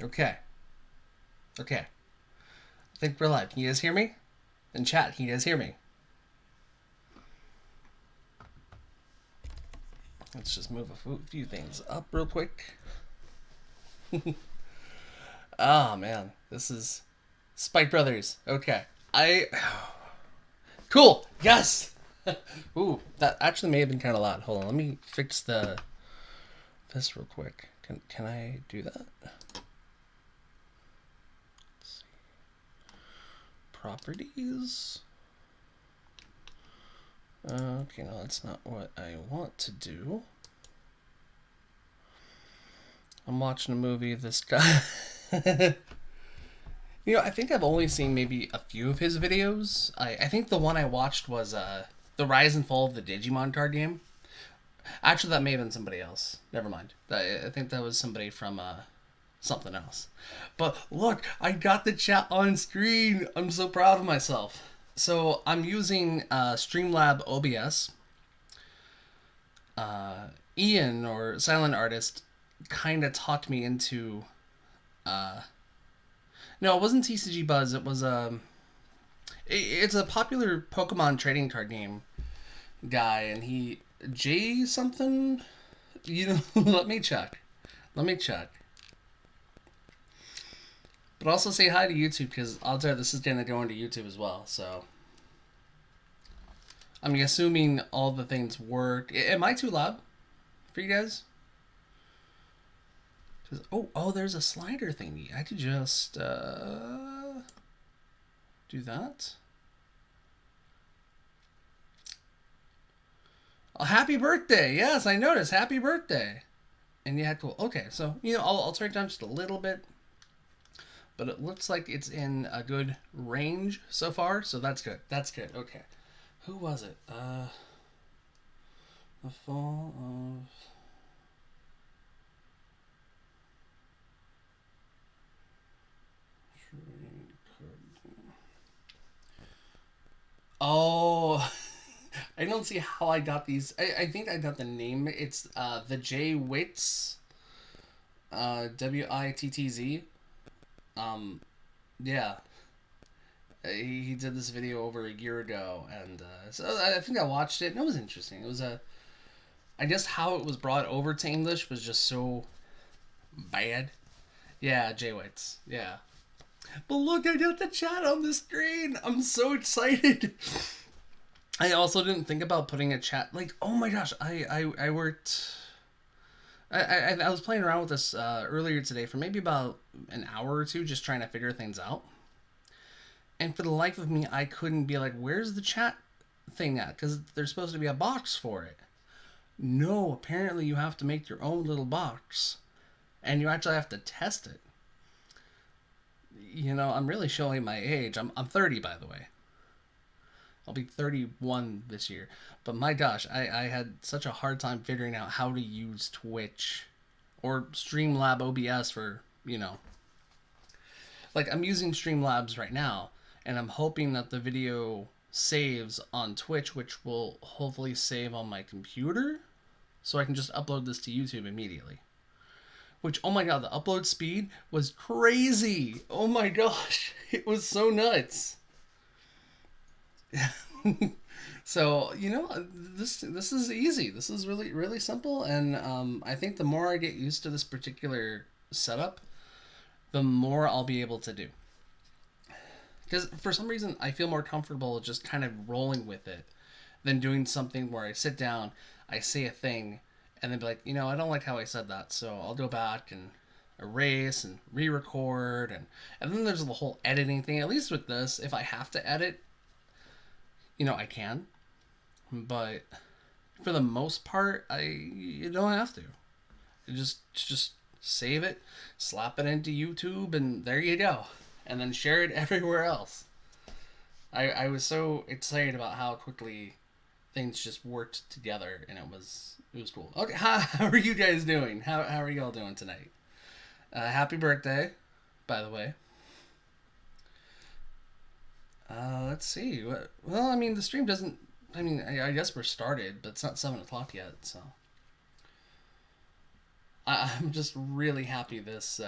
Okay. Okay. I think we're live. Can you guys hear me? In chat, can you guys hear me? Let's just move a few things up real quick. Oh man, this is Spike Brothers. Okay. I Cool. Yes. Ooh, that actually may have been kind of loud. Hold on, let me fix this real quick. Can I do that? Let's see. Properties. Okay, no, that's not what I want to do. I'm watching a movie. This guy. I think I've only seen maybe a few of his videos. I think the one I watched was the Rise and Fall of the Digimon card game. Actually, that may have been somebody else. Never mind. I think that was somebody from something else. But look, I got the chat on screen. I'm so proud of myself. So I'm using Streamlab OBS. Ian, or Silent Artist, kind of talked me into. No, it wasn't TCG Buzz. It was it's a popular Pokemon trading card game guy, and he J something. Let me check. Let me check. But also say hi to YouTube, because odds are this is gonna go into YouTube as well. So I'm assuming all the things work. Am I too loud for you guys? Oh, there's a slider thingy. I could just do that. Oh, happy birthday! Yes, I noticed. Happy birthday. And you had to. Okay, so I'll turn it down just a little bit, but it looks like it's in a good range so far. So that's good. That's good. Okay, who was it? The fall of. Oh, I don't see how I got these. I think I got the name. It's the J Witz, Wittz. Yeah, he did this video over a year ago, and so I think I watched it, and it was interesting. It was I guess how it was brought over to English was just so bad. Yeah, J Witz. Yeah. But look, I got the chat on the screen. I'm so excited. I also didn't think about putting a chat. Like, oh my gosh, I worked. I was playing around with this earlier today for maybe about an hour or two, just trying to figure things out. And for the life of me, I couldn't be like, where's the chat thing at? Because there's supposed to be a box for it. No, apparently you have to make your own little box, and you actually have to test it. I'm really showing my age. I'm 30, by the way. I'll be 31 this year. But my gosh, I had such a hard time figuring out how to use Twitch or Streamlab OBS for, like I'm using Streamlabs right now, and I'm hoping that the video saves on Twitch, which will hopefully save on my computer, so I can just upload this to YouTube immediately. Which, oh my god, the upload speed was crazy. Oh my gosh, it was so nuts. So this is easy. This is really really simple, and I think the more I get used to this particular setup, the more I'll be able to do. Because for some reason I feel more comfortable just kind of rolling with it than doing something where I sit down, I say a thing, and then be like, I don't like how I said that, so I'll go back and erase and re-record, and then there's the whole editing thing. At least with this, if I have to edit, I can, but for the most part, you don't have to. You just save it, slap it into YouTube, and there you go, and then share it everywhere else. I was so excited about how quickly things just worked together, and it was cool. Okay, how are you guys doing? How are y'all doing tonight? Happy birthday, by the way. Let's see. Well, I mean, the stream doesn't. I mean, I guess we're started, but it's not 7 o'clock yet. So I'm just really happy this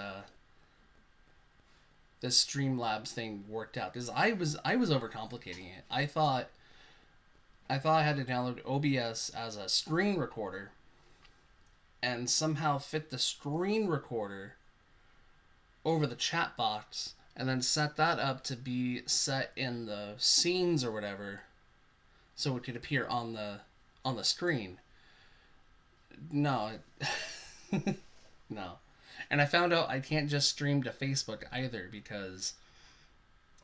this Streamlabs thing worked out, because I was overcomplicating it. I thought I had to download OBS as a screen recorder and somehow fit the screen recorder over the chat box and then set that up to be set in the scenes or whatever so it could appear on the screen. No. No. And I found out I can't just stream to Facebook either because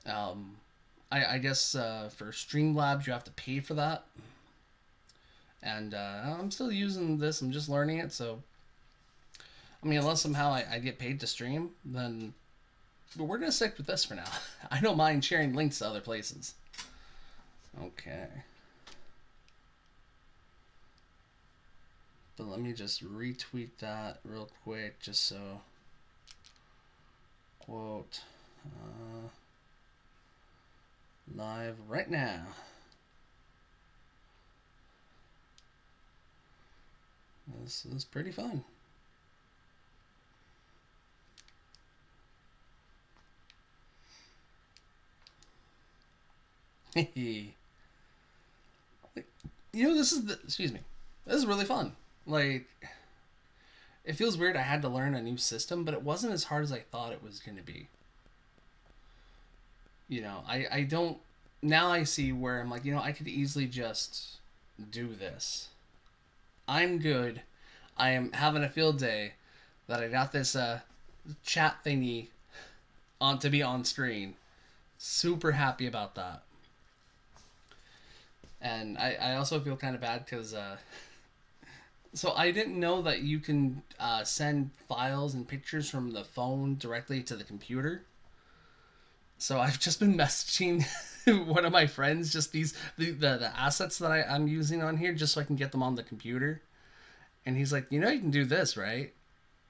I guess for Streamlabs you have to pay for that. And I'm still using this. I'm just learning it. So, I mean, unless somehow I get paid to stream, then we're going to stick with this for now. I don't mind sharing links to other places. Okay. But let me just retweet that real quick just so. Quote. Live right now. This is pretty fun. You know, excuse me. This is really fun. Like, it feels weird I had to learn a new system, but it wasn't as hard as I thought it was going to be. You know, I don't, now I see where I'm like, you know, I could easily just do this. I'm good. I am having a field day that I got this chat thingy on to be on screen. Super happy about that. And I also feel kind of bad because so I didn't know that you can send files and pictures from the phone directly to the computer. So I've just been messaging one of my friends just the assets that I'm using on here just so I can get them on the computer. And he's like, you know, you can do this, right?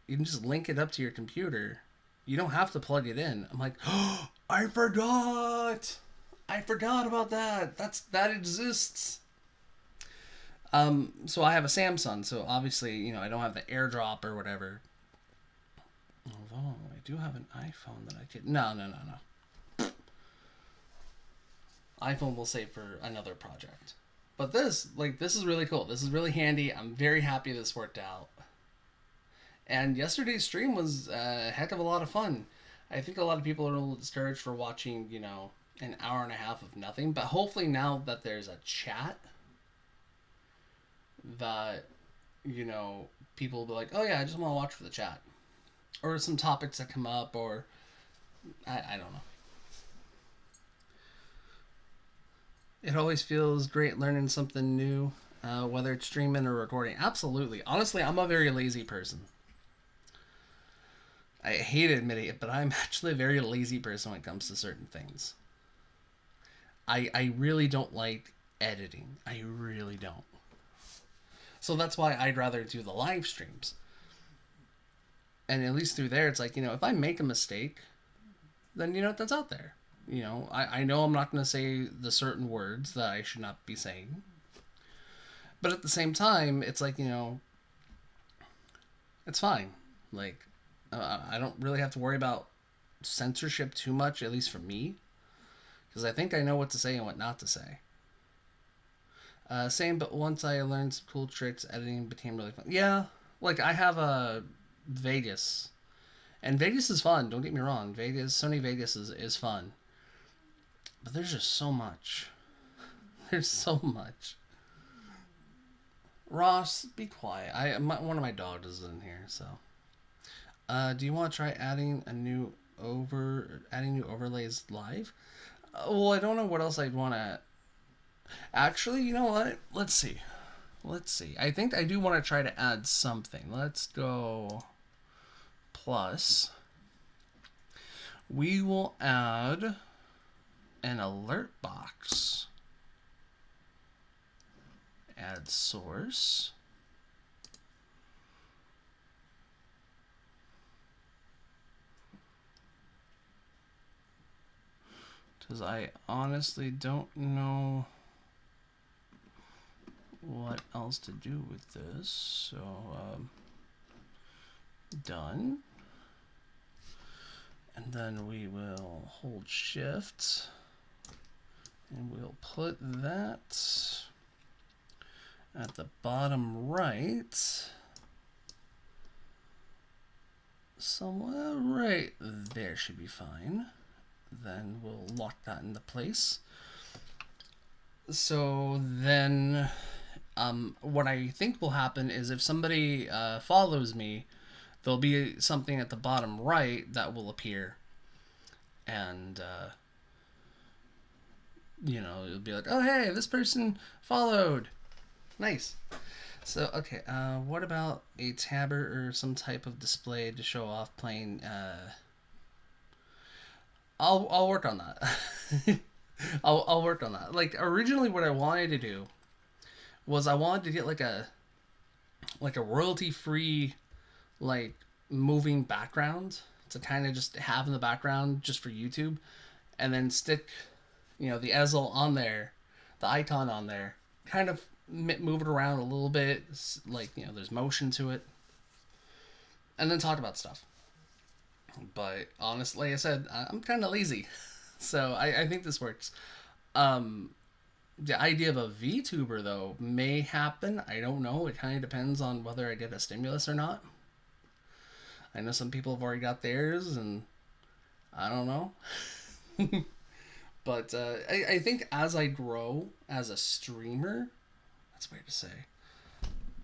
You can just link it up to your computer. You don't have to plug it in. I'm like, oh, I forgot. I forgot about that. That exists. So I have a Samsung, so obviously, you know, I don't have the AirDrop or whatever. Although I do have an iPhone that I could. No. iPhone will save for another project. But this is really cool. This is really handy. I'm very happy this worked out. And yesterday's stream was a heck of a lot of fun. I think a lot of people are a little discouraged for watching, you know, an hour and a half of nothing. But hopefully now that there's a chat, that, you know, people will be like, oh yeah, I just want to watch for the chat. Or some topics that come up, or I don't know. It always feels great learning something new, whether it's streaming or recording. Absolutely. Honestly, I'm a very lazy person. I hate admitting it, but I'm actually a very lazy person when it comes to certain things. I really don't like editing. I really don't. So that's why I'd rather do the live streams. And at least through there, it's like, you know, if I make a mistake, then, you know, that's out there. You know, I know I'm not going to say the certain words that I should not be saying. But at the same time, it's like, you know, it's fine. Like, I don't really have to worry about censorship too much, at least for me. Because I think I know what to say and what not to say. Same, but once I learned some cool tricks, editing became really fun. Yeah, like I have a Vegas. And Vegas is fun, don't get me wrong. Sony Vegas is fun. But there's just so much. There's so much. Ross, be quiet. One of my dogs is in here, so. Do you want to try adding new overlays live? Well, I don't know what else I'd want to. Actually, you know what? Let's see. I think I do want to try to add something. Let's go plus. We will add an alert box. Add source. Because I honestly don't know what else to do with this. So, done. And then we will hold shift and we'll put that at the bottom right. Somewhere right there should be fine. Then we'll lock that into place. So then what I think will happen is if somebody follows me, there'll be something at the bottom right that will appear. And, it'll be like, oh, hey, this person followed. Nice. So, okay, what about a tabard or some type of display to show off playing? I'll work on that. I'll work on that. Like, originally what I wanted to do was I wanted to get like a royalty free like moving background to kind of just have in the background just for YouTube, and then stick the easel on there, the icon on there, kind of move it around a little bit, like there's motion to it, and then talk about stuff. But honestly, like I said, I'm kind of lazy, so I think this works. The idea of a VTuber though may happen. I don't know. It kind of depends on whether I get a stimulus or not. I know some people have already got theirs, and I don't know. But I think as I grow as a streamer, that's weird to say,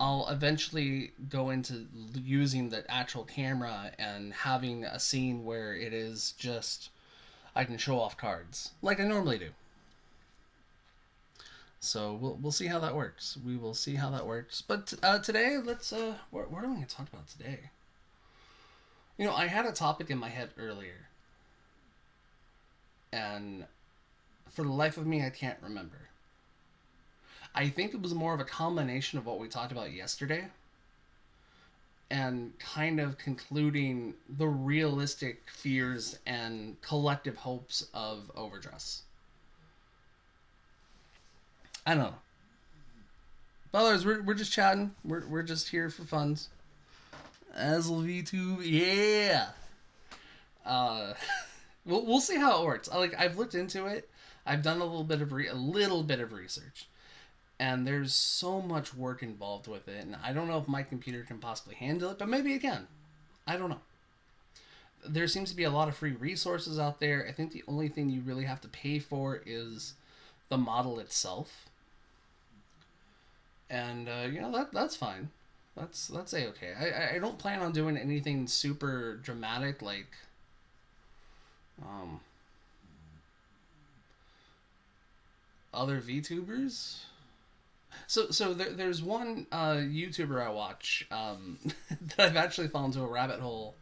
I'll eventually go into using the actual camera and having a scene where it is just I can show off cards like I normally do. So we'll see how that works. We will see how that works. But today, let's what are we going to talk about today? I had a topic in my head earlier, and for the life of me, I can't remember. I think it was more of a combination of what we talked about yesterday and kind of concluding the realistic fears and collective hopes of overdress. I don't know. But others, we're just chatting. We're just here for funs. Azel VTube, yeah. Uh, we'll see how it works. I've looked into it. I've done a little bit of research, and there's so much work involved with it. And I don't know if my computer can possibly handle it, but maybe it can. I don't know. There seems to be a lot of free resources out there. I think the only thing you really have to pay for is the model itself. And that's fine. That's a-okay. I don't plan on doing anything super dramatic like other VTubers. There's one YouTuber I watch that I've actually fallen into a rabbit hole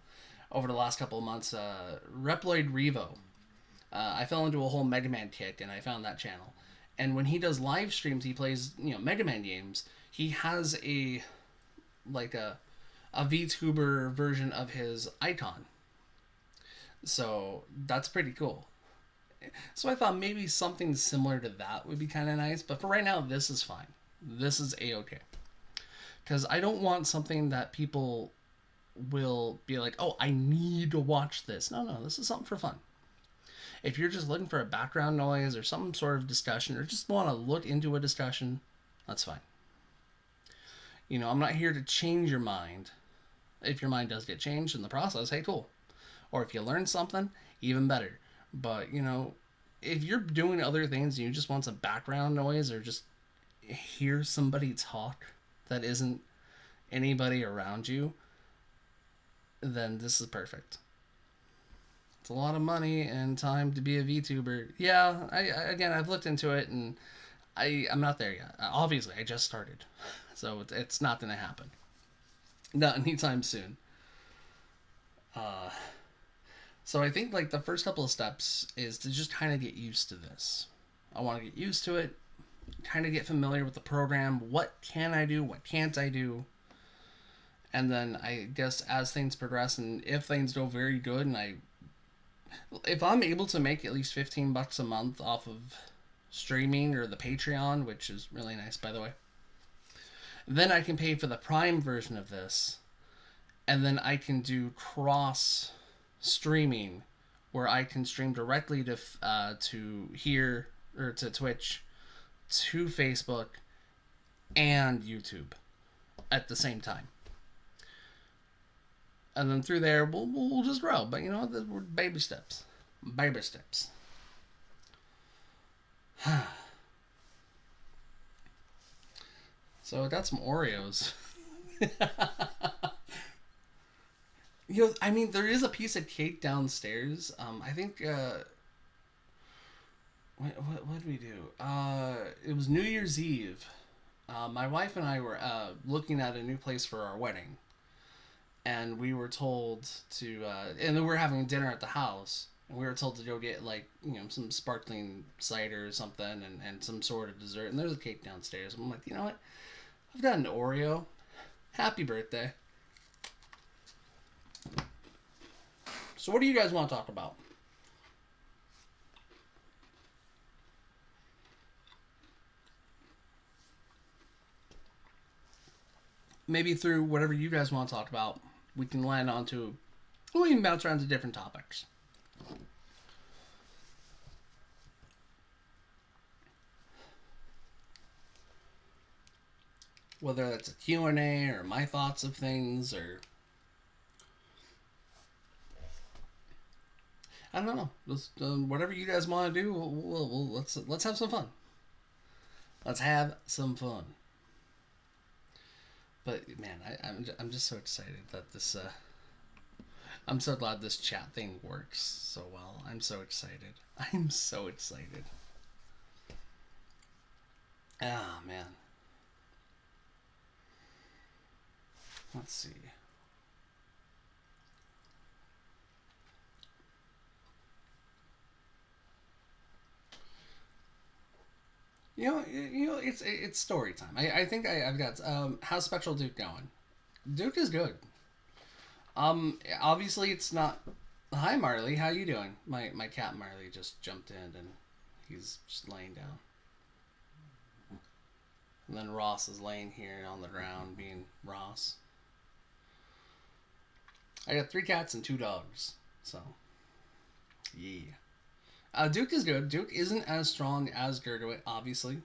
over the last couple of months. Reploid Revo. I fell into a whole Mega Man kick, and I found that channel. And when he does live streams, he plays Mega Man games. He has a VTuber version of his icon. So that's pretty cool. So I thought maybe something similar to that would be kind of nice. But for right now, this is fine. This is a-okay. Because I don't want something that people will be like, oh, I need to watch this. No, this is something for fun. If you're just looking for a background noise or some sort of discussion or just want to look into a discussion, that's fine. I'm not here to change your mind. If your mind does get changed in the process, hey, cool. Or if you learn something, even better. But, if you're doing other things and you just want some background noise or just hear somebody talk that isn't anybody around you, then this is perfect. It's a lot of money and time to be a VTuber. Yeah, I've looked into it, and I'm not there yet. Obviously, I just started. So it's not going to happen. Not anytime soon. So I think the first couple of steps is to just kind of get used to this. I want to get used to it, kind of get familiar with the program. What can I do? What can't I do? And then I guess as things progress, and if things go very good, and if I'm able to make at least $15 a month off of streaming or the Patreon, which is really nice, by the way, then I can pay for the Prime version of this, and then I can do cross streaming where I can stream directly to here or to Twitch, to Facebook, and YouTube at the same time. And then through there, we'll just grow. But you know, we're baby steps. Baby steps. So I got some Oreos. You know, I mean, there is a piece of cake downstairs. I think. What did we do? It was New Year's Eve. My wife and I were looking at a new place for our wedding, and we were told to. And then we were having dinner at the house, and we were told to go get like some sparkling cider or something, and some sort of dessert. And there's a cake downstairs. I'm like, you know what? I've got an Oreo. Happy birthday. So what do you guys want to talk about? Maybe through whatever you guys want to talk about, we can land onto... We can bounce around to different topics. Whether that's a Q&A or my thoughts of things or... I don't know. Just, whatever you guys want to do, let's have some fun. Let's have some fun. But man, I'm just so excited that this. I'm so glad this chat thing works so well. I'm so excited. I'm so excited. Ah man. Let's see. It's story time. I think I've got how's Spectral Duke going? Duke is good. Obviously it's not. Hi Marley, how you doing? My cat Marley just jumped in and he's just laying down. And then Ross is laying here on the ground being Ross. I got 3 cats and 2 dogs, so yeah. Duke is good. Duke isn't as strong as Gergowit, obviously,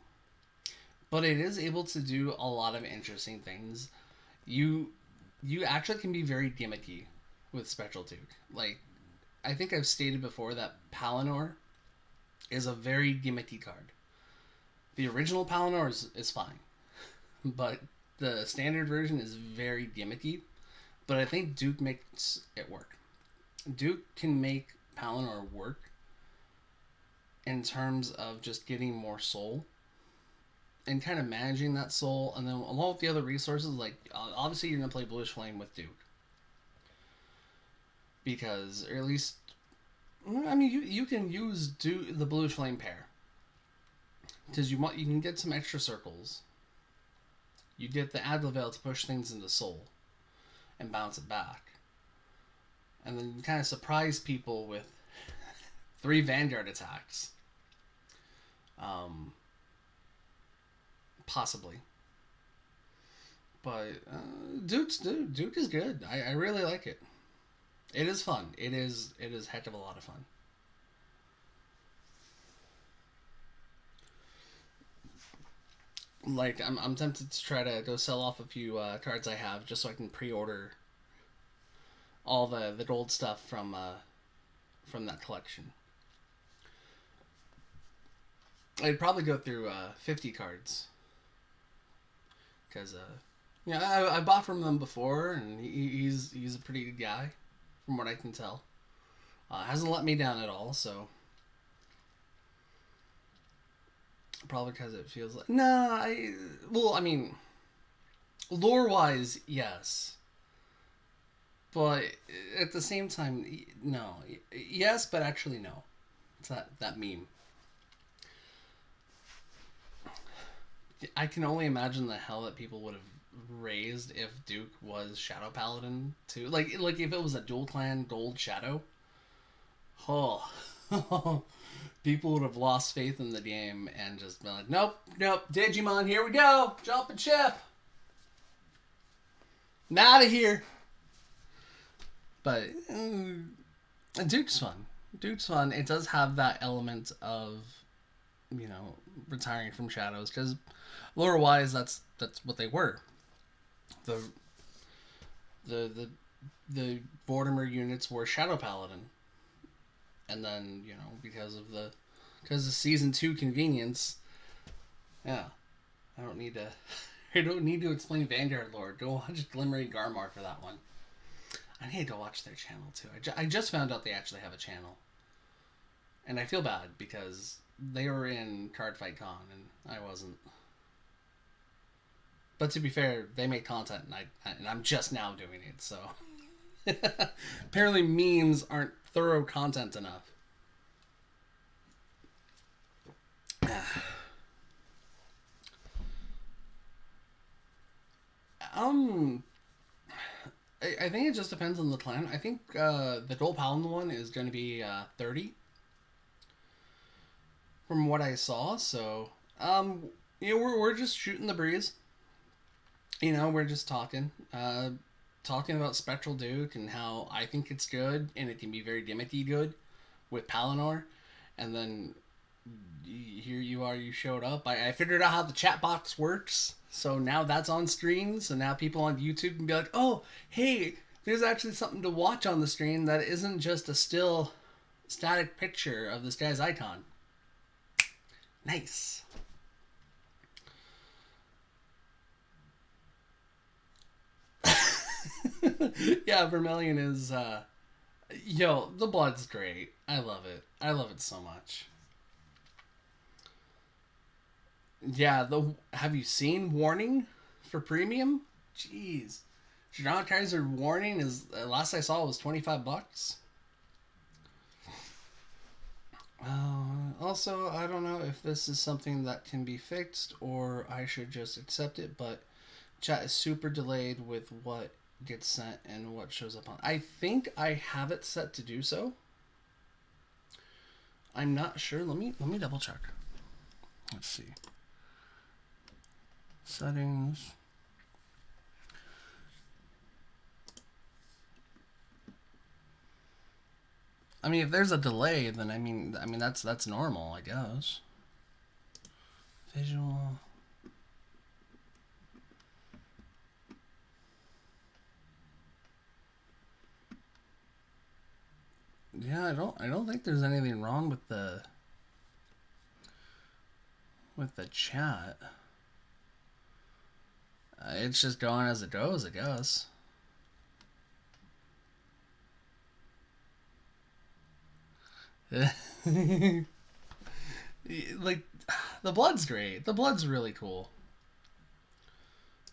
but it is able to do a lot of interesting things. You actually can be very gimmicky with Spectral Duke. Like, I think I've stated before that Palinor is a very gimmicky card. The original Palinor is fine, but the standard version is very gimmicky. But I think Duke makes it work. Duke can make Palinor work in terms of just getting more soul and kind of managing that soul, and then along with the other resources, like obviously you're gonna play Bluish Flame with Duke because, or at least, I mean, you can use the Bluish Flame pair because you can get some extra circles. You get the Adlevel to push things into soul and bounce it back, and then you kind of surprise people with 3 Vanguard attacks. Possibly. But Duke is good. I really like it. It is fun. It is heck of a lot of fun. Like I'm tempted to try to go sell off a few cards I have just so I can pre-order all the gold stuff from that collection. I'd probably go through 50 cards because I bought from them before, and he's a pretty good guy from what I can tell. Hasn't let me down at all, so probably because it feels like I mean, lore wise, yes, but at the same time, no, yes, but actually no. It's that meme. I can only imagine the hell that people would have raised if Duke was Shadow Paladin too. Like if it was a dual clan gold Shadow. Oh, people would have lost faith in the game and just been like, nope, Digimon, here we go, jump and ship. Not out of here. But Duke's fun. Duke's fun. It does have that element of, you know, retiring from shadows because lore wise, that's what they were. The the the the Vortimer units were Shadow Paladin, and then because of season two convenience, yeah, I don't need to I don't need to explain Vanguard lore. Go watch Glimmering Garmar for that one. I need to watch their channel too. I just found out they actually have a channel, and I feel bad because they were in Cardfight Con and I wasn't. But to be fair, they make content, and I'm just now doing it. So apparently, memes aren't thorough content enough. um, I think it just depends on the clan. I think the Gold Paladin one is going to be 30 from what I saw. So, we're just shooting the breeze. We're just talking about Spectral Duke and how I think it's good and it can be very gimmicky good with Palinor. And then here you are, you showed up. I figured out how the chat box works. So now that's on screen. So now people on YouTube can be like, oh, hey, there's actually something to watch on the screen that isn't just a still static picture of this guy's icon. Nice. Yeah, Vermilion is the blood's great. I love it. I love it so much. Yeah, have you seen Warning for premium? Jeez. Jadon Kaiser Warning is last I saw was $25. Also, I don't know if this is something that can be fixed or I should just accept it, but chat is super delayed with what gets sent and what shows up on. I think I have it set to do so. I'm not sure. Let me double check. Let's see. Settings. I mean, if there's a delay, then I mean that's normal, I guess. Visual. Yeah, I don't think there's anything wrong with the chat. It's just going as it goes, I guess. Like, the blood's great. The blood's really cool.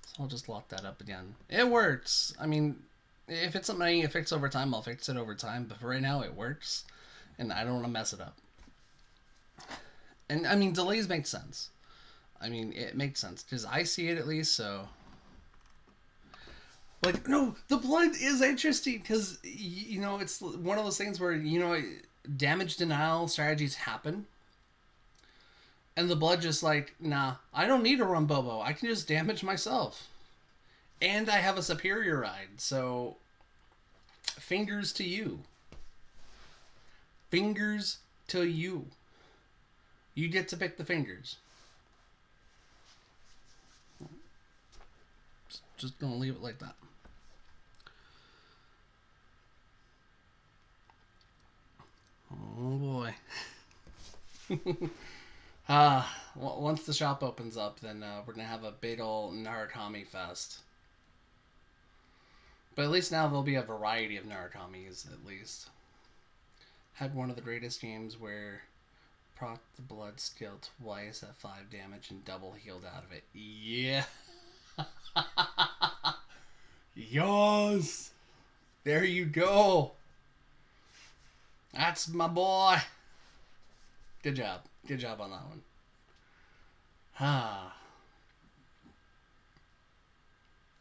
So I'll just lock that up again. It works. I mean, if it's something I need to fix over time, I'll fix it over time. But for right now, it works. And I don't want to mess it up. And, I mean, delays make sense. I mean, it makes sense. Because I see it at least, so... Like, no, the blood is interesting. Because, it's one of those things where, damage denial strategies happen. And the blood just like, nah, I don't need to run Bobo. I can just damage myself. And I have a superior ride, so fingers to you. Fingers to you. You get to pick the fingers. Just gonna leave it like that. Oh boy. Once the shop opens up, then we're gonna have a big ol' Narukami fest. But at least now there'll be a variety of Narukamis, at least. Had one of the greatest games where proc the blood skill twice at 5 damage and double healed out of it. Yeah. Yes. There you go. That's my boy. Good job. Good job on that one.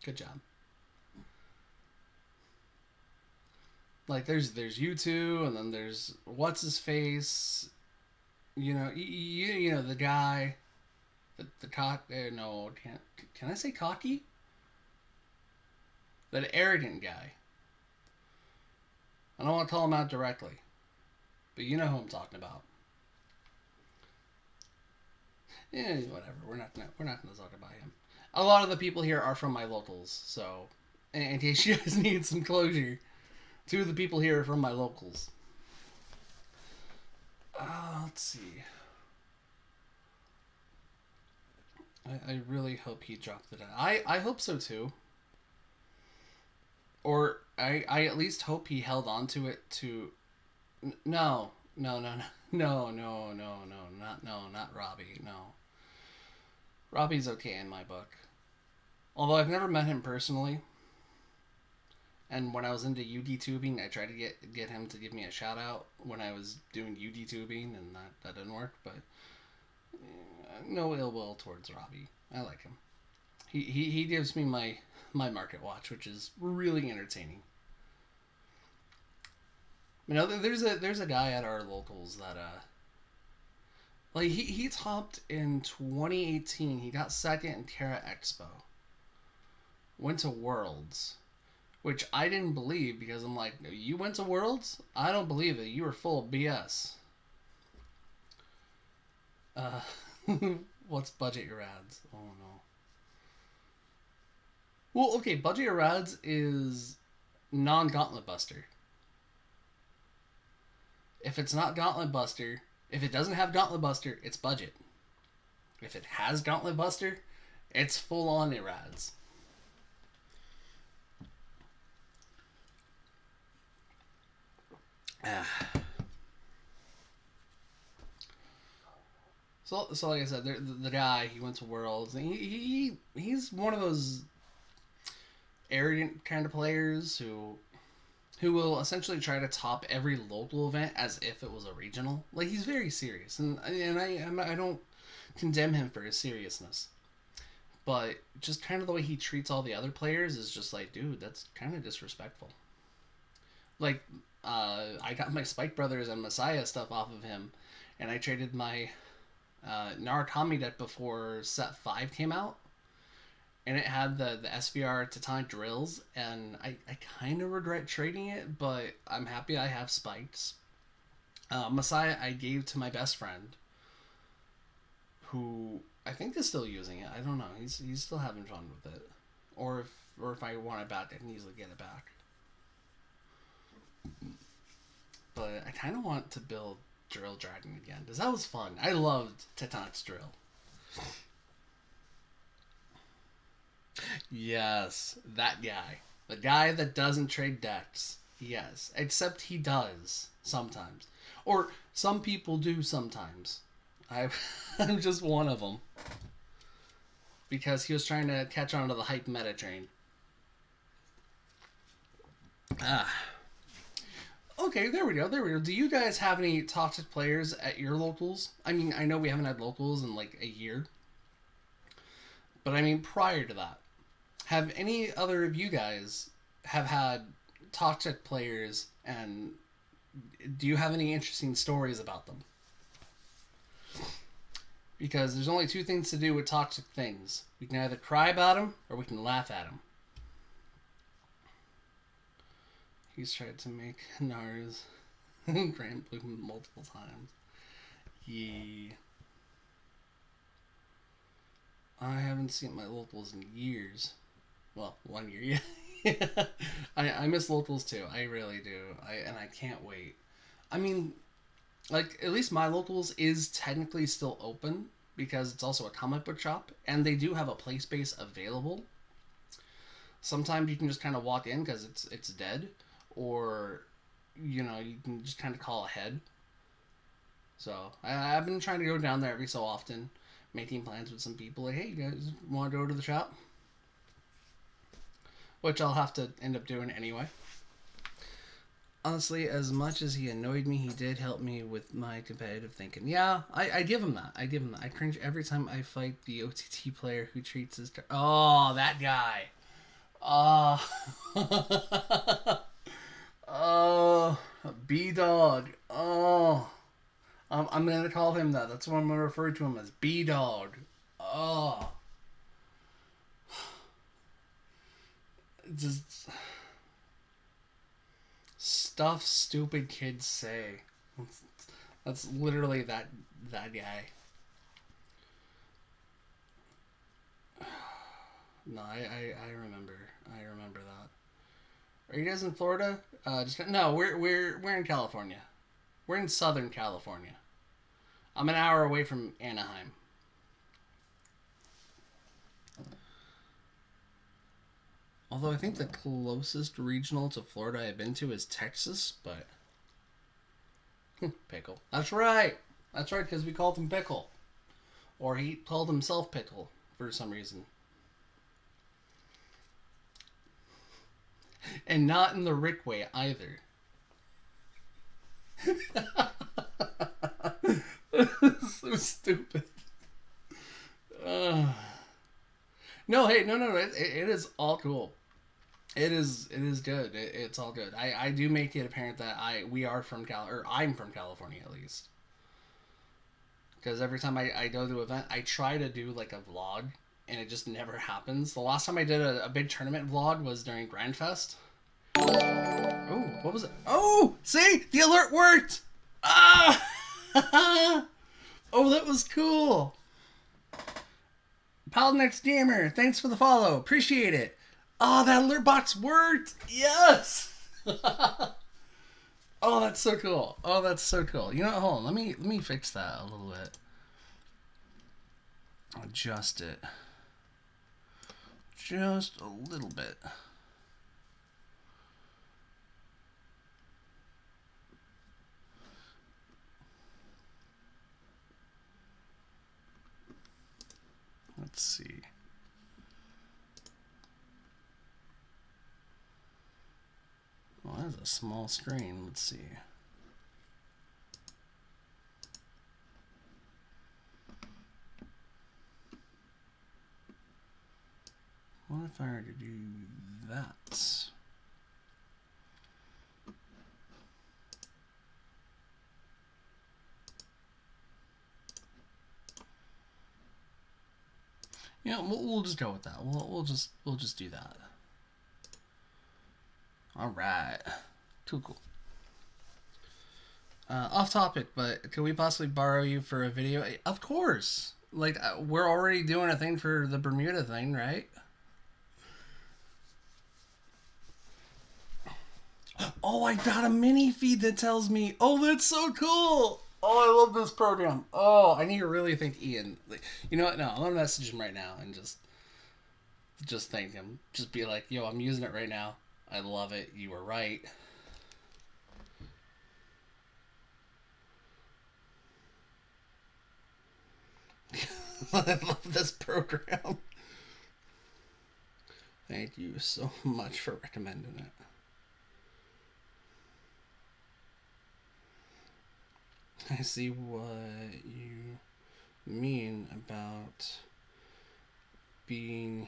Good job. Like there's you two, and then there's what's his face. You know the guy, the cock. No, can I say cocky? That arrogant guy. I don't want to call him out directly, but you know who I'm talking about. Yeah, whatever. We're not gonna talk about him. A lot of the people here are from my locals, so in case you guys need some closure, two of the people here are from my locals. Let's see. I really hope he dropped the die. I hope so too. Or I at least hope he held on to it to. No, no, no, no, no, no, no, no, not Robbie. No, Robbie's okay in my book. Although I've never met him personally, and when I was into UD tubing, I tried to get him to give me a shout out when I was doing UD tubing, and that didn't work. But no ill will towards Robbie. I like him. He gives me my market watch, which is really entertaining. You know, there's a guy at our locals that like he topped in 2018. He got second in Terra Expo. Went to Worlds, which I didn't believe because I'm like, you went to Worlds? I don't believe it. You were full of BS. Uh, what's budget your ads? Oh no. Well, okay, budget your ads is non-gauntlet buster. If it's not Gauntlet Buster, if it doesn't have Gauntlet Buster, it's budget. If it has Gauntlet Buster, it's full on Irads. So like I said, the guy, he went to Worlds, and he's one of those arrogant kind of players who will essentially try to top every local event as if it was a regional. Like, he's very serious, and I don't condemn him for his seriousness, but just kind of the way he treats all the other players is just like, dude, that's kind of disrespectful. Like, I got my Spike Brothers and Messiah stuff off of him, and I traded my Narukami deck before Set 5 came out, and it had the SVR Titan drills, and I kind of regret trading it, but I'm happy I have spikes. Messiah I gave to my best friend, who I think is still using it. I don't know. He's still having fun with it. Or if I want it back, I can easily get it back. But I kind of want to build Drill Dragon again, because that was fun. I loved Titan's Drill. Yes, that guy. The guy that doesn't trade decks. Yes, except he does sometimes. Or some people do sometimes. I'm just one of them. Because he was trying to catch on to the hype meta train. Okay, there we go. Do you guys have any toxic players at your locals? I mean, I know we haven't had locals in like a year. But I mean, prior to that, have any other of you guys have had toxic players, and do you have any interesting stories about them? Because there's only two things to do with toxic things. We can either cry about them, or we can laugh at them. He's tried to make Nars Grand Bloom multiple times. Yeah. I haven't seen my locals in years. Well, 1 year, yeah. I miss locals too. I really do. I can't wait. I mean, like, at least my locals is technically still open because it's also a comic book shop, and they do have a play space available. Sometimes you can just kind of walk in because it's dead, or you can just kind of call ahead. So I've been trying to go down there every so often, making plans with some people. Like, hey, you guys want to go to the shop? Which I'll have to end up doing anyway. Honestly, as much as he annoyed me, he did help me with my competitive thinking. Yeah, I give him that. I cringe every time I fight the OTT player who treats his... Oh, that guy. Oh. Oh. B-Dog. Oh. I'm going to call him that. That's what I'm going to refer to him as. B-Dog. Oh. Just... stuff stupid kids say. That's literally that guy. No, I remember. I remember that. Are you guys in Florida? Just no. We're in California. We're in Southern California. I'm an hour away from Anaheim. Although I think the closest regional to Florida I've been to is Texas, but Pickle. That's right. That's right, because we called him Pickle. Or he called himself Pickle for some reason. And not in the Rick way either. So stupid. Uh, no, hey, no. It is all cool. It is good. It's all good. I do make it apparent that we are from or I'm from California at least. Because every time I go to an event, I try to do like a vlog, and it just never happens. The last time I did a big tournament vlog was during Grand Fest. Oh, what was it? Oh, see, the alert worked. Ah, oh, that was cool. Paladin Gamer, thanks for the follow. Appreciate it. Oh, that alert box worked. Yes. Oh, that's so cool. Oh, that's so cool. You know what? Hold on. Let me fix that a little bit. Adjust it. Just a little bit. Let's see. Well, that's a small screen. Let's see. What if I were to do that? Yeah, we'll just go with that. We'll just do that. All right, cool. Off topic, but could we possibly borrow you for a video? Of course. Like we're already doing a thing for the Bermuda thing, right? Oh, I got a mini feed that tells me. Oh, that's so cool. Oh, I love this program. Oh, I need to really thank Ian. Like, you know what? No, I'm gonna message him right now and just thank him. Just be like, yo, I'm using it right now. I love it. You were right. I love this program. Thank you so much for recommending it. I see what you mean about being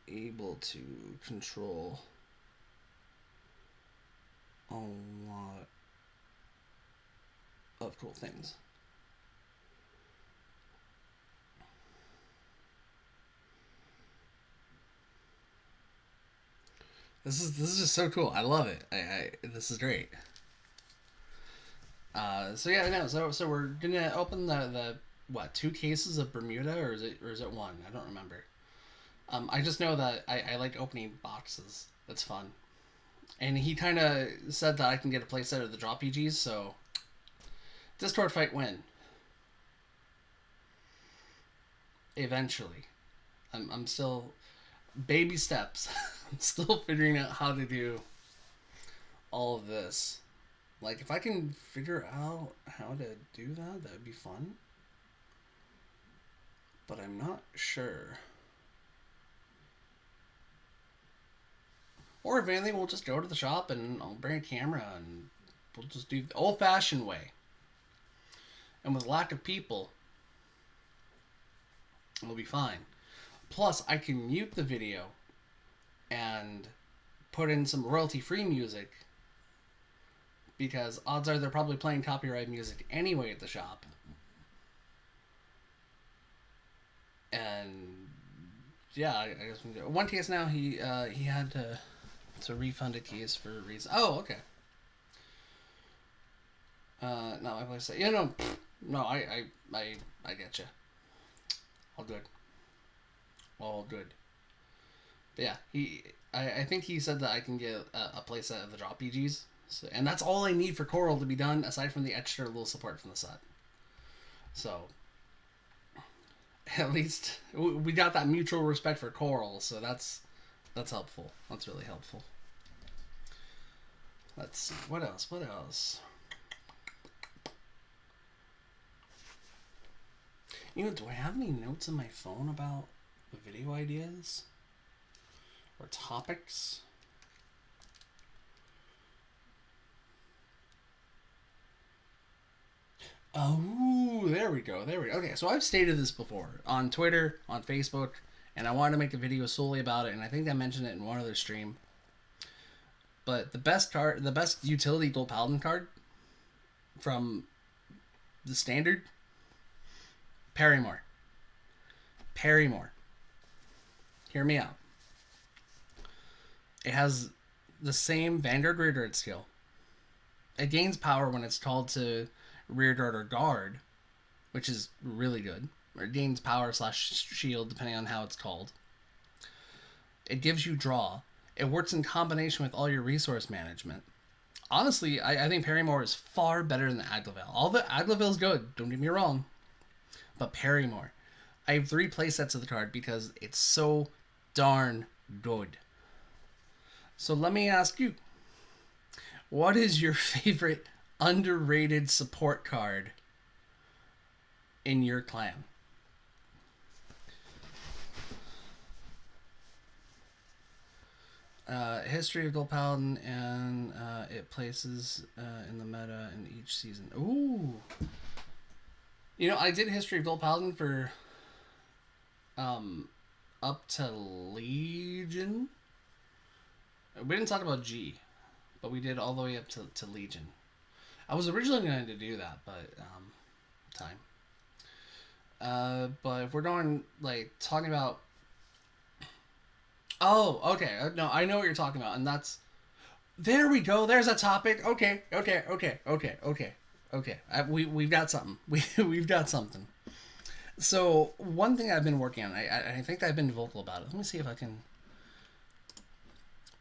able to control a lot of cool things. This is just so cool. I love it. This is great. So yeah, no. So we're gonna open the what, 2 cases of Bermuda, or is it 1? I don't remember. I just know that I like opening boxes. That's fun. And he kind of said that I can get a playset of the drop PGs, so Discord fight win. Eventually. I'm still baby steps. I'm still figuring out how to do all of this. Like, if I can figure out how to do that, that would be fun. But I'm not sure. Or if anything, we'll just go to the shop and I'll bring a camera and we'll just do the old-fashioned way. And with lack of people, it'll be fine. Plus, I can mute the video and put in some royalty-free music, because odds are they're probably playing copyright music anyway at the shop. And yeah, I guess one case now he had to refund a case for a reason. Oh, okay. Not my place. Yeah, no, no. I get you. All good. All good. But yeah, I think he said that I can get a playset of the drop PGs, so, and that's all I need for Coral to be done, aside from the extra little support from the set. So at least we got that mutual respect for Coral, so that's helpful. That's really helpful. Let's see what else. What else? Do I have any notes on my phone about video ideas or topics? Oh, there we go. There we go. Okay, so I've stated this before on Twitter, on Facebook, and I wanted to make a video solely about it, and I think I mentioned it in one other stream. But the best utility gold paladin card from the standard, Parrymore. Parrymore. Hear me out. It has the same Vanguard rear guard skill. It gains power when it's called to rear guard or guard, which is really good. Or it gains power / shield depending on how it's called. It gives you draw. It works in combination with all your resource management. Honestly, I think Parrymore is far better than Aglavale. All the Aglaval's good, don't get me wrong. But Parrymore. I have 3 playsets of the card because it's so darn good. So let me ask you, what is your favorite underrated support card in your clan? History of Gold Paladin, and it places in the meta in each season. Ooh. I did History of Gold Paladin for up to Legion. We didn't talk about G, but we did all the way up to Legion. I was originally going to do that, but time. But if we're going talking about, oh, okay, no, I know what you're talking about, and that's, there we go. There's a topic. Okay. We've got something. We've got something. So one thing I've been working on, I think I've been vocal about it. Let me see if I can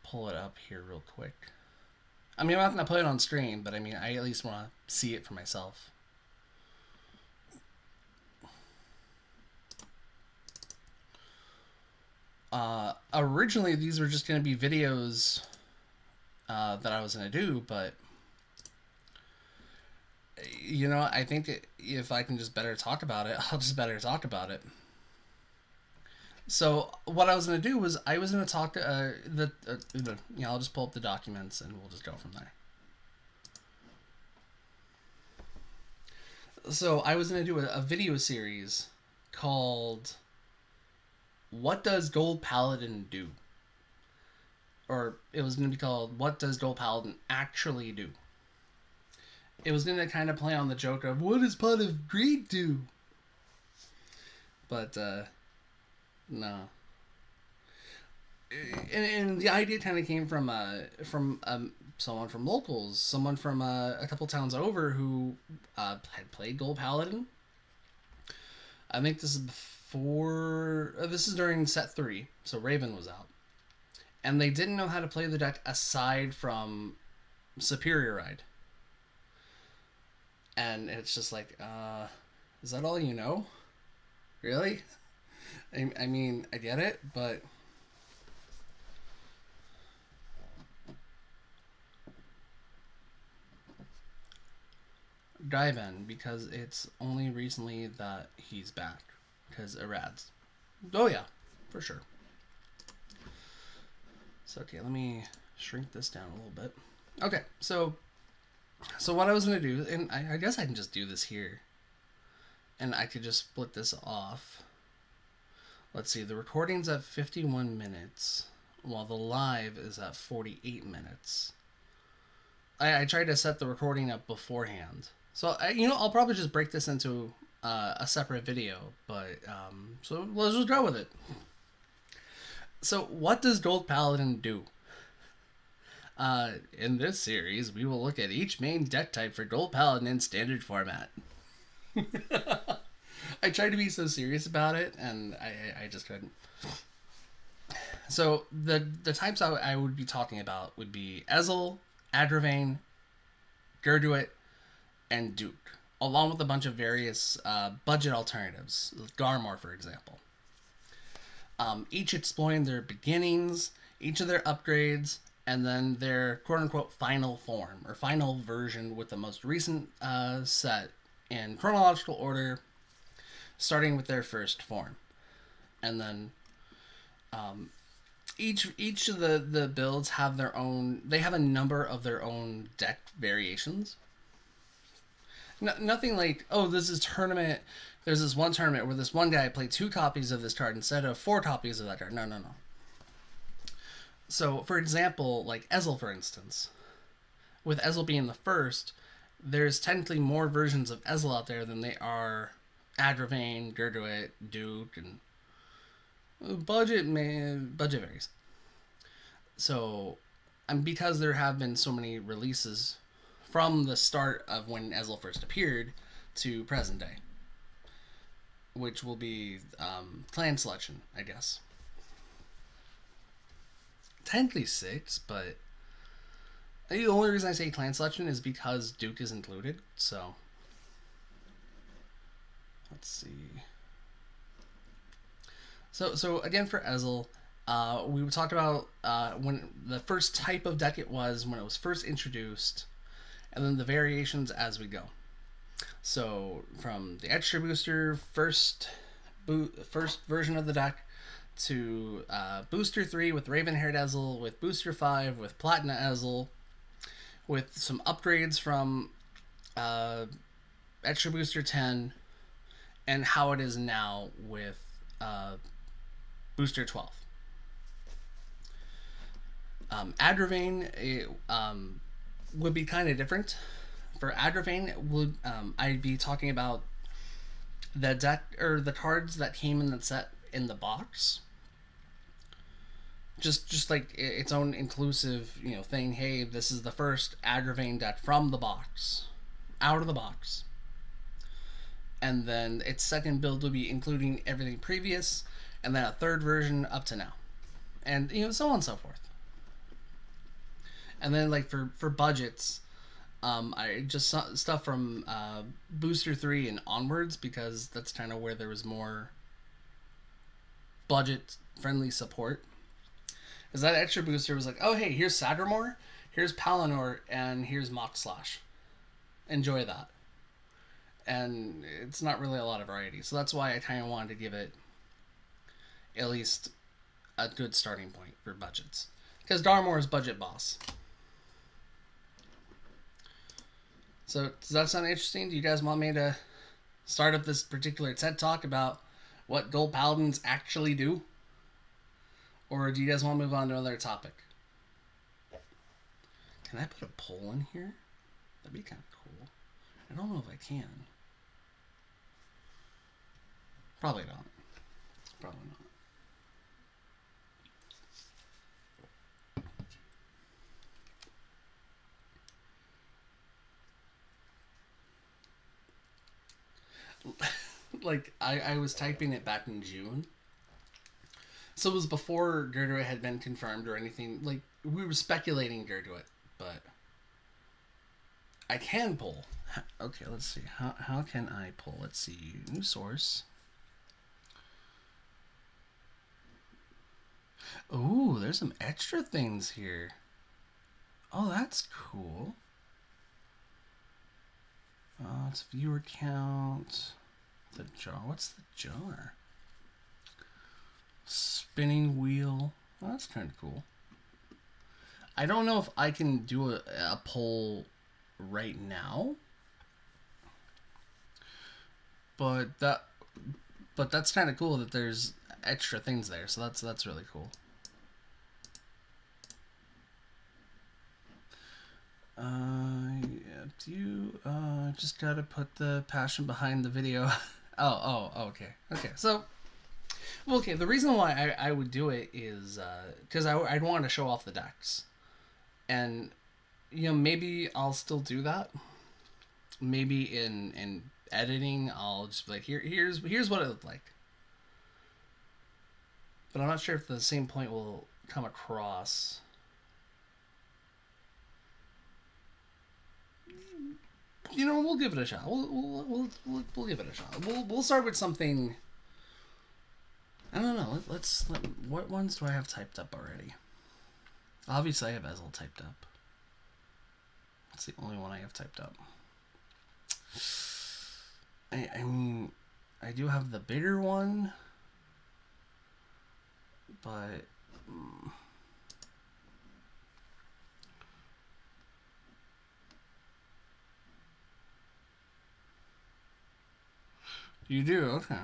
pull it up here real quick. I mean, I'm not going to put it on screen, but I mean, I at least want to see it for myself. Originally, these were just going to be videos that I was going to do, but I think if I can just better talk about it, I'll just better talk about it. So what I was going to do was I was going to talk I'll just pull up the documents and we'll just go from there. So I was going to do a video series called What Does Gold Paladin Do? Or it was going to be called What Does Gold Paladin Actually Do? It was going to kind of play on the joke of what does Pot of Greed do? But no. And the idea kind of came from someone from locals, someone from a couple towns over who had played Gold Paladin. I think this is before. This is during set 3, so Raven was out, and they didn't know how to play the deck aside from Superior Ride. And it's just like, is that all you know? Really? I mean, I get it, but dive in because it's only recently that he's back because Irads. Oh yeah, for sure. So okay, let me shrink this down a little bit. Okay, so what I was gonna do, and I guess I can just do this here, and I could just split this off. Let's see, the recording's at 51 minutes, while the live is at 48 minutes. I tried to set the recording up beforehand. So, I'll probably just break this into a separate video, but, so let's just go with it. So, what does Gold Paladin do? In this series, we will look at each main deck type for Gold Paladin in standard format. I tried to be so serious about it, and I just couldn't. So the types I would be talking about would be Ezel, Adravain, Gerduit, and Duke, along with a bunch of various budget alternatives, Garmor, for example. Each exploring their beginnings, each of their upgrades, and then their quote-unquote final form, or final version with the most recent set in chronological order, starting with their first form. And then each of the builds have their own, they have a number of their own deck variations. Nothing like, oh, this is tournament. There's this one tournament where this one guy played 2 copies of this card instead of 4 copies of that card. No. So, for example, like Ezel, for instance. With Ezel being the first, there's technically more versions of Ezel out there than there are Adravain, Gerduit, Duke, and budget varies. So, and because there have been so many releases from the start of when Ezel first appeared to present day, which will be clan selection, I guess. Technically 6, but the only reason I say clan selection is because Duke is included. So let's see. So again, for Ezel, we talked about when the first type of deck it was when it was first introduced, and then the variations as we go. So from the extra booster first version of the deck to booster 3 with Raven-haired Ezel, with booster 5 with Platina Ezel, with some upgrades from extra booster 10, and how it is now with booster 12. Adravain would be kind of different. For Adravain, would I'd be talking about the deck or the cards that came in the set in the box. Just like its own inclusive, thing. Hey, this is the first Adravain deck from the box, out of the box. And then its second build will be including everything previous, and then a third version up to now, and so on and so forth. And then like for budgets, I just saw stuff from Booster 3 and onwards, because that's kind of where there was more budget-friendly support. Is that extra booster was like, oh hey, here's Sagramore, here's Palinor, and here's Mock Slash. Enjoy that. And it's not really a lot of variety. So that's why I kind of wanted to give it at least a good starting point for budgets. Because Darmore is budget boss. So does that sound interesting? Do you guys want me to start up this particular TED Talk about what Gold Paladins actually do? Or do you guys want to move on to another topic? Can I put a poll in here? That'd be kind of cool. I don't know if I can. Probably not. Probably not. Like, I was typing it back in June. So it was before Gerduit had been confirmed or anything. Like, we were speculating Gerduit, but I can pull. Okay, let's see. How can I pull? Let's see. New source. Ooh, there's some extra things here. Oh, that's cool. It's viewer count. The jar. What's the jar? Spinning wheel. Oh, that's kind of cool. I don't know if I can do a poll right now, but that's kind of cool that there's extra things there. So that's really cool. Yeah, you just gotta put the passion behind the video. Okay. So, the reason why I would do it is because I'd want to show off the decks. And maybe I'll still do that. Maybe in editing, I'll just be like, here's what it looked like. But I'm not sure if the same point will come across. We'll give it a shot. We'll give it a shot. We'll start with something. I don't know. What ones do I have typed up already? Obviously, I have Ezel typed up. That's the only one I have typed up. I mean, I do have the bigger one, but you do? Okay.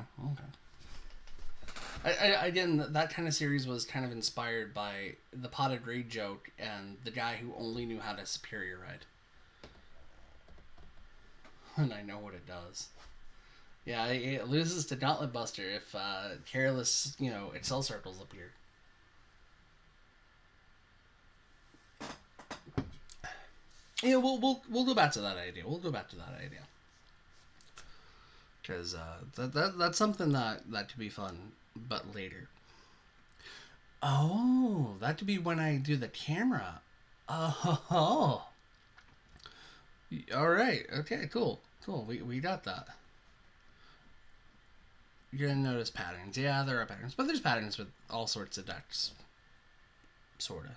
Again, that kind of series was kind of inspired by the potted grade joke and the guy who only knew how to superior ride. And I know what it does. Yeah, it loses to Gauntlet Buster if careless, Excel circles appear. Yeah, we'll go back to that idea. Because that's something that could be fun, but later. Oh, that could be when I do the camera. Oh. All right. Okay. Cool. We got that. You're gonna notice patterns. Yeah, there are patterns, but there's patterns with all sorts of decks. Sorta.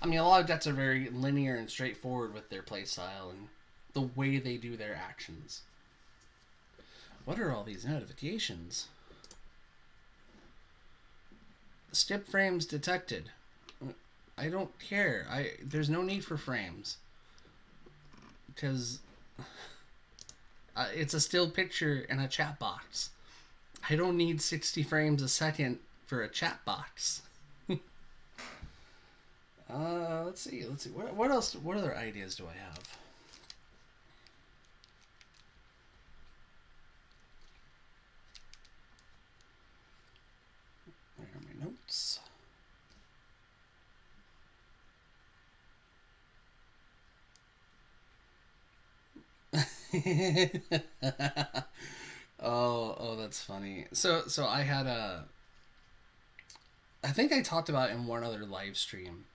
I mean, a lot of decks are very linear and straightforward with their playstyle and the way they do their actions. What are all these notifications? Skip frames detected. I don't care. There's no need for frames because it's a still picture and a chat box. I don't need 60 frames a second for a chat box. Let's see. What else? What other ideas do I have? Where are my notes? oh, that's funny. So I had I think I talked about it in one other live stream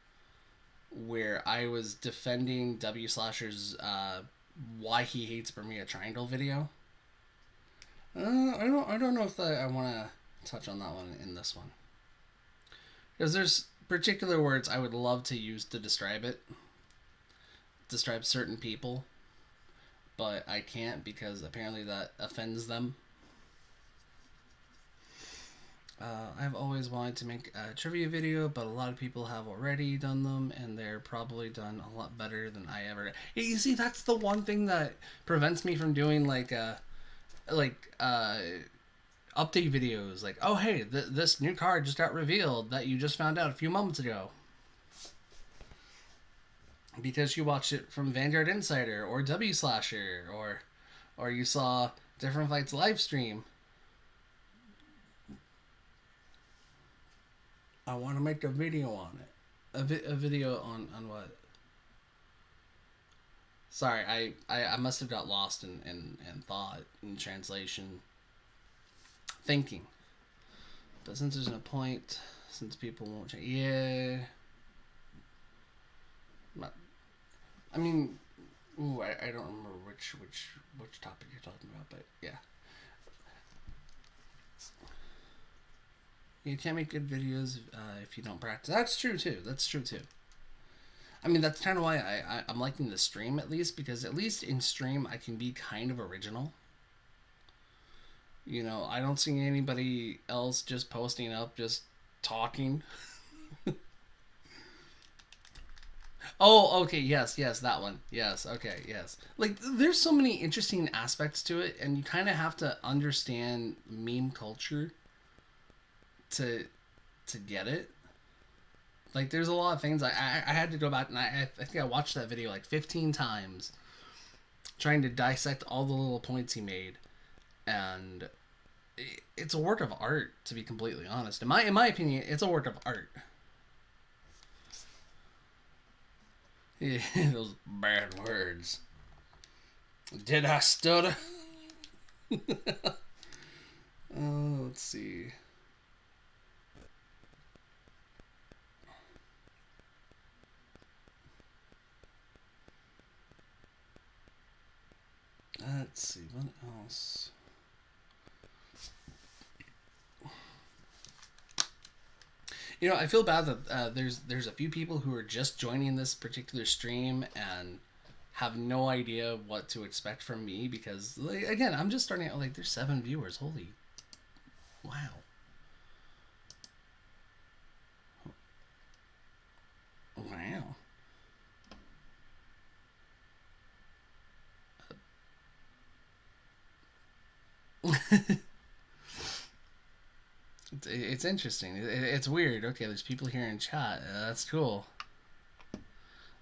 where I was defending W Slasher's why he hates Bermuda Triangle video. I don't know if I want to touch on that one in this one because there's particular words I would love to use to describe certain people, but I can't because apparently that offends them. I've always wanted to make a trivia video, but a lot of people have already done them, and they're probably done a lot better than I ever. You see, that's the one thing that prevents me from doing update videos. Like, oh hey, this new card just got revealed that you just found out a few moments ago. Because you watched it from Vanguard Insider or W Slasher or you saw Different Fights live stream. I want to make a video on it. A video on what? Sorry, I must have got lost in thought, in translation. Thinking. But since there's no point, since people won't change. Yeah. I mean, I don't remember which topic you're talking about, but yeah. You can't make good videos if you don't practice. That's true too. I mean, that's kind of why I'm liking the stream at least, because at least in stream I can be kind of original. I don't see anybody else just posting up, just talking. Oh, okay, yes, that one. Yes, okay, yes. Like, there's so many interesting aspects to it, and you kind of have to understand meme culture to get it. Like, there's a lot of things I had to go back and I think I watched that video like 15 times trying to dissect all the little points he made, and it's a work of art, to be completely honest. In my opinion, it's a work of art. Yeah, those bad words. Did I stutter? Let's see. Let's see. What else? I feel bad that there's a few people who are just joining this particular stream and have no idea what to expect from me because, like, again, I'm just starting out. Like, there's 7 viewers. Holy wow! Wow. It's interesting. It's weird. Okay, there's people here in chat. That's cool.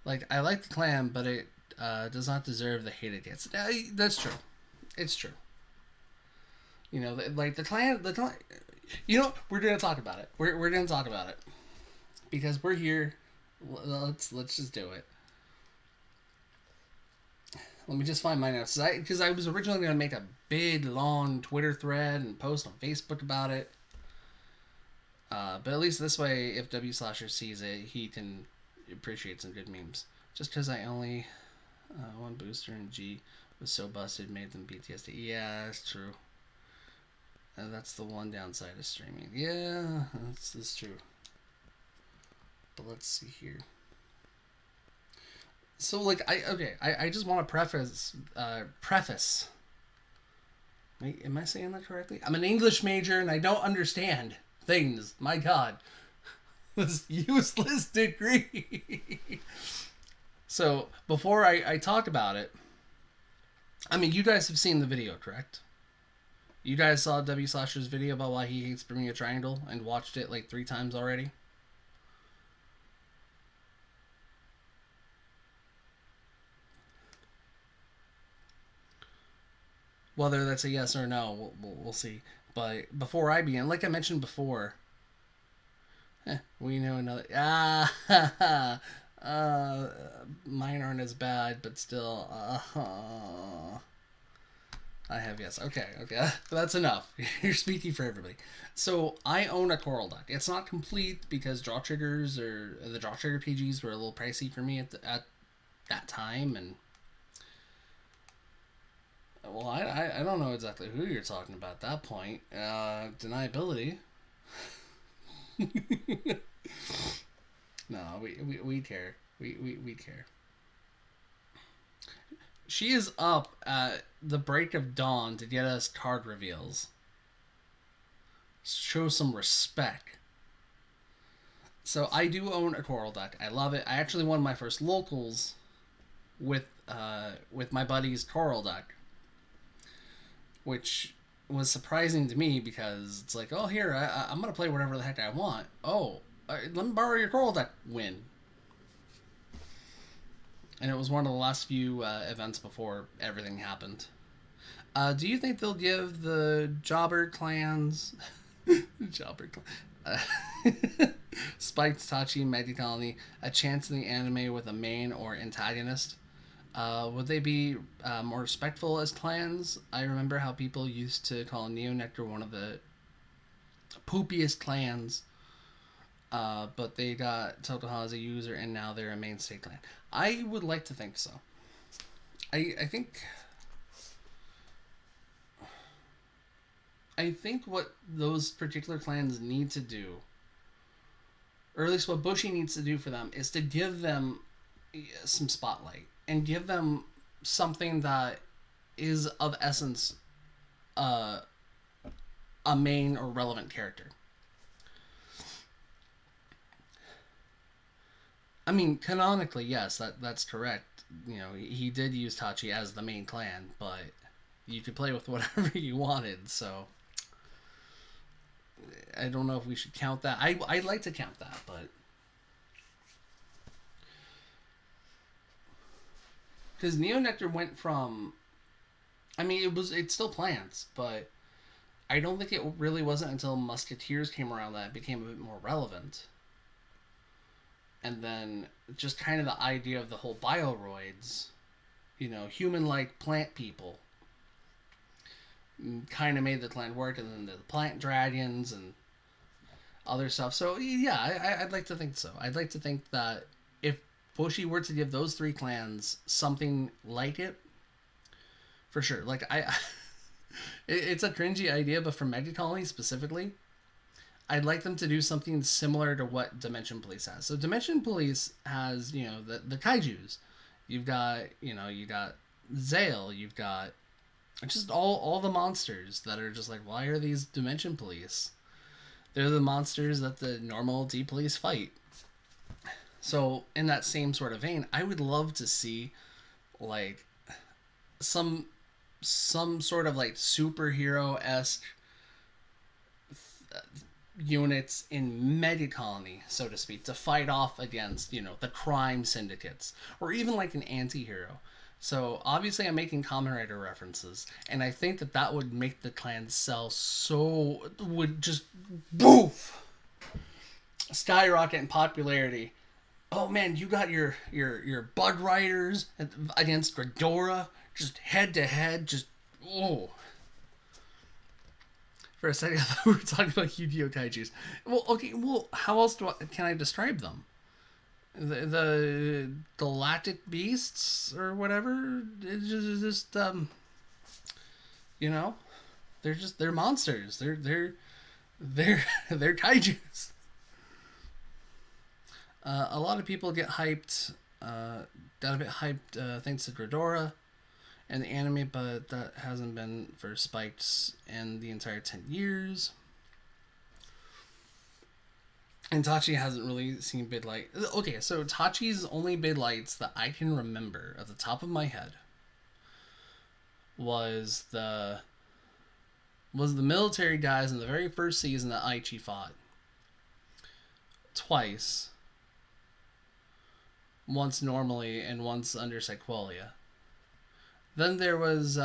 Like, I like the clan, but it does not deserve the hate it gets. That's true. It's true. Like the clan. We're gonna talk about it. We're gonna talk about it because we're here. Let's just do it. Let me just find my notes. Because I was originally gonna make a big long Twitter thread and post on Facebook about it. But at least this way, if W Slasher sees it, he can appreciate some good memes. Just because I only one booster in G was so busted, made them PTSD. Yeah, that's true. That's the one downside of streaming. Yeah, that's true. But let's see here. So, like, I just want to preface. Wait, am I saying that correctly? I'm an English major and I don't understand things. My God, this useless degree. So before I talk about it, I mean, you guys have seen the video, correct? You guys saw W Slasher's video about why he hates Bermuda Triangle and watched it like 3 times already. Whether that's a yes or no, we'll see. But before I begin, like I mentioned before, we know another. Mine aren't as bad, but still. I have yes. Okay. That's enough. You're speaking for everybody. So I own a coral duck. It's not complete because draw triggers or the draw trigger PGs were a little pricey for me at that time, and well, I don't know exactly who you're talking about at that point. Deniability. No, we care. We care. She is up at the break of dawn to get us card reveals. Show some respect. So I do own a coral duck. I love it. I actually won my first locals with my buddy's coral duck, which was surprising to me because it's like, oh, here, I'm gonna play whatever the heck I want. Oh, let me borrow your coral duck. Win. And it was one of the last few events before everything happened. Do you think they'll give the Jobber clans, Jobber clan, Spiked, Tachi, Mega Colony a chance in the anime with a main or antagonist? Would they be more respectful as clans? I remember how people used to call Neo Nectar one of the poopiest clans, but they got Totoha as a user and now they're a mainstay clan. I would like to think so. I think what those particular clans need to do, or at least what Bushi needs to do for them, is to give them some spotlight and give them something that is of essence a main or relevant character. I mean, canonically, yes, that's correct. He did use Tachi as the main clan, but you could play with whatever you wanted, so I don't know if we should count that. I'd like to count that, but because Neo Nectar went from, I mean, it's still plants, but I don't think it really wasn't until Musketeers came around that it became a bit more relevant. and then just kind of the idea of the whole bioroids, human-like plant people, kind of made the clan work, and then the plant dragons and other stuff. So yeah, I'd like to think so. I'd like to think that if Bushi were to give those three clans something like it, for sure. Like it's a cringy idea, but for Mega Colony specifically, I'd like them to do something similar to what Dimension Police has. So Dimension Police has, the kaijus. You got Zale. You've got just all the monsters that are just like, why are these Dimension Police? They're the monsters that the normal D Police fight. So in that same sort of vein, I would love to see like some sort of like superhero esque units in Mega Colony, so to speak, to fight off against, the crime syndicates, or even like an anti-hero. So obviously I'm making Kamen Rider references, and I think that would make the clan sell so, would just boof, skyrocket in popularity. Oh man, you got your Bug Riders against Ghidorah, just head to head, just oh. For a second, I thought we were talking about Yu-Gi-Oh! Kaijus. Well, okay, how else can I describe them? The galactic beasts or whatever. It's just they're monsters. They're kaijus. A lot of people got a bit hyped thanks to Ghidorah and the anime, but that hasn't been for Spikes in the entire 10 years. And Tachi hasn't really seen bid light. Okay, so Tachi's only bid lights that I can remember at the top of my head was the military guys in the very first season that Aichi fought twice. Once normally and once under Sequoia. Then there was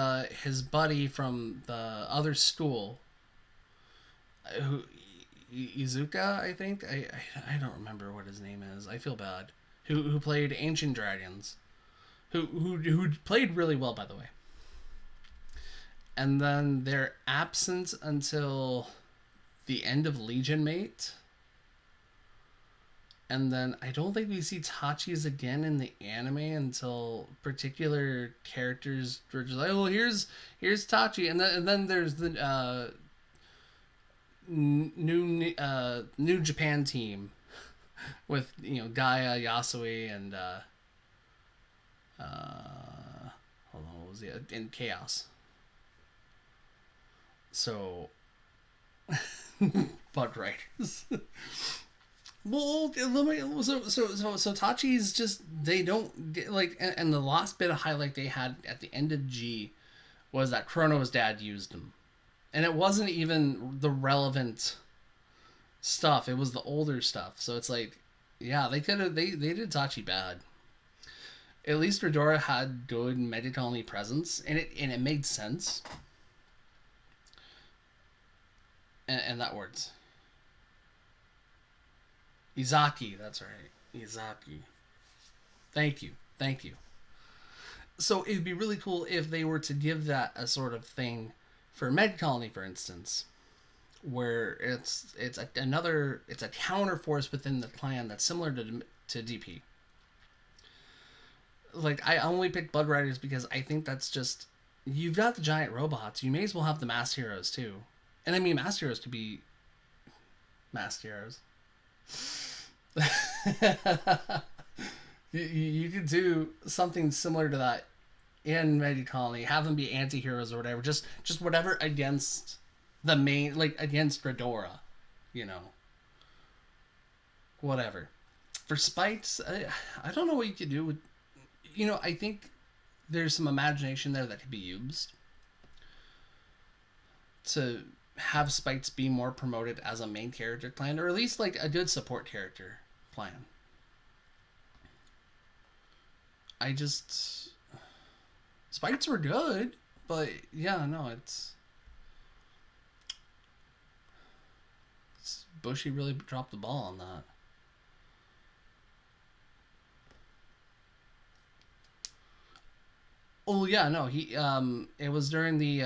his buddy from the other school, who Izuka, I think. I don't remember what his name is. I feel bad. Who played Ancient Dragons, who played really well, by the way. And then they're absent until the end of Legion Mate. And then I don't think we see Tachi's again in the anime until particular characters were just like, oh, here's Tachi, and then there's the new Japan team with Gaia, Yasui, and hold on, what was it? And Chaos. So, Bug Riders. Well, so Tachi's just, they don't get, like, and the last bit of highlight they had at the end of G was that Chrono's dad used him, and it wasn't even the relevant stuff; it was the older stuff. So it's like, yeah, they did Tachi bad. At least Ghidorah had good Mega Colony presence, and it made sense, and that works. Izaki, that's right. Izaki. Thank you. So it'd be really cool if they were to give that a sort of thing for Med Colony, for instance, where it's a counter force within the clan that's similar to DP. Like, I only picked Bug Riders because I think that's just, you've got the giant robots, you may as well have the masked heroes too. And I mean, masked heroes could be masked heroes. you could do something similar to that in Mega Colony. Have them be anti-heroes or whatever. Just whatever against the main, like against Ghidorah. Whatever. For Spikes, I don't know what you could do with. I think there's some imagination there that could be used to have Spikes be more promoted as a main character clan, or at least like a good support character clan. Spikes were good, but yeah, no, it's Bushi really dropped the ball on that. Oh yeah, no, he it was during the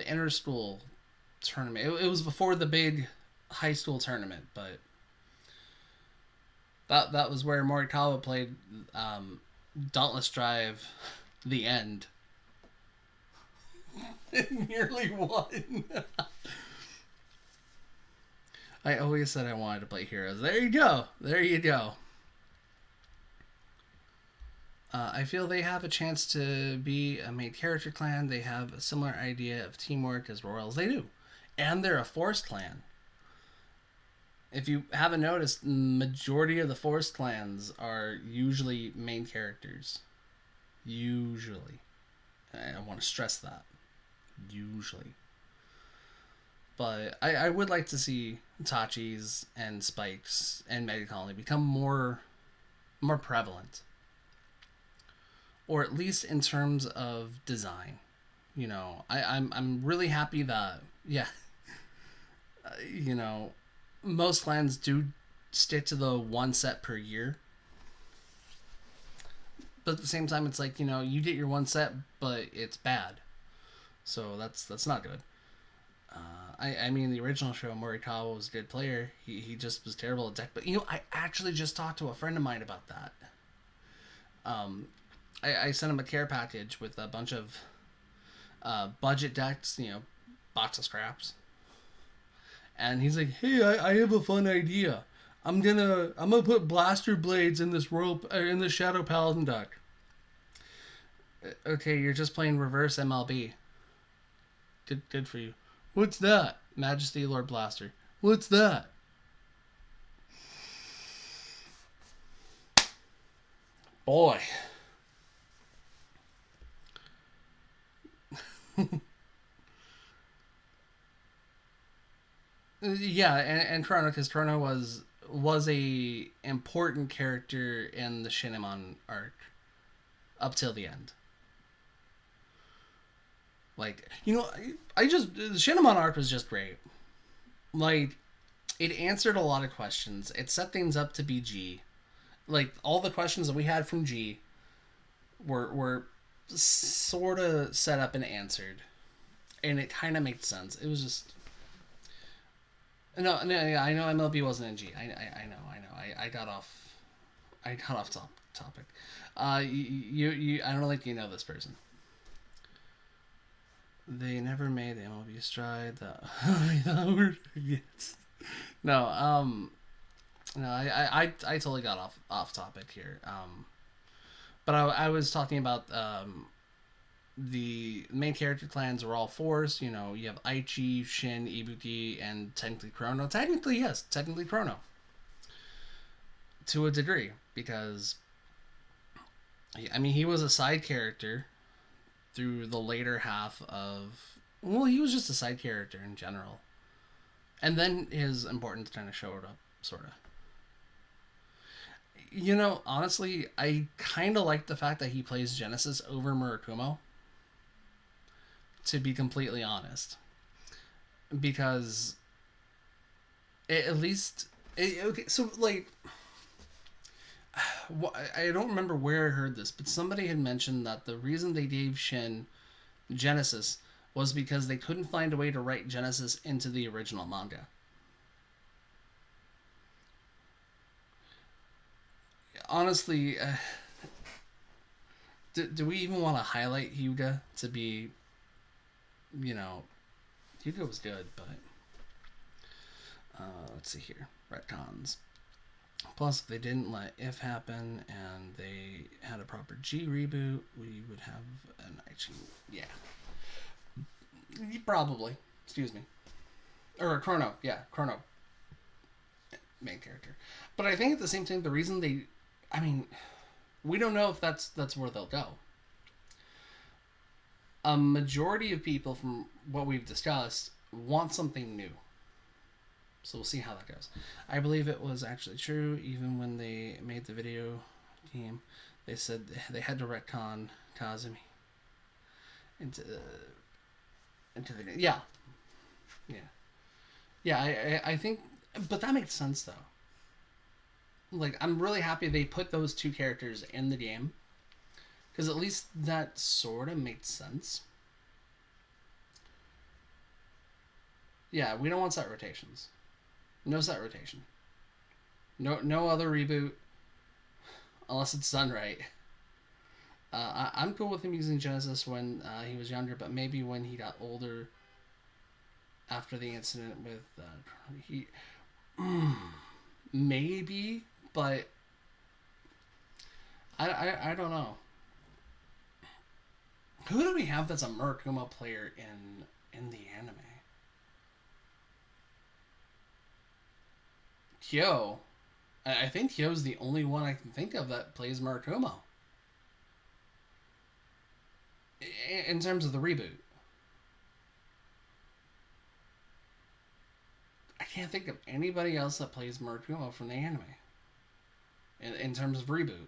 inter school tournament. It was before the big high school tournament, but that was where Morikawa played Dauntless Drive, the end. It nearly won. I always said I wanted to play Heroes. There you go. There you go. I feel they have a chance to be a main character clan. They have a similar idea of teamwork as Royals. They do. And they're a forest clan. If you haven't noticed, majority of the forest clans are usually main characters. Usually. I want to stress that. Usually. But I would like to see Tachis and Spikes and Mega Colony become more prevalent. Or at least in terms of design. You know, I'm really happy that, yeah, you know, most clans do stick to the one set per year. But at the same time, it's like, you know, you get your one set, but it's bad. So that's not good. I mean, the original show, Morikawa was a good player. He just was terrible at deck. But, you know, I actually just talked to a friend of mine about that. I sent him a care package with a bunch of budget decks, you know, box of scraps. And he's like, "Hey, I have a fun idea. I'm gonna put blaster blades in this rope in the Shadow Paladin deck." Okay, you're just playing reverse MLB. Good for you. What's that? Majesty Lord Blaster. What's that? Boy. Yeah, and Chrono, because Chrono was a important character in the Shinamon arc up till the end. Like, you know, I just the Shinamon arc was just great. Like, it answered a lot of questions. It set things up to be G. Like, all the questions that we had from G were sort of set up and answered, and it kind of made sense. It was just no, yeah, I know MLB wasn't in G. I know. I got off topic. You, I don't think you know this person. They never made the MLB stride. That yes. No, no, I totally got off topic here. But I was talking about the main character clans are all fours. You know, you have Aichi, Shin, Ibuki, and technically Chrono. Technically, yes, technically Chrono. To a degree, because I mean, he was a side character through the later half of. Well, he was just a side character in general, and then his importance kind of showed up, sort of. You know, honestly, I kind of like the fact that he plays Genesis over Murakumo. To be completely honest, because at least okay. So like, I don't remember where I heard this, but somebody had mentioned that the reason they gave Shin Genesis was because they couldn't find a way to write Genesis into the original manga. Honestly, do we even want to highlight Hyuga to be, you know, Hyuga was good, but let's see here, retcons. Plus, if they didn't let If happen and they had a proper G reboot, we would have an actually, yeah, probably. Excuse me, or a Chrono, yeah, Chrono, main character. But I think at the same time, the reason they, I mean, we don't know if that's where they'll go. A majority of people, from what we've discussed, want something new. So we'll see how that goes. I believe it was actually true. Even when they made the video game, they said they had to retcon Kazumi into the yeah, I think, but that makes sense though. Like, I'm really happy they put those two characters in the game Because at least that sort of makes sense. Yeah, we don't want set rotations. No set rotation. No other reboot unless it's done right. I'm cool with him using Genesis when he was younger, but maybe when he got older after the incident with he maybe, but I don't know. Who do we have that's a Murakumo player in the anime? Kyo. I think Kyo's the only one I can think of that plays Murakumo. In terms of the reboot. I can't think of anybody else that plays Murakumo from the anime. In terms of reboot.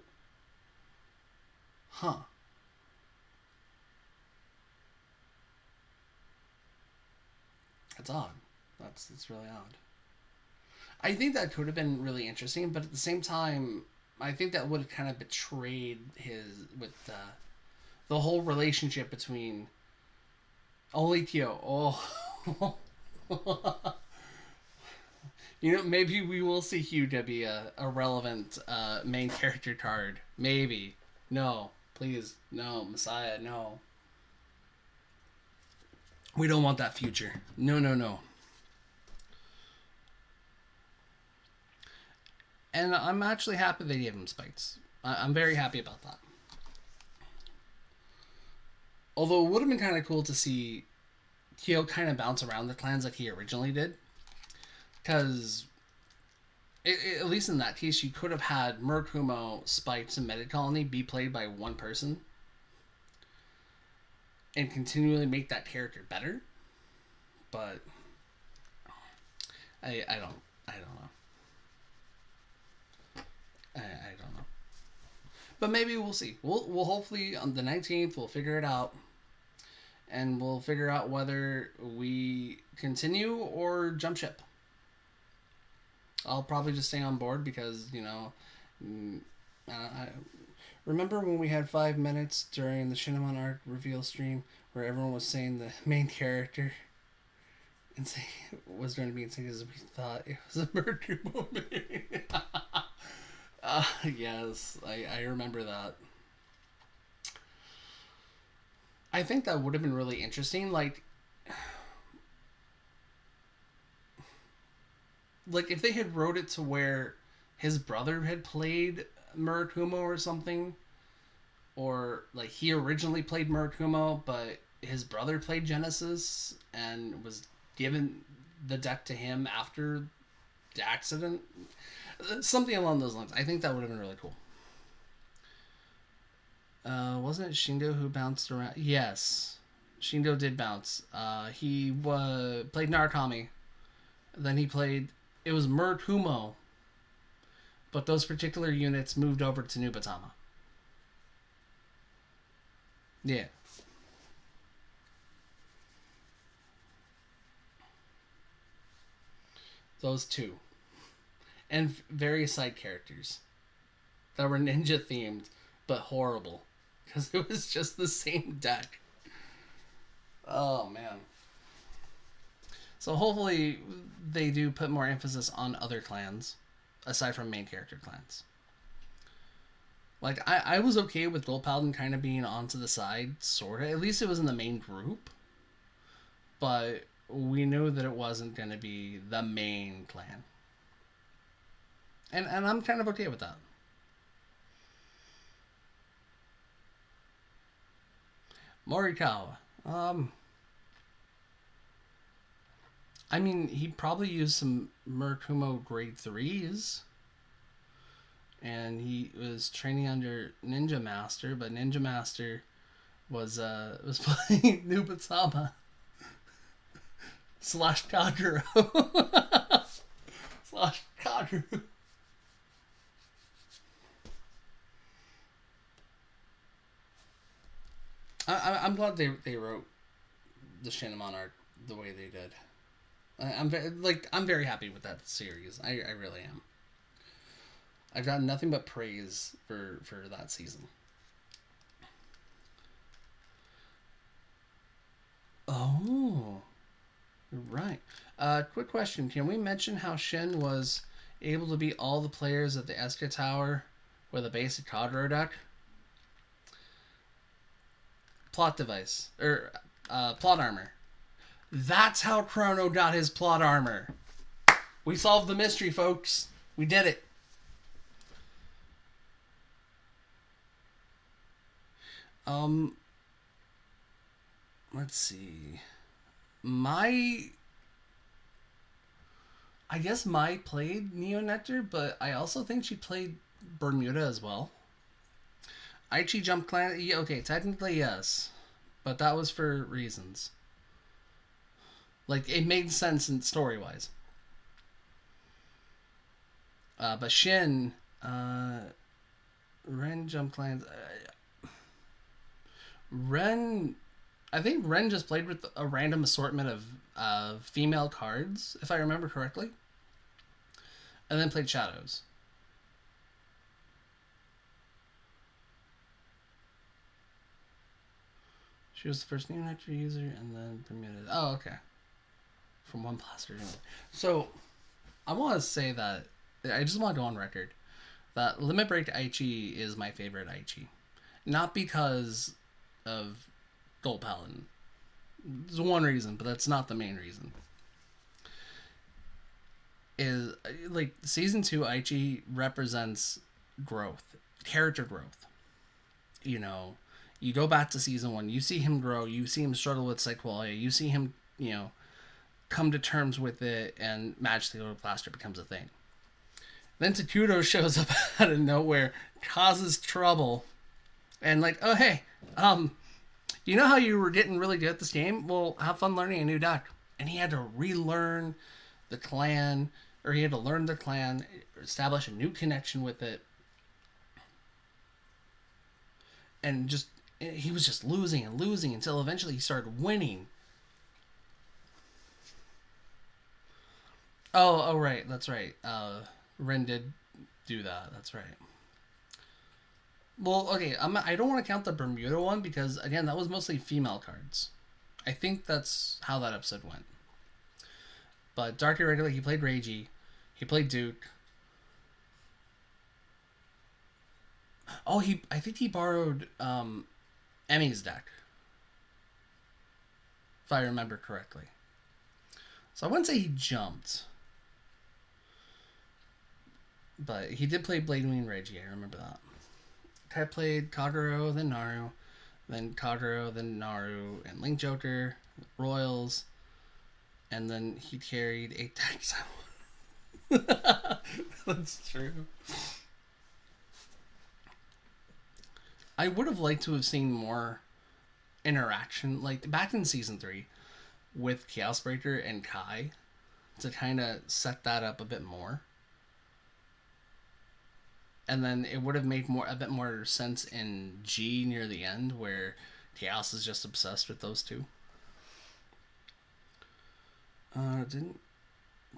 Huh. That's odd. That's really odd. I think that could have been really interesting, but at the same time, I think that would have kind of betrayed his with the whole relationship between only Kyo. Oh, maybe we will see Hyuga be a relevant main character card. Maybe. No, please, no, Messiah, no. We don't want that future. No, no, no. And I'm actually happy they gave him spikes. I'm very happy about that. Although it would have been kind of cool to see Kyo kind of bounce around the clans like he originally did. Because, at least in that case, you could have had Murakumo, Spikes, and Meta Colony be played by one person. And continually make that character better. But, I don't know. I don't know. But maybe we'll see. We'll hopefully on the 19th we'll figure it out. And we'll figure out whether we continue or jump ship. I'll probably just stay on board because, I remember when we had 5 minutes during the Shinamon Arc reveal stream where everyone was saying the main character and say was going to be insane because we thought it was a murder moment. Yes, I remember that. I think that would have been really interesting. Like if they had wrote it to where his brother had played Murakumo or something, or like he originally played Murakumo, but his brother played Genesis and was given the deck to him after the accident. Something along those lines. I think that would have been really cool. Wasn't it Shindo who bounced around? Yes. Shindo did bounce. He played Narukami. Then he played... It was Murakumo. But those particular units moved over to Nubatama. Yeah. Those two. And various side characters that were ninja themed, but horrible. Because it was just the same deck. Oh, man. So hopefully they do put more emphasis on other clans, aside from main character clans. Like, I was okay with Gold Paladin kind of being onto the side, sort of. At least it was in the main group. But we knew that it wasn't going to be the main clan. And I'm kind of okay with that. Morikawa. I mean, he probably used some Murakumo grade 3s. And he was training under Ninja Master, but Ninja Master was playing Nubatama slash Kagura. slash Kagura. I'm glad they wrote the Shinamon arc the way they did. I'm very happy with that series. I really am. I've got nothing but praise for that season. Quick question: can we mention how Shin was able to beat all the players at the Eska Tower with a basic Kadro deck? Plot device or plot armor. That's how Chrono got his plot armor. We solved the mystery, folks. We did it. Let's see. I guess Mai played Neo Nectar, but I also think she played Bermuda as well. Aichi jumped clan. Yeah, okay, technically yes, but that was for reasons. Like it made sense in story wise. But Shin, Ren jumped clans. Ren, I think Ren just played with a random assortment of female cards, if I remember correctly, and then played Shadows. She was the first Neo Nectar user, and then permitted. Oh, okay. From one blaster. So, I want to say that I just want to go on record that Limit Break Aichi is my favorite Aichi, not because of Gold Paladin. There's one reason, but that's not the main reason. Is like season 2 Aichi represents growth, character growth. You know, you go back to season 1, you see him grow, you see him struggle with Psyqualia, you see him, come to terms with it, and Magically Loaded Blaster becomes a thing. Then Takuto shows up out of nowhere, causes trouble, and like, oh hey, you know how you were getting really good at this game? Well, have fun learning a new deck. And he had to relearn the clan, or he had to learn the clan, establish a new connection with it, and he was just losing and losing until eventually he started winning. Oh, right, that's right. Ren did do that. That's right. Well, okay, I don't want to count the Bermuda one because, again, that was mostly female cards. I think that's how that episode went. But Dark Irregular, he played Reiji. He played Duke. Oh, I think he borrowed Emmy's deck, if I remember correctly. So I wouldn't say he jumped. But he did play Blade Wing Reiji, I remember that. I played Kagero, then Naru, then Kagero, then Naru, and Link Joker, Royals, and then he carried 8 decks. That's true. I would have liked to have seen more interaction, like back in season 3, with Chaos Breaker and Kai, to kind of set that up a bit more. And then it would have made a bit more sense in G near the end, where Chaos is just obsessed with those two. Didn't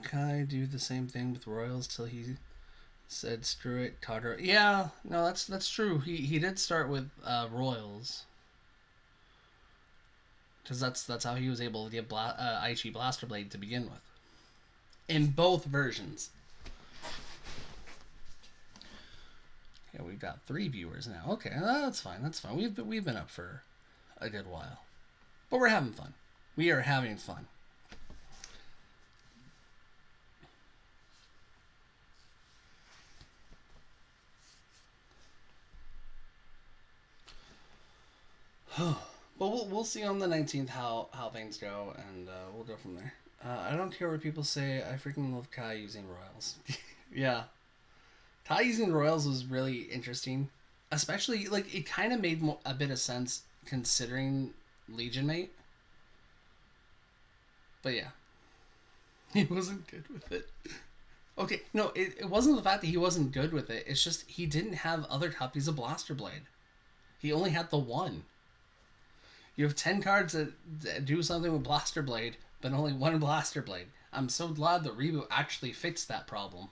Kai do the same thing with Royals till he said screw it, Kagero? Yeah, no, that's true. He did start with Royals, because that's how he was able to get Aichi Blaster Blade to begin with, in both versions. Yeah, we've got 3 viewers now. Okay, that's fine. That's fine. We've been up for a good while, but we're having fun. We are having fun. But we'll see on the 19th how things go, and we'll go from there. I don't care what people say. I freaking love Kai using Royals. Yeah. Kai using Royals was really interesting. Especially, like, it kind of made a bit of sense considering Legion Mate. But yeah. He wasn't good with it. Okay, no, it wasn't the fact that he wasn't good with it. It's just he didn't have other copies of Blaster Blade. He only had the one. You have 10 cards that do something with Blaster Blade, but only one Blaster Blade. I'm so glad that Reboot actually fixed that problem.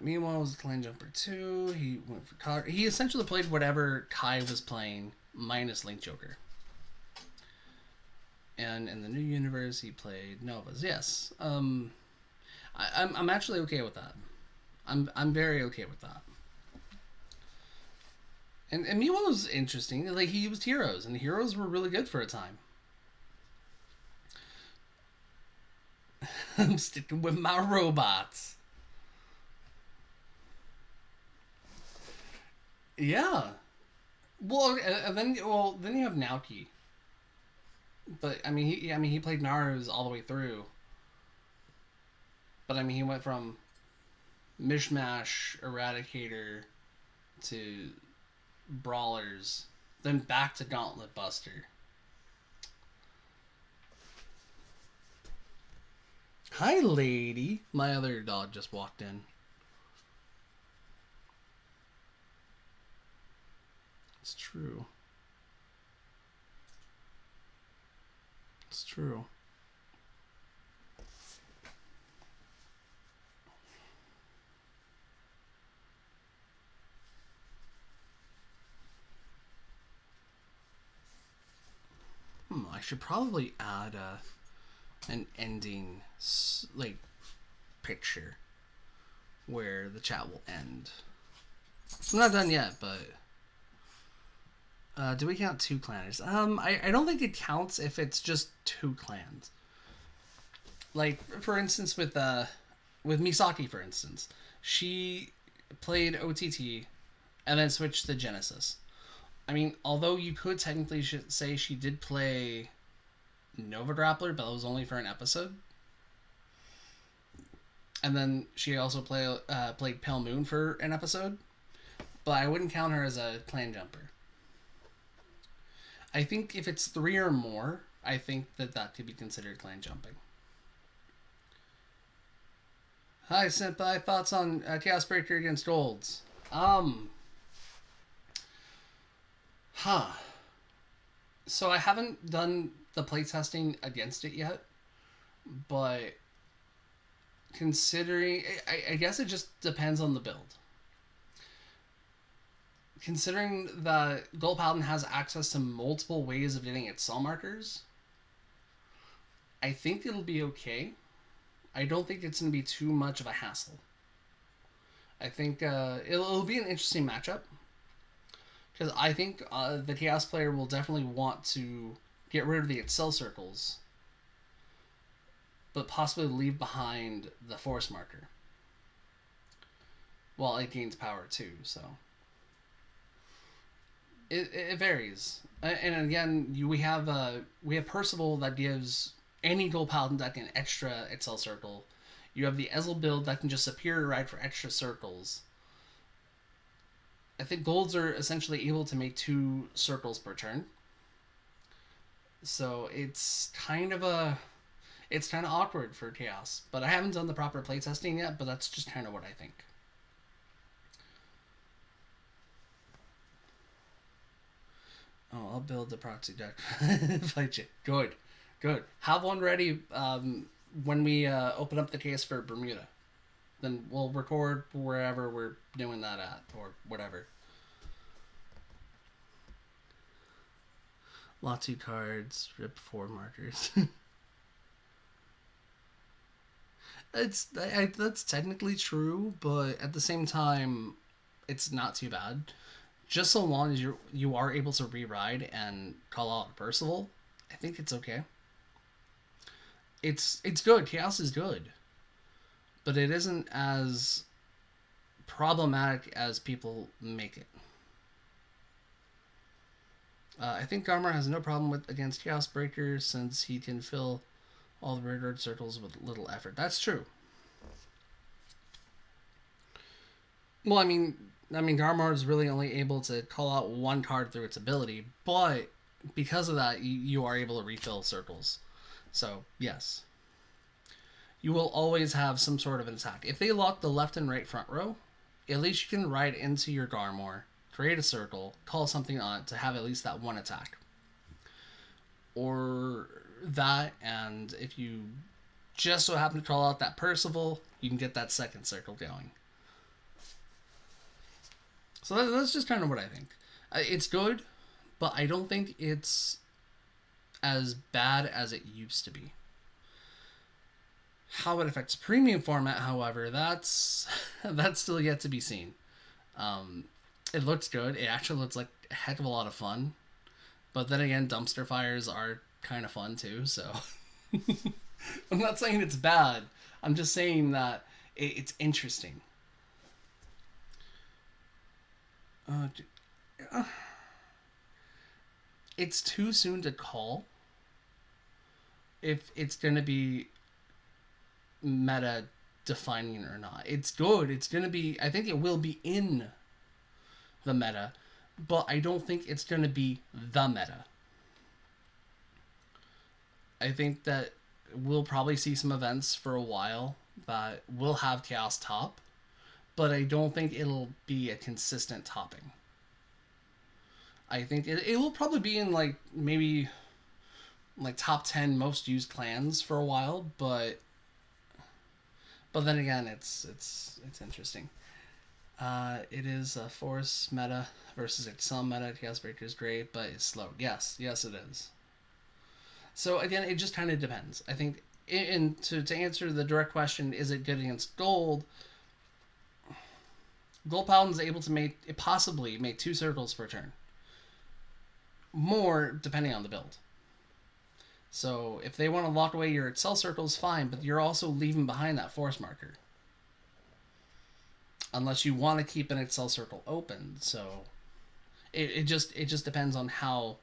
Meanwhile, was Clan Jumper 2. He went for Kai. He essentially played whatever Kai was playing, minus Link Joker. And in the new universe, he played Novas. Yes. I'm actually okay with that. I'm very okay with that. And Miwa was interesting. Like he used heroes, and heroes were really good for a time. I'm sticking with my robots. Yeah. Well, and then you have Naoki. But I mean, he played Naru's all the way through. But I mean, he went from Mishmash Eradicator to Brawlers, then back to Gauntlet Buster. Hi, lady. My other dog just walked in. It's true. It's true. I should probably add an ending like picture where the chat will end. I'm not done yet, but do we count two clans? I don't think it counts if it's just two clans. Like for instance, with Misaki, for instance, she played OTT and then switched to Genesis. I mean, although you could technically say she did play Nova Grappler, but it was only for an episode. And then she also played Pale Moon for an episode, but I wouldn't count her as a clan jumper. I think if it's three or more, I think that could be considered clan jumping. Hi, Senpai. Thoughts on Chaos Breaker against Golds? Huh. So I haven't done the playtesting against it yet, but considering, I guess it just depends on the build. Considering that Gold Paladin has access to multiple ways of getting its cell markers, I think it'll be okay. I don't think it's going to be too much of a hassle. I think it'll be an interesting matchup. Because I think the Chaos player will definitely want to get rid of the Excel circles, but possibly leave behind the Force marker. Well, it gains power too, so. It varies. And again, we have Percival that gives any Gold Paladin that can extra Excel circle. You have the Ezel build that can just Superior Ride for extra circles. I think golds are essentially able to make 2 circles per turn. So it's kind of awkward for Chaos. But I haven't done the proper playtesting yet, but that's just kind of what I think. Oh, I'll build the proxy deck. Fight you. Good. Have one ready when we open up the case for Bermuda. Then we'll record wherever we're doing that at, or whatever. Latu cards, rip 4 markers. That's technically true, but at the same time, it's not too bad. Just so long as you are able to re-ride and call out Percival, I think it's okay. It's good. Chaos is good, but it isn't as problematic as people make it. I think Garmar has no problem against Chaos Breaker since he can fill all the red circles with little effort. That's true. Well, I mean, Garmar is really only able to call out one card through its ability, but because of that, you are able to refill circles. So, yes. You will always have some sort of an attack. If they lock the left and right front row, at least you can ride into your Garmar, create a circle, call something on to have at least that one attack. Or that, and if you just so happen to call out that Percival, you can get that second circle going. So that's just kind of what I think. It's good, but I don't think it's as bad as it used to be. How it affects premium format, however, that's still yet to be seen. Um, it looks good. It actually looks like a heck of a lot of fun. But then again, dumpster fires are kind of fun too. So I'm not saying it's bad. I'm just saying that it's interesting. Uh, it's too soon to call if it's going to be meta defining or not. It's good. It's going to be, I think it will be in the meta, but I don't think it's going to be the meta. I think that we'll probably see some events for a while that will have Chaos top, but I don't think it'll be a consistent topping. I think it will probably be in like maybe like top 10 most used clans for a while, but then again, it's interesting. It is a force meta versus Excel meta. Chaos Breaker is great, but it's slow. Yes, it is. So again, it just kind of depends. I think, and to answer the direct question, is it good against gold? Gold Paladin's able to possibly make 2 circles per turn. More depending on the build. So if they want to lock away your Excel circles, fine, but you're also leaving behind that force marker. Unless you want to keep an Excel circle open. So it just depends on how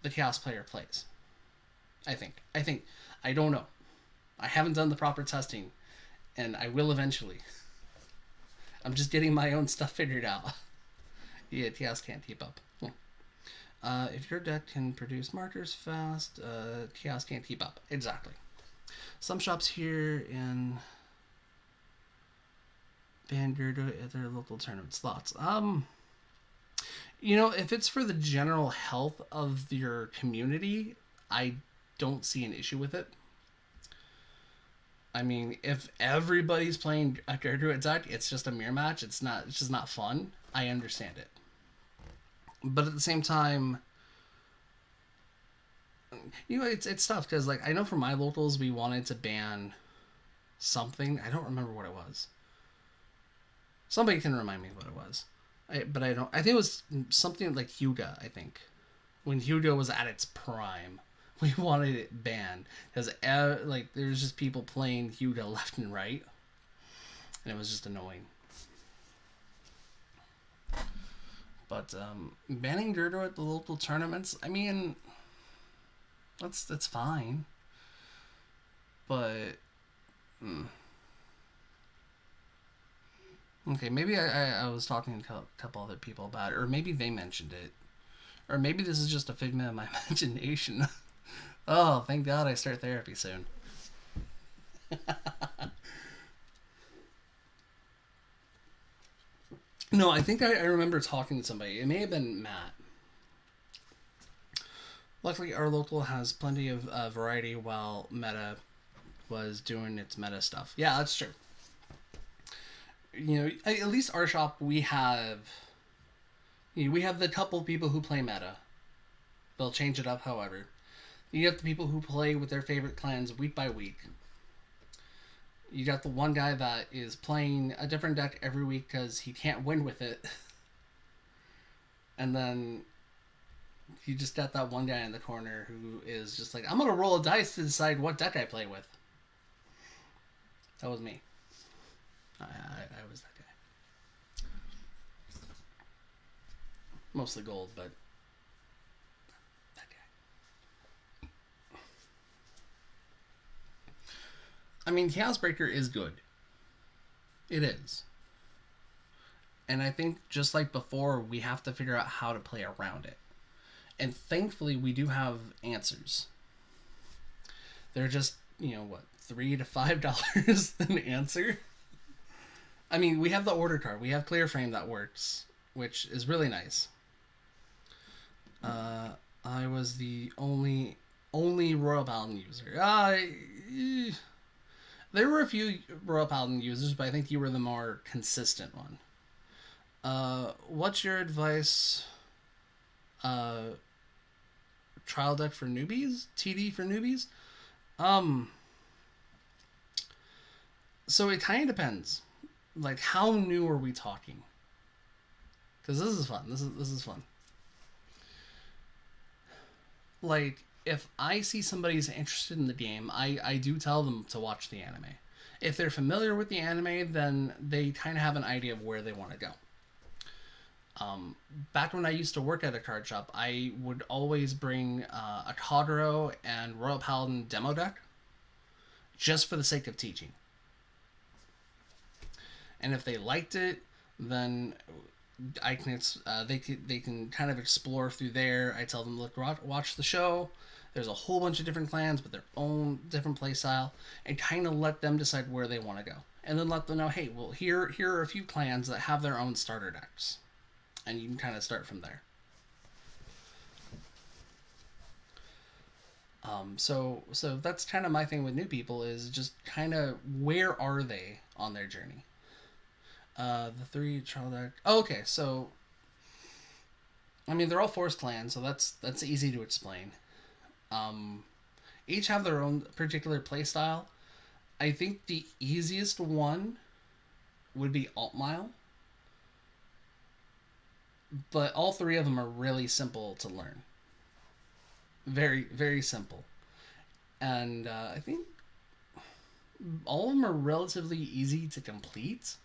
the Chaos player plays. I think. I don't know. I haven't done the proper testing, and I will eventually. I'm just getting my own stuff figured out. Yeah, Chaos can't keep up. If your deck can produce markers fast, Chaos can't keep up. Exactly. Some shops here in Vanguard at their local tournament slots. If it's for the general health of your community, I don't see an issue with it. I mean, if everybody's playing a Druid deck, it's just a mirror match. It's just not fun. I understand it. But at the same time, it's tough because like I know for my locals we wanted to ban something. I don't remember what it was. Somebody can remind me what it was. But I don't. I think it was something like Hyuga. I think when Hyuga was at its prime, we wanted it banned because there's just people playing Hyuga left and right, and it was just annoying. But banning Gerdo at the local tournaments, I mean, that's fine. But okay, maybe I was talking to a couple other people about it, or maybe they mentioned it, or maybe this is just a figment of my imagination. Oh, thank God I start therapy soon. No, I think I remember talking to somebody. It may have been Matt. Luckily, our local has plenty of variety while Meta was doing its meta stuff. Yeah, that's true. At least our shop, we have the couple people who play meta. They'll change it up, however. You got the people who play with their favorite clans week by week. You got the one guy that is playing a different deck every week because he can't win with it. And then you just got that one guy in the corner who is just like, I'm going to roll a dice to decide what deck I play with. That was me. I was that guy. Mostly gold, but that guy. I mean, Chaos Breaker is good. It is. And I think just like before, we have to figure out how to play around it. And thankfully, we do have answers. They're just, $3 to $5 an answer. I mean, we have the order card. We have Clear Frame that works, which is really nice. I was the only Royal Paladin user. There were a few Royal Paladin users, but I think you were the more consistent one. What's your advice trial deck for newbies, TD for newbies. Um, so it kind of depends. Like, how new are we talking? Because this is fun. This is fun. Like, if I see somebody's interested in the game, I do tell them to watch the anime. If they're familiar with the anime, then they kind of have an idea of where they want to go. Back when I used to work at a card shop, I would always bring a Kagero and Royal Paladin demo deck just for the sake of teaching. And if they liked it, then they can kind of explore through there. I tell them, look, watch the show. There's a whole bunch of different clans with their own different play style, and kind of let them decide where they want to go. And then let them know, hey, well, here are a few clans that have their own starter decks, and you can kind of start from there. So that's kind of my thing with new people, is just kind of where are they on their journey. The three trial deck. Oh, okay, so I mean they're all forest clans, so that's easy to explain. Each have their own particular playstyle. I think the easiest one would be Alt Mile, but all three of them are really simple to learn. Very, very simple. And I think all of them are relatively easy to complete.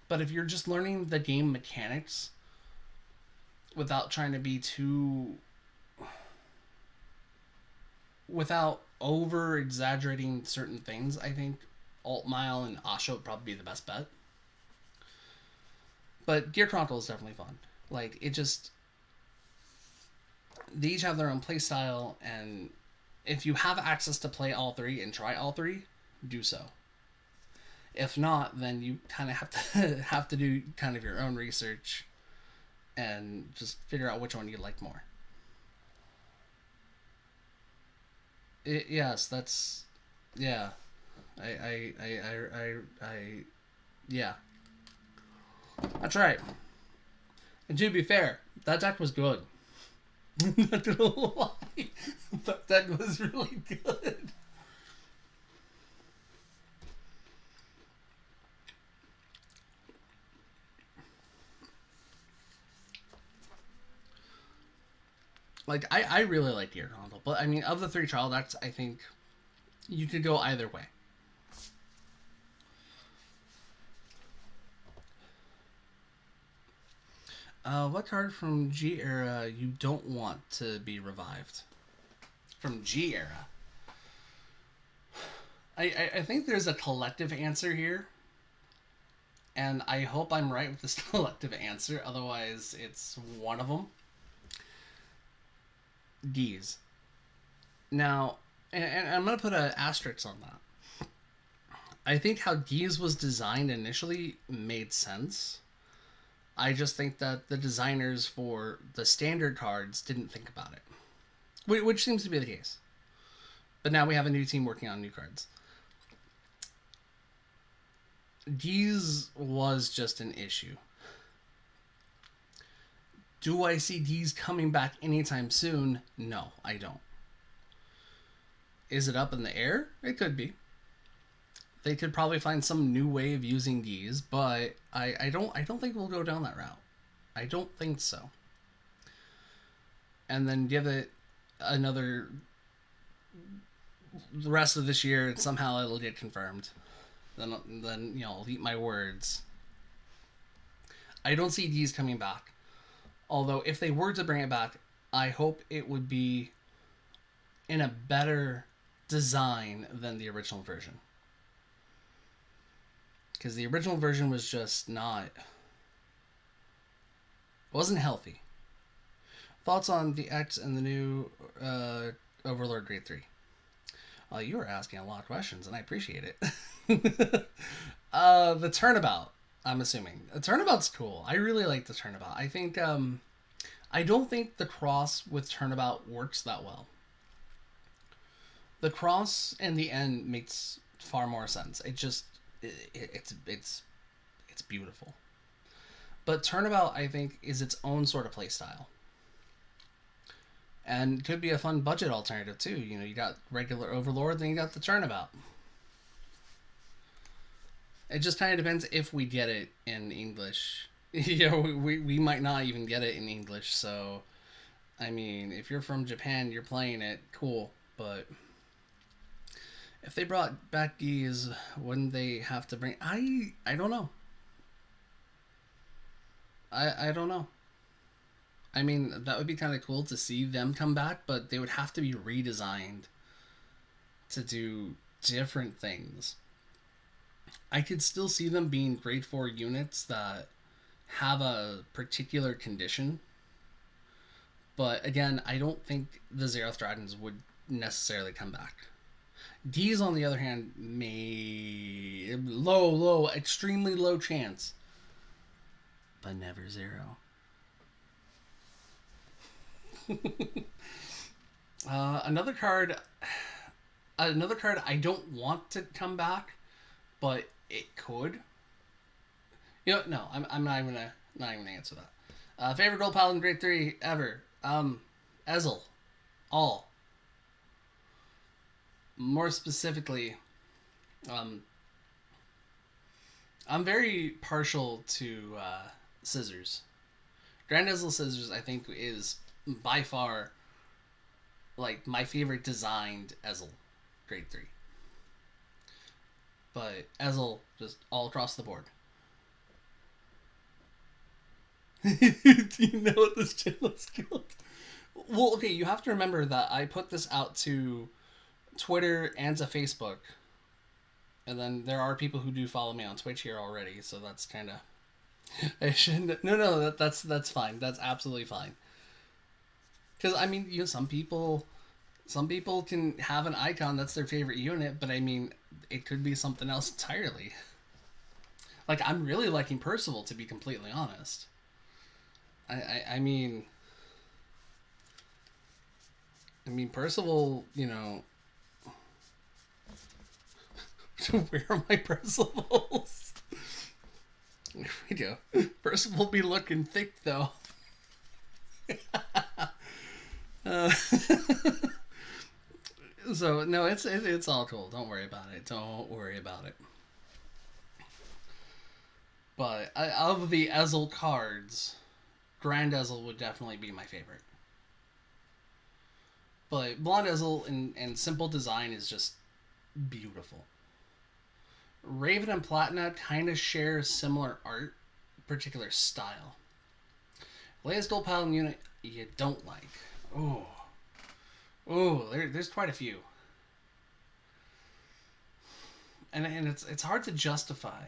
But if you're just learning the game mechanics without trying to be too... without over exaggerating certain things, I think Alt Mile and Asha would probably be the best bet. But Gear Chronicle is definitely fun. Like, it just... they each have their own play style, and if you have access to play all three and try all three, do so. If not, then you kind of have to do kind of your own research and just figure out which one you like more. Yes, that's yeah. Yeah. That's right. And to be fair, that deck was good. Not gonna lie, that deck was really good. Like, I really like Gear Console, but I mean, of the three trial decks, I think you could go either way. What card from G era you don't want to be revived? From G era, I think there's a collective answer here, and I hope I'm right with this collective answer. Otherwise, it's one of them. D's. Now, and I'm going to put an asterisk on that. I think how D's was designed initially made sense. I just think that the designers for the standard cards didn't think about it. Which seems to be the case. But now we have a new team working on new cards. D's was just an issue. Do I see D's coming back anytime soon? No, I don't. Is it up in the air? It could be. They could probably find some new way of using D's, but I don't think we'll go down that route. I don't think so. And then give it another the rest of this year, and somehow it'll get confirmed. Then I'll eat my words. I don't see D's coming back. Although, if they were to bring it back, I hope it would be in a better design than the original version. Because the original version was just not... wasn't healthy. Thoughts on the X and the new Overlord Grade 3? Well, you were asking a lot of questions, and I appreciate it. The Turnabout. I'm assuming. The Turnabout's cool. I really like the Turnabout. I think, I don't think the cross with Turnabout works that well. The cross in the end makes far more sense. It just, it's beautiful. But Turnabout, I think, is its own sort of play style. And could be a fun budget alternative too. You know, you got regular Overlord, then you got the Turnabout. It just kind of depends if we get it in English. You know, we might not even get it in English. So, I mean, if you're from Japan, you're playing it, cool. But if they brought back Geese, wouldn't they have to bring? I don't know. I don't know. I mean, that would be kind of cool to see them come back, but they would have to be redesigned to do different things. I could still see them being grade 4 units that have a particular condition, but again, I don't think the Zeroth Dragons would necessarily come back. D's, on the other hand, may low, extremely low chance, but never zero. Another card, I don't want to come back, but it could. You know, no, I'm not even gonna answer that. Favorite Gold Paladin Grade 3 ever. Ezel. All. More specifically, um, I'm very partial to Scissors. Grand Ezel Scissors, I think, is by far like my favorite designed Ezel Grade 3. But Ezel, just all across the board. Do you know what this channel is called? Well, okay, you have to remember that I put this out to Twitter and to Facebook. And then there are people who do follow me on Twitch here already, so that's kind of... I shouldn't... No, that's fine. That's absolutely fine. Because, I mean, you know, some people can have an icon that's their favorite unit, but I mean, it could be something else entirely. Like, I'm really liking Percival, to be completely honest. I mean, Percival, you know... Where are my Percivals? There we go. Percival be looking thick, though. So, no, it's all cool. Don't worry about it. Don't worry about it. But of the Ezel cards, Grand Ezel would definitely be my favorite. But Blonde Ezel and simple design is just beautiful. Raven and Platina kind of share similar art, particular style. Latest Gold Paladin unit you don't like. There's quite a few. And it's hard to justify.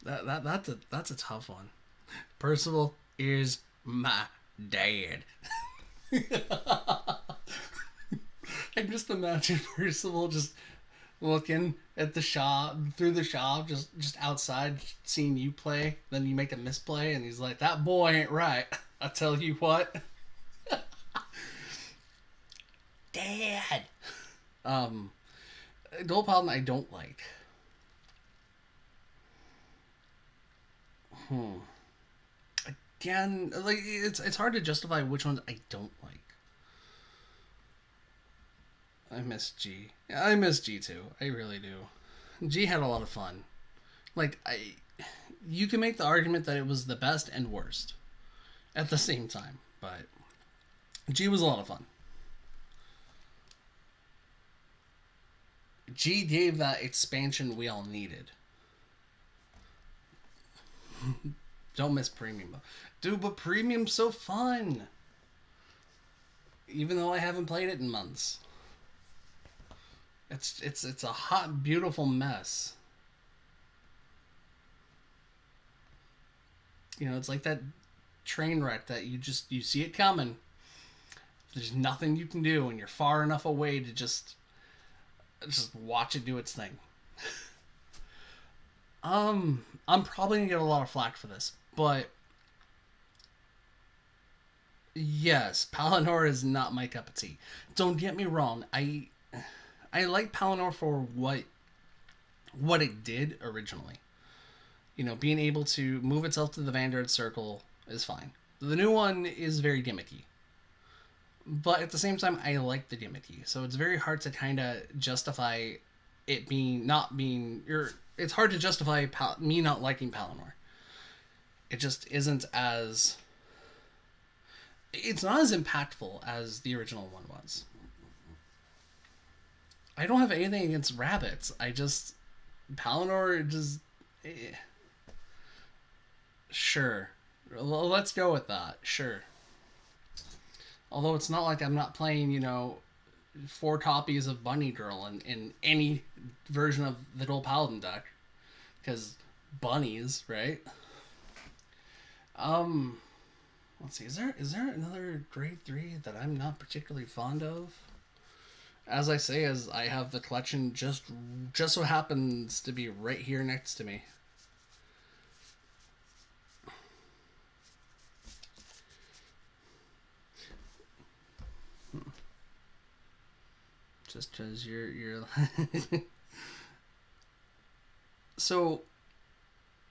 That's a tough one. Percival is my dad. I just imagine Percival just looking at the shop, through the shop, just outside, seeing you play. Then you make a misplay, and he's like, "That boy ain't right." I tell you what, Dad. Gold Paladin I don't like. Again, like it's hard to justify which ones I don't like. I miss G. Yeah, I miss G too. I really do. G had a lot of fun. Like you can make the argument that it was the best and worst at the same time, but G was a lot of fun. G gave that expansion we all needed. Don't miss Premium. Dude, but Premium's so fun. Even though I haven't played it in months. It's a hot, beautiful mess. You know, it's like that train wreck that you see it coming. There's nothing you can do, and you're far enough away to just watch it do its thing. I'm probably gonna get a lot of flack for this, but yes, Palinor is not my cup of tea. Don't get me wrong. I like Palinor for what it did originally. Being able to move itself to the Vanguard circle is fine. The new one is very gimmicky. But at the same time, I like the gimmicky. So it's very hard to kind of justify it being not being. It's hard to justify me not liking Palinor. It just isn't as. It's not as impactful as the original one was. I don't have anything against rabbits. I just. Palinor just. Sure. Well, let's go with that. Sure. Although it's not like I'm not playing, 4 copies of Bunny Girl in any version of the Dual Paladin deck. Because bunnies, right? Let's see. Is there another grade 3 that I'm not particularly fond of? As I say, as I have the collection just so happens to be right here next to me. Just because you're so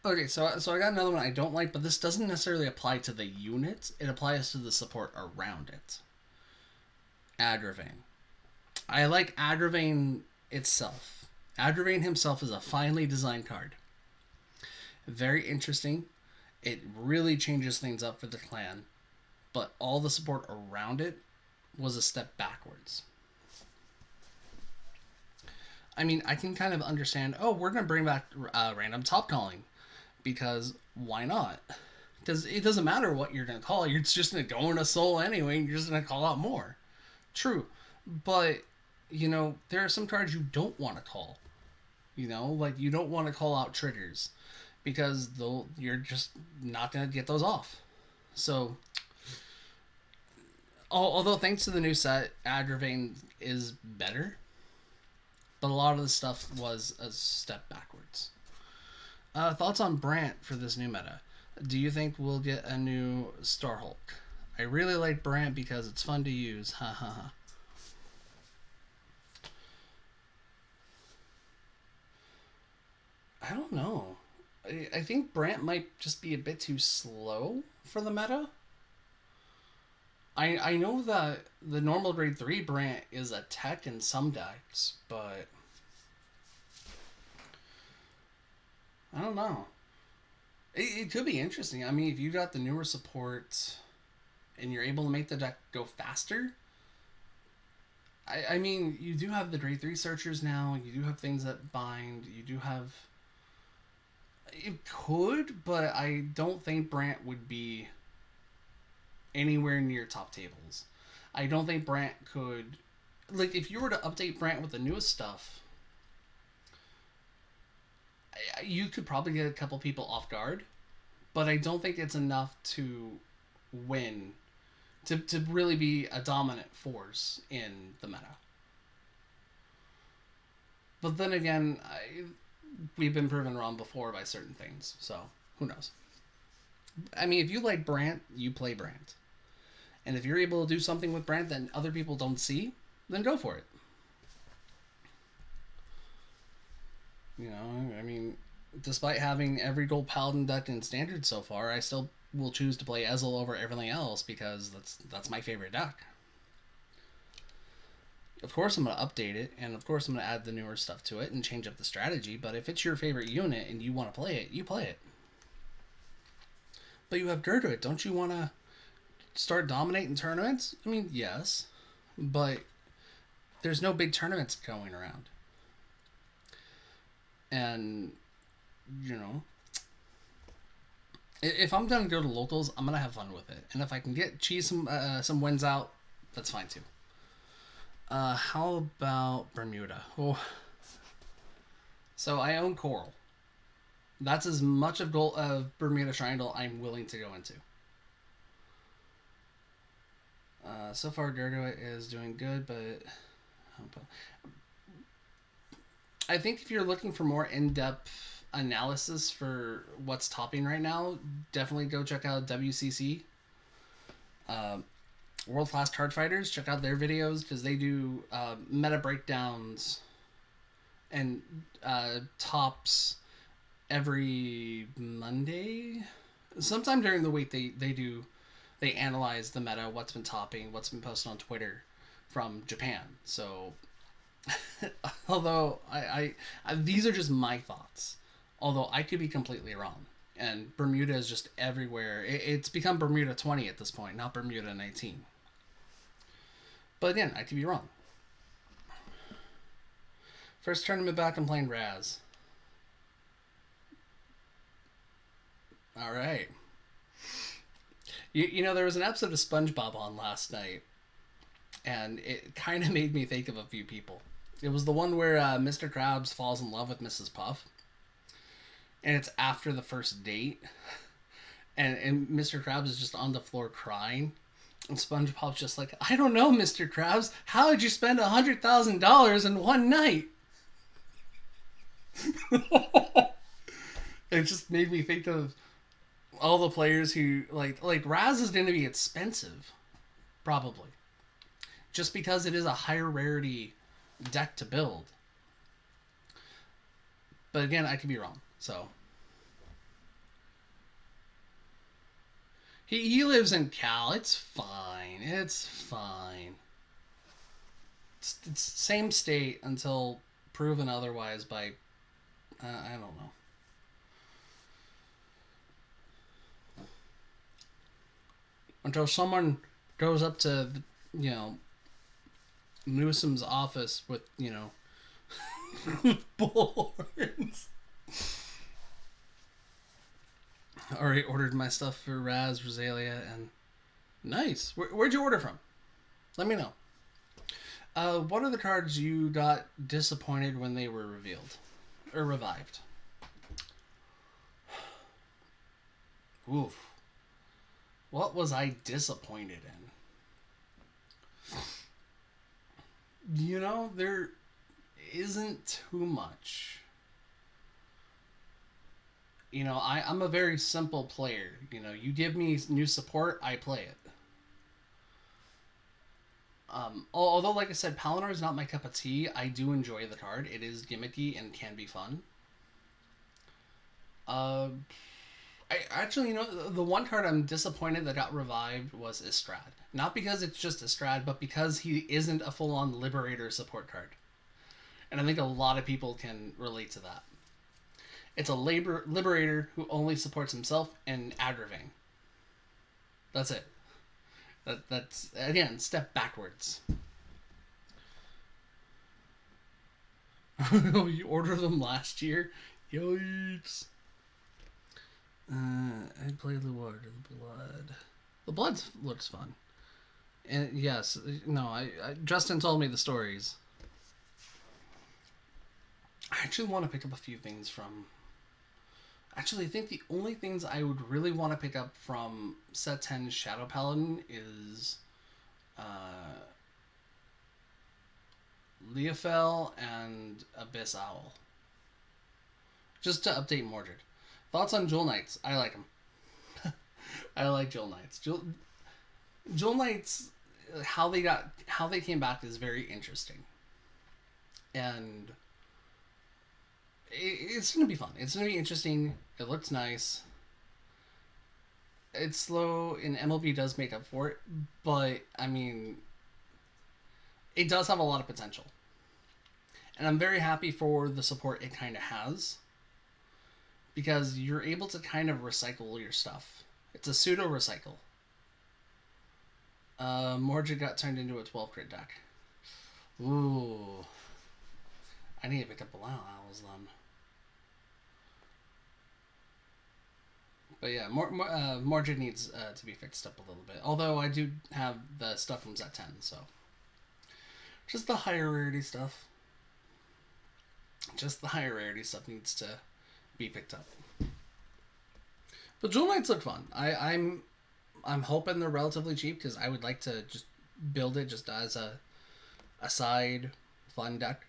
okay, so I got another one I don't like, but this doesn't necessarily apply to the unit. It applies to the support around it. Adravane. I like Adravane itself. Adravane himself is a finely designed card. Very interesting. It really changes things up for the clan, but all the support around it was a step backwards. I mean, I can kind of understand, we're going to bring back random top calling. Because why not? Because it doesn't matter what you're going to call. You're just going to go in a soul anyway, and you're just going to call out more. True. But, there are some cards you don't want to call. Like you don't want to call out triggers. Because you're just not going to get those off. So, although thanks to the new set, Adravane is better. But a lot of the stuff was a step backwards. Thoughts on Brant for this new meta? Do you think we'll get a new Starhulk? I really like Brant because it's fun to use. Ha ha ha. I don't know. I think Brant might just be a bit too slow for the meta. I know that the normal grade 3 Brant is a tech in some decks, but I don't know. It could be interesting. I mean, if you got the newer support and you're able to make the deck go faster, I mean, you do have the grade 3 searchers now. You do have things that bind. You do have. It could, but I don't think Brant would be anywhere near top tables. I don't think Brant could. Like, if you were to update Brant with the newest stuff, you could probably get a couple people off guard, but I don't think it's enough to win, to really be a dominant force in the meta. But then again, we've been proven wrong before by certain things, so who knows? I mean, if you like Brant, you play Brant. And if you're able to do something with Brant that other people don't see, then go for it. I mean, despite having every gold paladin deck in standard so far, I still will choose to play Ezel over everything else because that's my favorite deck. Of course I'm going to update it, and of course I'm going to add the newer stuff to it and change up the strategy, but if it's your favorite unit and you want to play it, you play it. But you have Gertrude, don't you want to start dominating tournaments? I mean, yes, but there's no big tournaments going around. And, if I'm going to go to locals, I'm going to have fun with it. And if I can cheese some wins out, that's fine too. How about Bermuda? Oh. So I own Coral. That's as much of Bermuda Triangle I'm willing to go into. So far, Gertrude is doing good, but I think if you're looking for more in-depth analysis for what's topping right now, definitely go check out WCC. World Class Card Fighters, check out their videos because they do meta breakdowns and tops every Monday. Sometime during the week, they analyze the meta, what's been topping, what's been posted on Twitter from Japan. So, although these are just my thoughts, although I could be completely wrong. And Bermuda is just everywhere. It's become Bermuda 20 at this point, not Bermuda 19. But again, I could be wrong. First tournament back, I'm playing Raz. All right. You know, there was an episode of SpongeBob on last night, and it kind of made me think of a few people. It was the one where Mr. Krabs falls in love with Mrs. Puff, and it's after the first date, and Mr. Krabs is just on the floor crying, and SpongeBob's just like, I don't know, Mr. Krabs, how did you spend $100,000 in one night? It just made me think of all the players who like Raz is going to be expensive, probably, just because it is a higher rarity deck to build. But again, I could be wrong. So he lives in Cal. It's fine. It's fine. It's same state until proven otherwise by I don't know. Until someone goes up to, you know, Newsom's office with, you know, bullhorns. Already ordered my stuff for Raz, Rosalia, and nice. Where'd you order from? Let me know. What are the cards you got disappointed when they were revealed? Or revived? Oof. What was I disappointed in? You know, there isn't too much. You know, I'm a very simple player. You know, you give me new support, I play it. Although, like I said, Palinor is not my cup of tea, I do enjoy the card. It is gimmicky and can be fun. I actually, you know, the one card I'm disappointed that got revived was Istrad. Not because it's just Istrad, but because he isn't a full-on Liberator support card. And I think a lot of people can relate to that. It's a Liberator who only supports himself and Aggravating. That's it. That's, again, step backwards. You ordered them last year? Yikes. I played the Water the Blood. The Blood looks fun. And yes, no, Justin told me the stories. I actually want to pick up a few things from... Actually, I think the only things I would really want to pick up from Set 10 Shadow Paladin is... Leofel and Abyss Owl. Just to update Mordred. Thoughts on Jewel Knights? I like them. I like Jewel Knights. Jewel Knights, how they came back is very interesting, and it's gonna be fun. It's gonna be interesting. It looks nice. It's slow, and MLB does make up for it, but I mean, it does have a lot of potential, and I'm very happy for the support it kind of has. Because you're able to kind of recycle your stuff. It's a pseudo recycle. Mordred got turned into a 12 crit deck. Ooh. I need to pick up Belial Owls then. But yeah, Mordred needs to be fixed up a little bit. Although I do have the stuff from Set 10, so. Just the higher rarity stuff. Just the higher rarity stuff needs to be picked up. But Jewel Knights look fun. I'm hoping they're relatively cheap because I would like to just build it just as a side fun deck.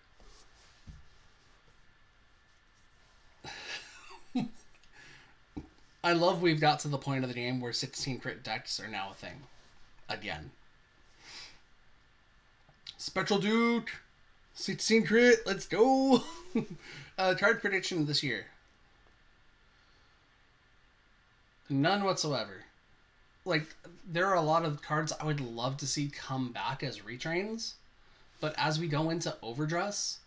I love we've got to the point of the game where 16 crit decks are now a thing. Again. Spectral Duke! 16 crit, let's go. Card prediction this year. None whatsoever. Like, there are a lot of cards I would love to see come back as retrains, but as we go into Overdress,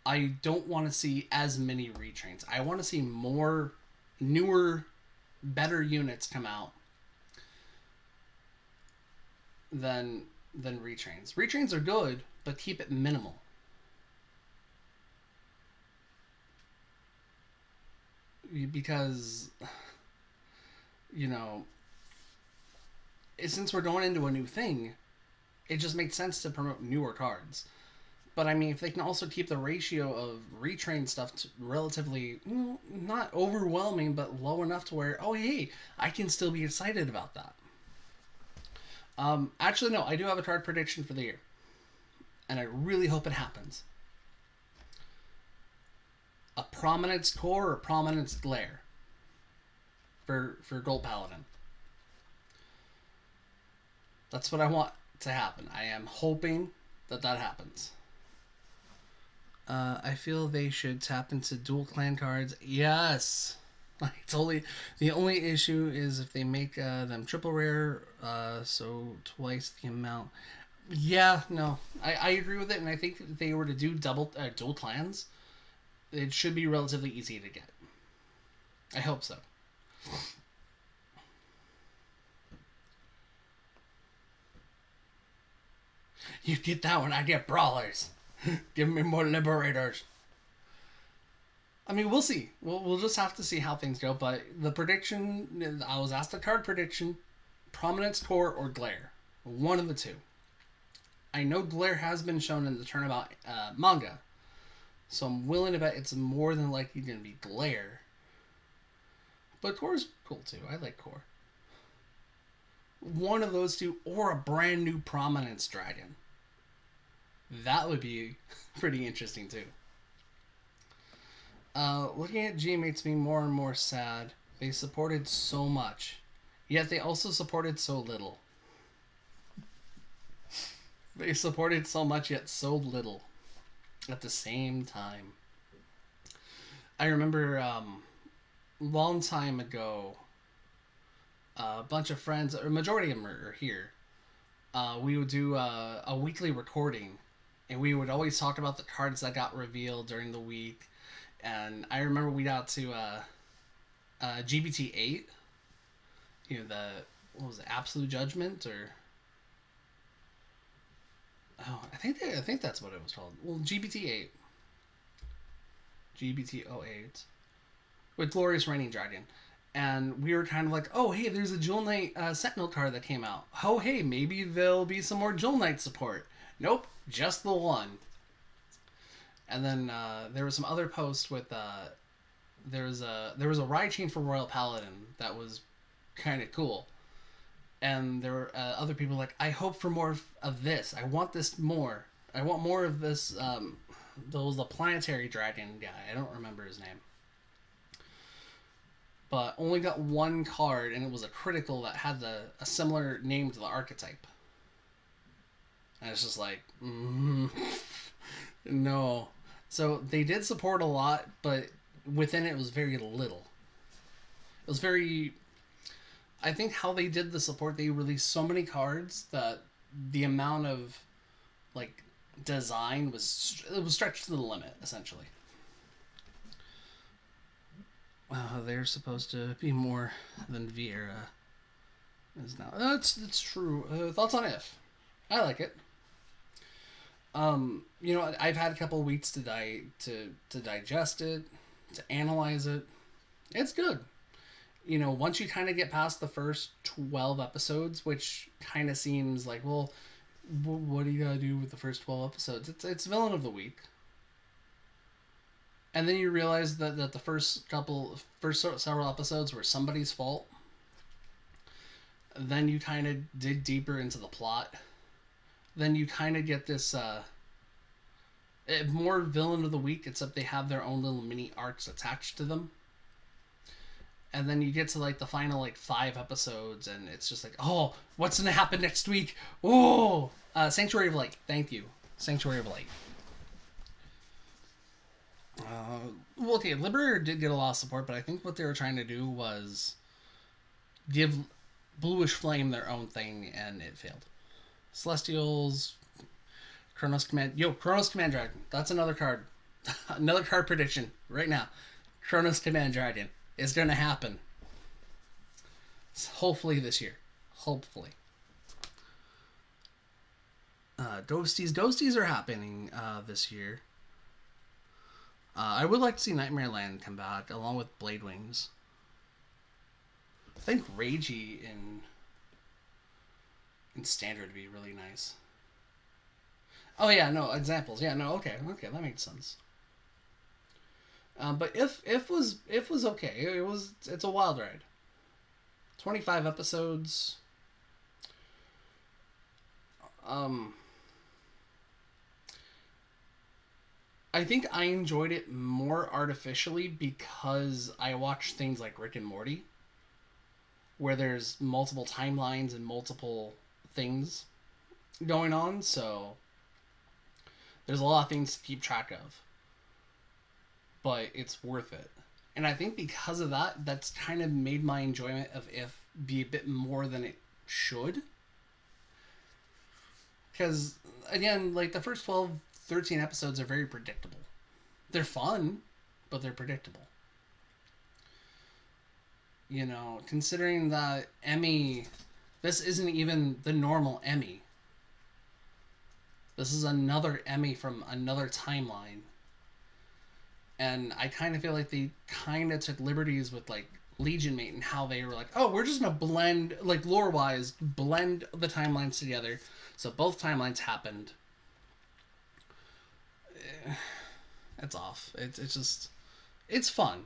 I don't want to see as many retrains. I want to see more newer, better units come out than retrains. Retrains are good, but keep it minimal. Because, you know, since we're going into a new thing, it just makes sense to promote newer cards. But I mean, if they can also keep the ratio of retrain stuff to relatively, not overwhelming, but low enough to where, oh hey, I can still be excited about that. Actually, no, I do have a card prediction for the year, and I really hope it happens. A Prominence Core or Prominence Glare for Gold Paladin. That's what I want to happen. I am hoping that happens. I feel they should tap into dual clan cards. Yes. It's only the only issue is if they make them triple rare, so twice the amount. Yeah, no, I agree with it, and I think if they were to do dual clans, it should be relatively easy to get. I hope so. You get that one, I get brawlers. Give me more liberators. I mean, we'll see. We'll just have to see how things go. But the prediction, I was asked a card prediction: Prominence Core or Glare. One of the two. I know Glare has been shown in the Turnabout manga, so I'm willing to bet it's more than likely going to be Glare. But Core's cool too. I like Core. One of those two, or a brand new Prominence Dragon. That would be pretty interesting too. Looking at G makes me more and more sad. They supported so much, yet they also supported so little. They supported so much, yet so little at the same time. I remember long time ago, a bunch of friends, or majority of them are here, we would do a weekly recording, and we would always talk about the cards that got revealed during the week. And I remember we got to GBT 8, you know, what was it, Absolute Judgment, or I think that's what it was called. Well, GBT 8, GBT 08, with Glorious Reigning Dragon. And we were kind of like, oh, hey, there's a Jewel Knight Sentinel card that came out. Oh, hey, maybe there'll be some more Jewel Knight support. Nope, just the one. And then there was some other post with there was a ride chain for Royal Paladin that was kind of cool. And there were other people like, I hope for more of this. I want this more. I want more of this. There was the Planetary Dragon guy. I don't remember his name. But only got one card, and it was a critical that had a similar name to the archetype. And it's just like, no. So they did support a lot, but within it was very little. It was very... I think how they did the support, they released so many cards that the amount of like design was stretched to the limit, essentially. They're supposed to be more than Vieira is now. That's true. Thoughts on If? I like it. You know, I've had a couple of weeks to digest it, to analyze it. It's good. You know, once you kind of get past the first 12 episodes, which kind of seems like, well, what do you gotta do with the first 12 episodes? It's Villain of the Week. And then you realize that the first several episodes were somebody's fault. Then you kind of dig deeper into the plot. Then you kind of get this more Villain of the Week, except they have their own little mini arcs attached to them. And then you get to like the final like 5 episodes, and it's just like, oh, what's gonna happen next week? Oh, Sanctuary of Light. Thank you, Sanctuary of Light. Well, okay, Liberator did get a lot of support, but I think what they were trying to do was give Bluish Flame their own thing, and it failed. Celestials, Chronos Command Dragon. That's another card. Another card prediction right now. Chronos Command Dragon is going to happen. Hopefully this year. Hopefully. Ghosties are happening this year. I would like to see Nightmare Land come back along with Blade Wings. I think Ragey in Standard would be really nice. Oh yeah, no examples. Yeah, no, okay, that makes sense. But if was okay. It's a wild ride. 25 episodes. Um, I think I enjoyed it more artificially because I watched things like Rick and Morty, where there's multiple timelines and multiple things going on. So there's a lot of things to keep track of, but it's worth it. And I think because of that, that's kind of made my enjoyment of If be a bit more than it should. Because, again, like the first 12, 13 episodes are very predictable. They're fun, but they're predictable. You know, considering that Emmy, this isn't even the normal Emmy. This is another Emmy from another timeline. And I kind of feel like they kind of took liberties with, like, Legion Mate and how they were like, oh, we're just going to blend, like, lore-wise, blend the timelines together. So both timelines happened. It's off. It's just... It's fun.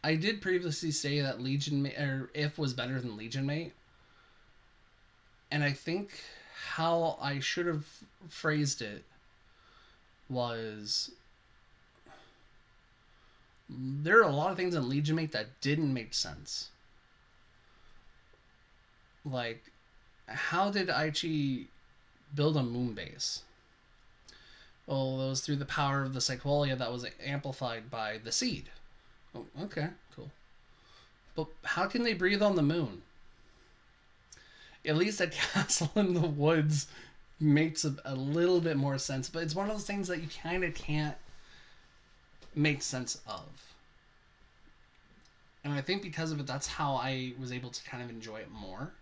I did previously say that Legion Mate, or If was better than Legion Mate. And I think how I should have phrased it was... There are a lot of things in Legion Mate that didn't make sense. Like, how did Aichi build a moon base? Well, it was through the power of the Psycholia that was amplified by the seed. Oh, okay, cool. But how can they breathe on the moon? At least a castle in the woods makes a little bit more sense, but it's one of those things that you kind of can't make sense of. And I think because of it, that's how I was able to kind of enjoy it more.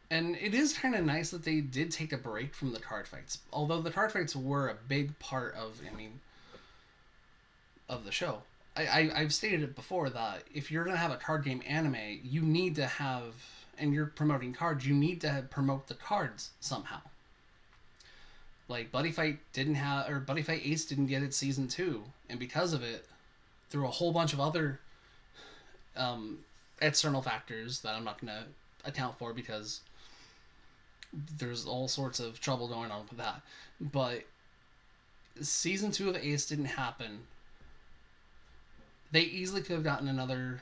And it is kind of nice that they did take a break from the card fights. Although the card fights were a big part of, of the show. I've stated it before that if you're going to have a card game anime, you need to have, and you're promoting cards, you need to promote the cards somehow. Like Buddy Fight Ace didn't get its season 2, and because of it, through a whole bunch of other external factors that I'm not going to account for because there's all sorts of trouble going on with that. But season 2 of Ace didn't happen. They easily could have gotten another,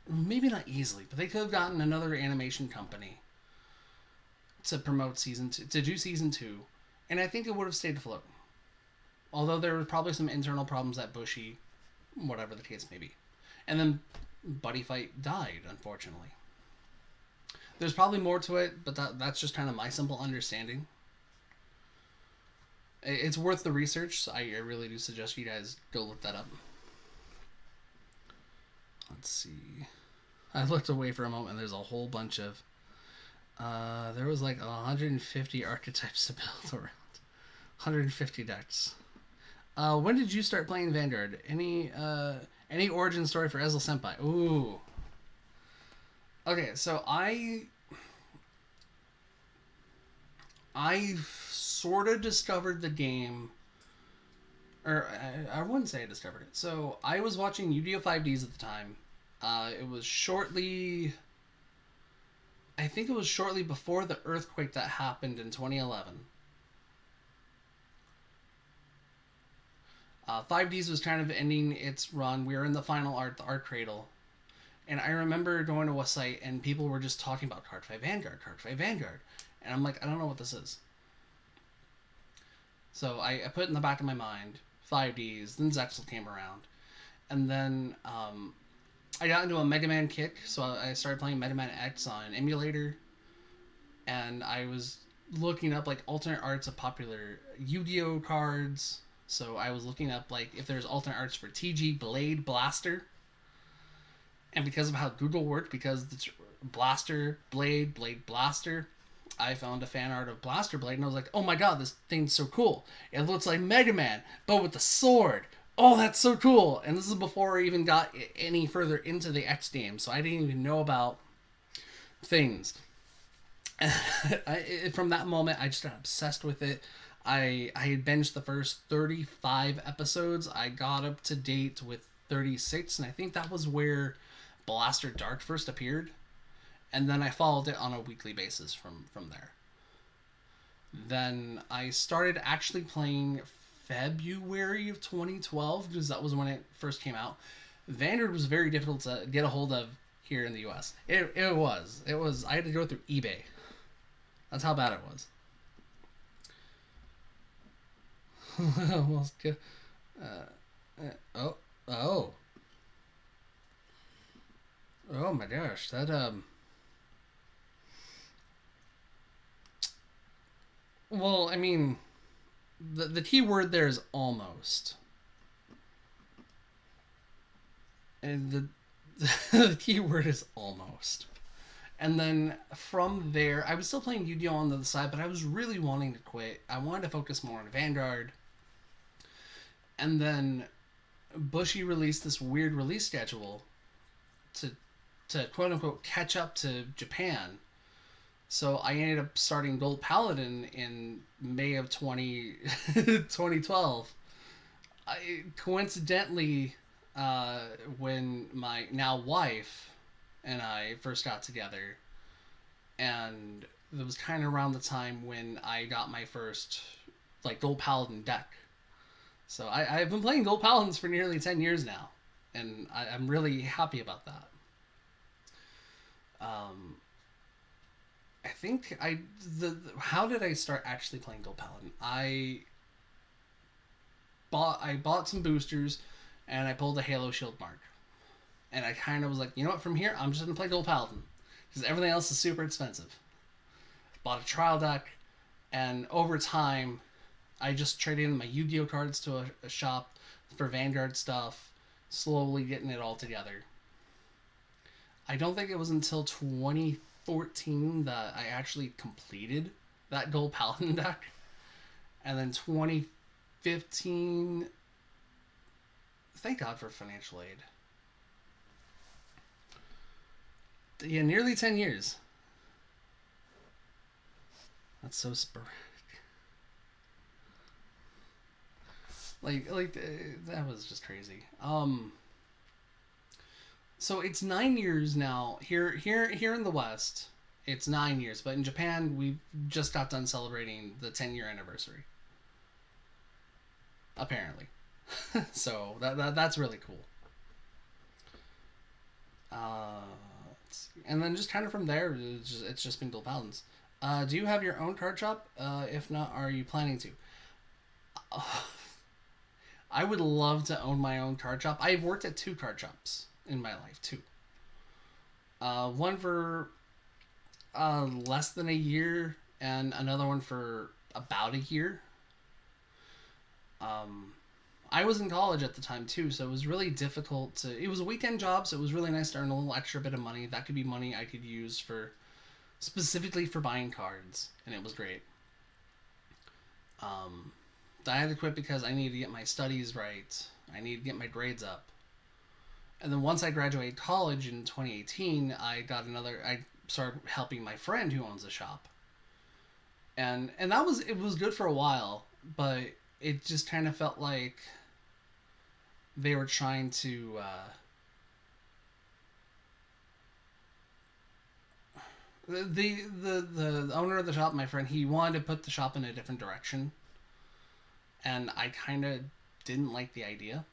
maybe not easily, but they could have gotten another animation company to promote season 2, to do season 2, and I think it would have stayed afloat. Although there were probably some internal problems at Bushy, whatever the case may be. And then Buddy Fight died, unfortunately. There's probably more to it, but that's just kind of my simple understanding. It's worth the research, so I really do suggest you guys go look that up. Let's see. I looked away for a moment. There's a whole bunch of... there was like 150 archetypes to build around. 150 decks. When did you start playing Vanguard? Any origin story for Ezel Senpai? Ooh. Okay, so I sort of discovered the game, or I wouldn't say I discovered it. So I was watching Yu-Gi-Oh! 5Ds at the time. It was shortly... I think it was shortly before the earthquake that happened in 2011. 5Ds was kind of ending its run. We were in the final art, the Art Cradle. And I remember going to a site and people were just talking about Card 5 Vanguard, Card 5 Vanguard. And I'm like, I don't know what this is. So I put it in the back of my mind 5Ds. Then Zexal came around, and then I got into a Mega Man kick. So I started playing Mega Man X on an emulator, and I was looking up like alternate arts of popular Yu-Gi-Oh cards. So I was looking up like if there's alternate arts for TG Blade Blaster, and because of how Google worked, because it's Blaster Blade Blade Blaster, I found a fan art of Blaster Blade, and I was like, oh my god, this thing's so cool. It looks like Mega Man, but with the sword. Oh, that's so cool. And this is before I even got any further into the X game, so I didn't even know about things. From that moment, I just got obsessed with it. I had binged the first 35 episodes. I got up to date with 36, and I think that was where Blaster Dark first appeared. And then I followed it on a weekly basis from there. Then I started actually playing February of 2012, because that was when it first came out. Vanguard was very difficult to get a hold of here in the US. It was. I had to go through eBay. That's how bad it was. Almost good. Oh. Oh. Oh my gosh. That, Well, I mean, the key word there is almost. And the key word is almost. And then from there, I was still playing Yu-Gi-Oh on the side, but I was really wanting to quit. I wanted to focus more on Vanguard. And then Bushy released this weird release schedule to quote unquote catch up to Japan. So I ended up starting Gold Paladin in May of 2012. Coincidentally, when my now wife and I first got together, and it was kind of around the time when I got my first like Gold Paladin deck. So I've been playing Gold Paladins for nearly 10 years now, and I'm really happy about that. I think how did I start actually playing Gold Paladin? I bought some boosters, and I pulled a Halo Shield mark, and I kind of was like, you know what? From here, I'm just gonna play Gold Paladin because everything else is super expensive. Bought a trial deck, and over time, I just traded in my Yu-Gi-Oh cards to a shop for Vanguard stuff, slowly getting it all together. I don't think it was until 2014 that I actually completed that Gold Paladin deck. And then 2015, thank God for financial aid. Yeah, nearly 10 years. That's so sporadic. That was just crazy. So it's 9 years now here in the West. It's 9 years, but in Japan we just got done celebrating the 10-year anniversary. Apparently, so that's really cool. And then just kind of from there, it's just been Gold Paladins. Do you have your own card shop? If not, are you planning to? I would love to own my own card shop. I've worked at 2 card shops in my life, 2. One for less than a year, and another one for about a year. I was in college at the time too, so it was really difficult to. It was a weekend job, so it was really nice to earn a little extra bit of money. That could be money I could use for specifically for buying cards, and it was great. I had to quit because I needed to get my studies right. I needed to get my grades up. And then once I graduated college in 2018, I started helping my friend who owns a shop. And it was good for a while, but it just kind of felt like they were trying to the owner of the shop, my friend, he wanted to put the shop in a different direction, and I kind of didn't like the idea.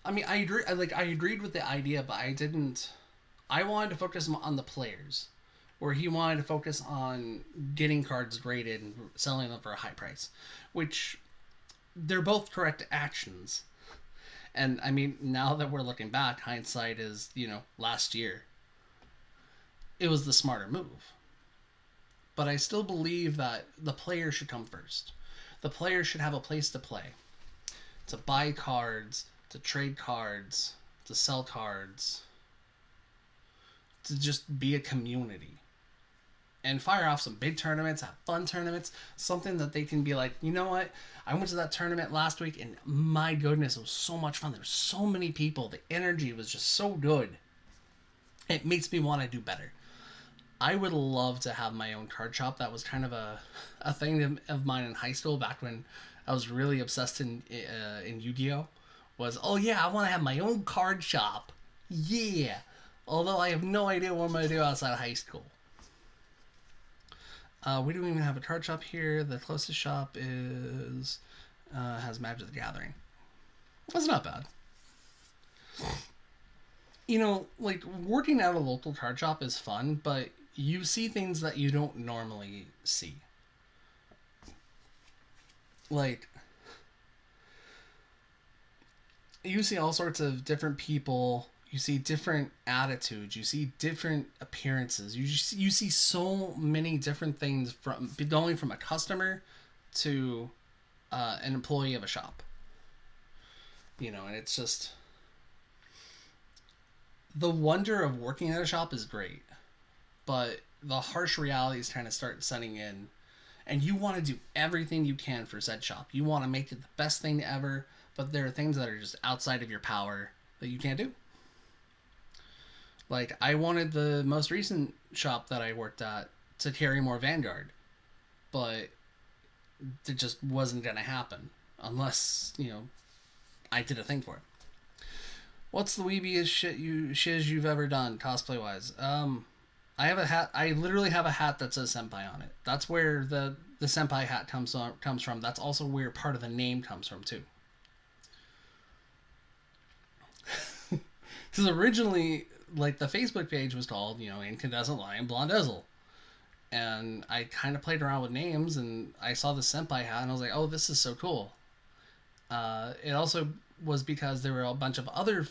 I mean, I agree. I agreed with the idea, but I didn't. I wanted to focus on the players where he wanted to focus on getting cards graded and selling them for a high price, which they're both correct actions. And I mean, now that we're looking back, hindsight is, last year, it was the smarter move. But I still believe that the player should come first. The player should have a place to play, to buy cards, to trade cards, to sell cards, to just be a community. And fire off some big tournaments, have fun tournaments, something that they can be like, you know what? I went to that tournament last week and my goodness, it was so much fun. There were so many people. The energy was just so good. It makes me want to do better. I would love to have my own card shop. That was kind of a thing of mine in high school back when I was really obsessed in Yu-Gi-Oh! Was, oh yeah, I want to have my own card shop. Yeah. Although I have no idea what I'm going to do outside of high school. We don't even have a card shop here. The closest shop is has Magic the Gathering. That's not bad. Like working at a local card shop is fun, but you see things that you don't normally see. Like, you see all sorts of different people. You see different attitudes. You see different appearances. You see so many different things from going from a customer to an employee of a shop. And it's just the wonder of working at a shop is great, but the harsh realities kind of start setting in, and you want to do everything you can for said shop. You want to make it the best thing ever, but there are things that are just outside of your power that you can't do. Like, I wanted the most recent shop that I worked at to carry more Vanguard, but it just wasn't going to happen unless, I did a thing for it. What's the weebiest shiz you've ever done, cosplay-wise? I have a hat. I literally have a hat that says Senpai on it. That's where the Senpai hat comes from. That's also where part of the name comes from, too. Because originally, like, the Facebook page was called, Incandescent Lion Blondezzle. And I kind of played around with names, and I saw the Senpai hat, and I was like, oh, this is so cool. It also was because there were a bunch of other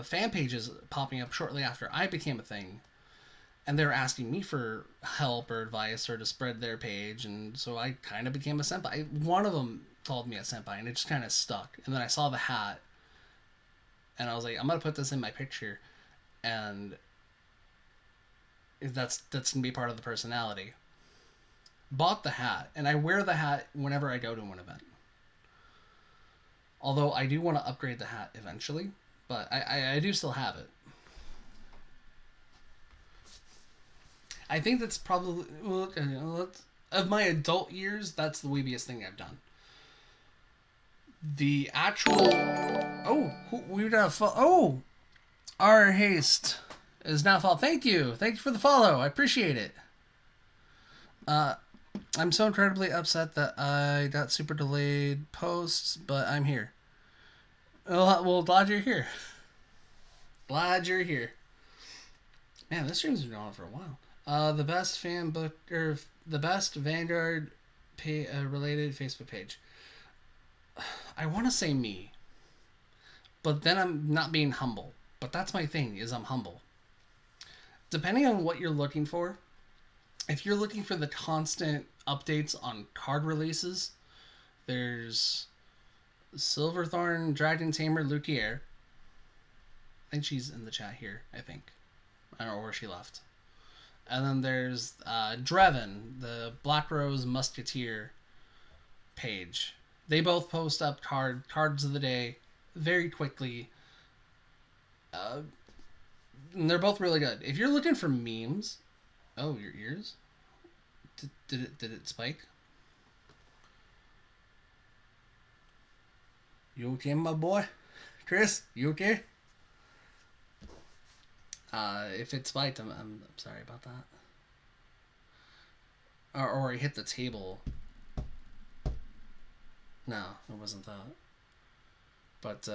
fan pages popping up shortly after I became a thing. And they were asking me for help or advice or to spread their page. And so I kind of became a senpai. One of them called me a senpai, and it just kind of stuck. And then I saw the hat, and I was like, I'm going to put this in my picture. And that's going to be part of the personality. Bought the hat, and I wear the hat whenever I go to an event. Although I do want to upgrade the hat eventually, but I do still have it. I think that's probably, of my adult years, that's the weebiest thing I've done. The actual, we got our haste is now followed. Thank you for the follow. I appreciate it. I'm so incredibly upset that I got super delayed posts, but I'm here. Well, glad you're here. Glad you're here. Man, this stream's been going on for a while. The best fan book, or the best Vanguard related Facebook page. I want to say me, but then I'm not being humble. But that's my thing, is I'm humble. Depending on what you're looking for, if you're looking for the constant updates on card releases, there's Silverthorn Dragon Tamer Lukier. I think she's in the chat here, I think. I don't know where she left. And then there's Dreven, the Black Rose Musketeer page. They both post up cards of the day very quickly. And they're both really good. If you're looking for memes... Oh, your ears? Did it spike? You okay, my boy? Chris, you okay? If it spiked, I'm sorry about that. Or I hit the table. No, it wasn't that. But,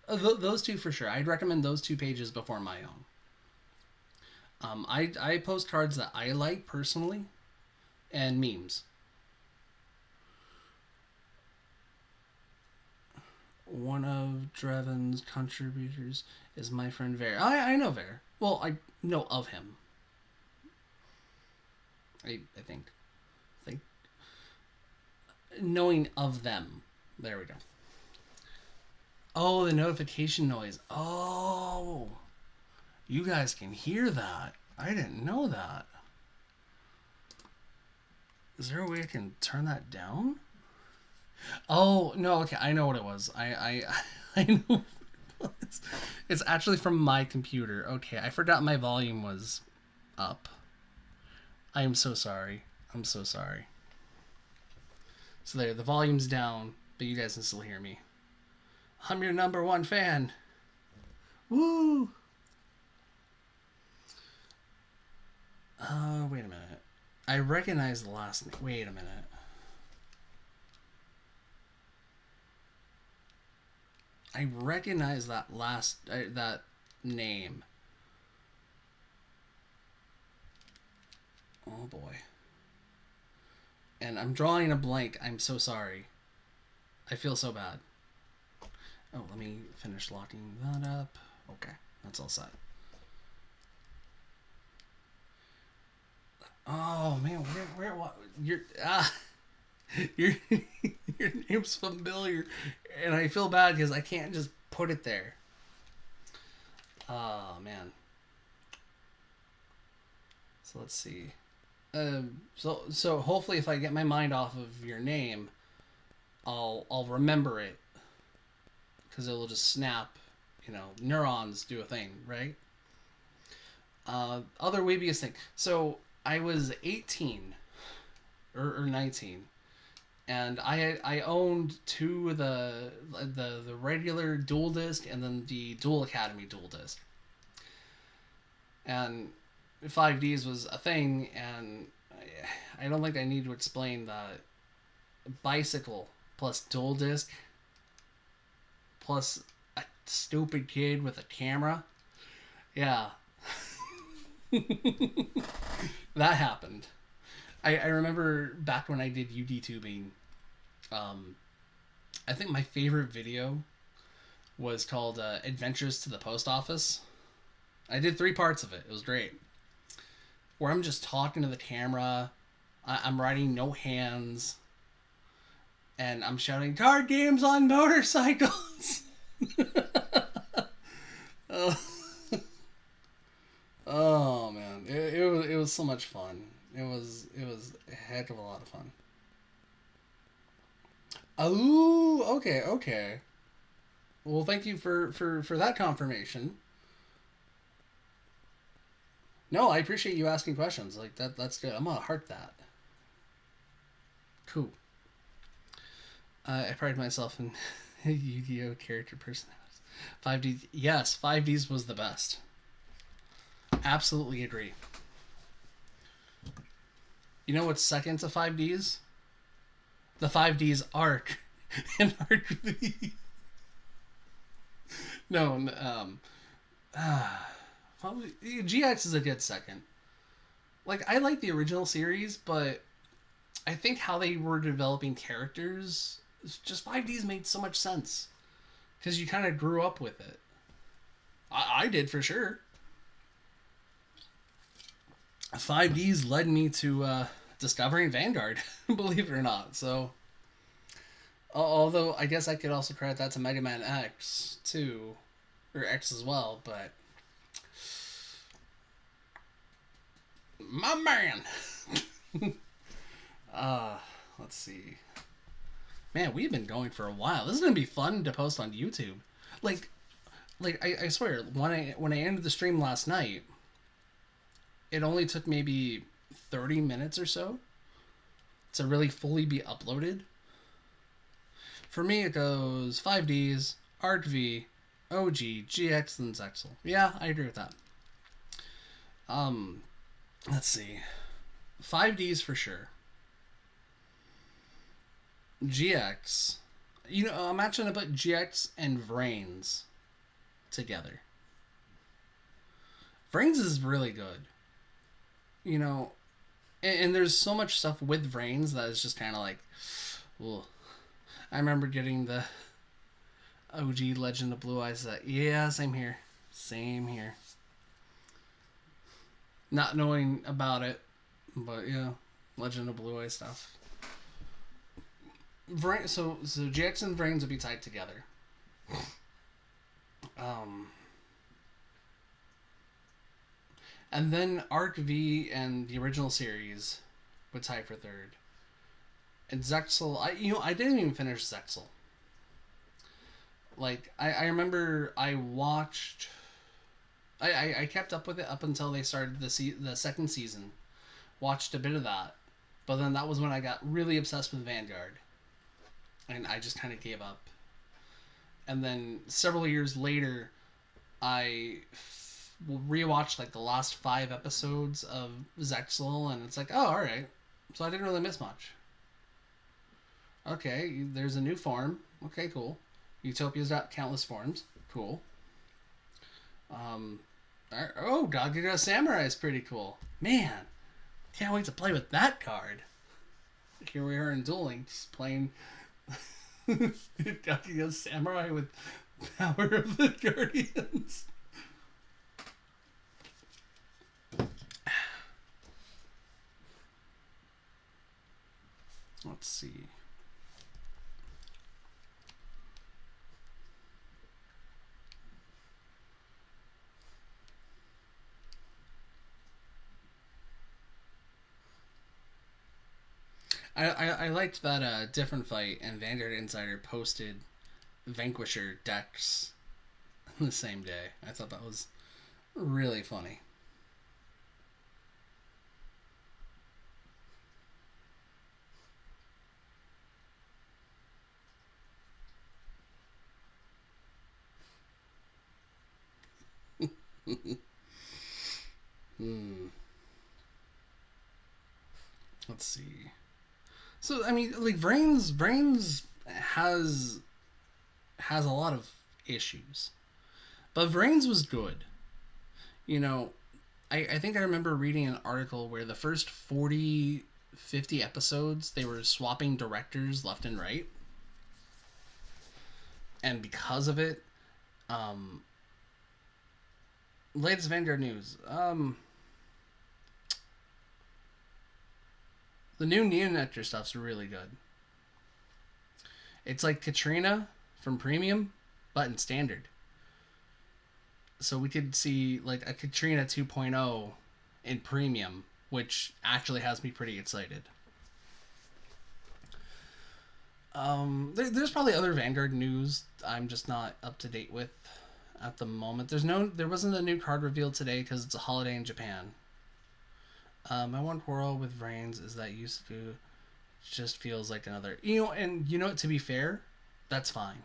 those two for sure. I'd recommend those two pages before my own. I post cards that I like personally and memes. One of Dreven's contributors is my friend Ver. I know Ver. Well, I know of him. I think knowing of them. There we go. Oh, the notification noise. Oh, you guys can hear that. I didn't know that. Is there a way I can turn that down? Oh no, okay, I know what it was. I know. It's actually from my computer. Okay, I forgot my volume was up. I am so sorry. I'm so sorry. So there, the volume's down, but you guys can still hear me. I'm your number one fan. Woo! Wait a minute. I recognize the last name. Wait a minute. I recognize that name. Oh boy. And I'm drawing a blank. I'm so sorry. I feel so bad. Oh, let me finish locking that up. Okay, that's all set. Oh man, where what? Your your name's familiar, and I feel bad because I can't just put it there. Oh man. So let's see. So hopefully, if I get my mind off of your name, I'll remember it because it will just snap. You know, neurons do a thing, right? Other weebiest thing. So I was 18 or 19, and I owned two of the regular dual disc and then the Dual Academy dual disc, and 5Ds was a thing, and I don't think I need to explain that bicycle plus dual disc plus a stupid kid with a camera. Yeah. That happened. I remember back when I did UD tubing, I think my favorite video was called Adventures to the Post Office. I did 3 parts of it. It was great. Where I'm just talking to the camera, I'm writing no hands, and I'm shouting, card games on motorcycles! uh, oh man, it was so much fun. It was a heck of a lot of fun. Oh, okay. Well, thank you for that confirmation. No, I appreciate you asking questions. Like that's good. I'm gonna heart that. Cool. I pride myself in Yu-Gi-Oh character personalities. 5D, yes, 5Ds was the best. Absolutely agree. You know what's second to 5Ds? The 5Ds arc and arc V. No, probably GX is a good second. Like I like the original series, but I think how they were developing characters, just 5Ds made so much sense because you kind of grew up with it. I did for sure. 5Ds led me to discovering Vanguard, believe it or not. So, although I guess I could also credit that to Mega Man X too, or X as well, but my man. Let's see. Man, we've been going for a while. This is gonna be fun to post on YouTube. Like, I swear, when I ended the stream last night, it only took maybe 30 minutes or so to really fully be uploaded. For me, it goes 5Ds, Arc V, OG, GX, and Zexel. Yeah, I agree with that. Let's see. 5Ds for sure. GX. You know, I'm actually gonna put GX and Vrains together. Vrains is really good. You know, and there's so much stuff with Vrains that is just kind of like, ugh. I remember getting the OG Legend of Blue Eyes set. Yeah, same here. Same here. Not knowing about it, but yeah, Legend of Blue Eyes stuff. So Jax and Vrains would be tied together. Um, and then Arc V and the original series would tie for third. And Zexel, I didn't even finish Zexel. Like I remember I watched. I kept up with it up until they started the second season. Watched a bit of that, but then that was when I got really obsessed with Vanguard, and I just kind of gave up. And then several years later, I rewatched like the last 5 episodes of Zexel, and it's like, oh, all right. So I didn't really miss much. Okay, there's a new form. Okay, cool. Utopia's got countless forms. Cool. Um, oh, Gaga Samurai is pretty cool. Man, can't wait to play with that card. Here we are in Duel Links playing Gaga Samurai with Power of the Guardians. Let's see. I liked that Different Fight and Vanguard Insider posted Vanquisher decks the same day. I thought that was really funny. Hmm. Let's see. So I mean, like Vrains has a lot of issues, but Vrains was good. You know, I think I remember reading an article where the first 40, 50 episodes they were swapping directors left and right, and because of it, um, latest Vanguard news. The new Neon Nectar stuff's really good. It's like Katrina from Premium, but in Standard. So we could see like a Katrina 2.0 in Premium, which actually has me pretty excited. There's probably other Vanguard news I'm just not up to date with at the moment. There wasn't a new card revealed today because it's a holiday in Japan. My one quarrel with Vrains is that used to just feels like another, and to be fair, that's fine.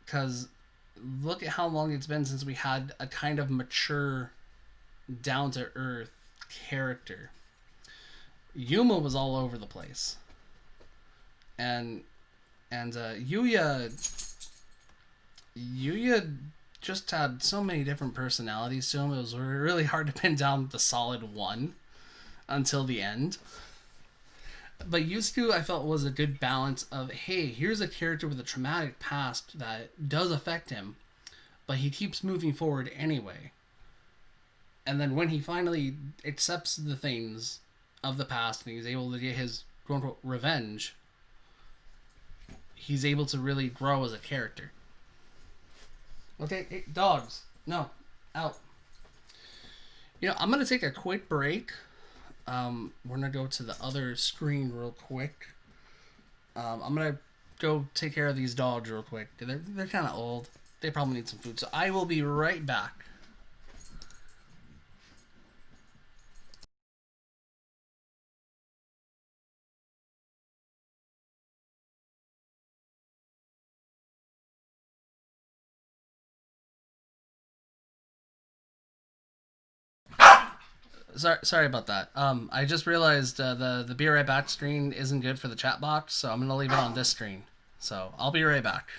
Because look at how long it's been since we had a kind of mature, down to earth character. Yuma was all over the place, and Yuya just had so many different personalities to him. It was really hard to pin down the solid one until the end. But Yusuke, I felt, was a good balance of, hey, here's a character with a traumatic past that does affect him, but he keeps moving forward anyway. And then when he finally accepts the things of the past and he's able to get his quote unquote revenge, he's able to really grow as a character. Okay, hey, dogs. No, out. I'm going to take a quick break. We're going to go to the other screen real quick. I'm going to go take care of these dogs real quick. They're kind of old. They probably need some food. So I will be right back. Sorry about that. I just realized the be right back screen isn't good for the chat box, so I'm gonna leave it on this screen. So I'll be right back.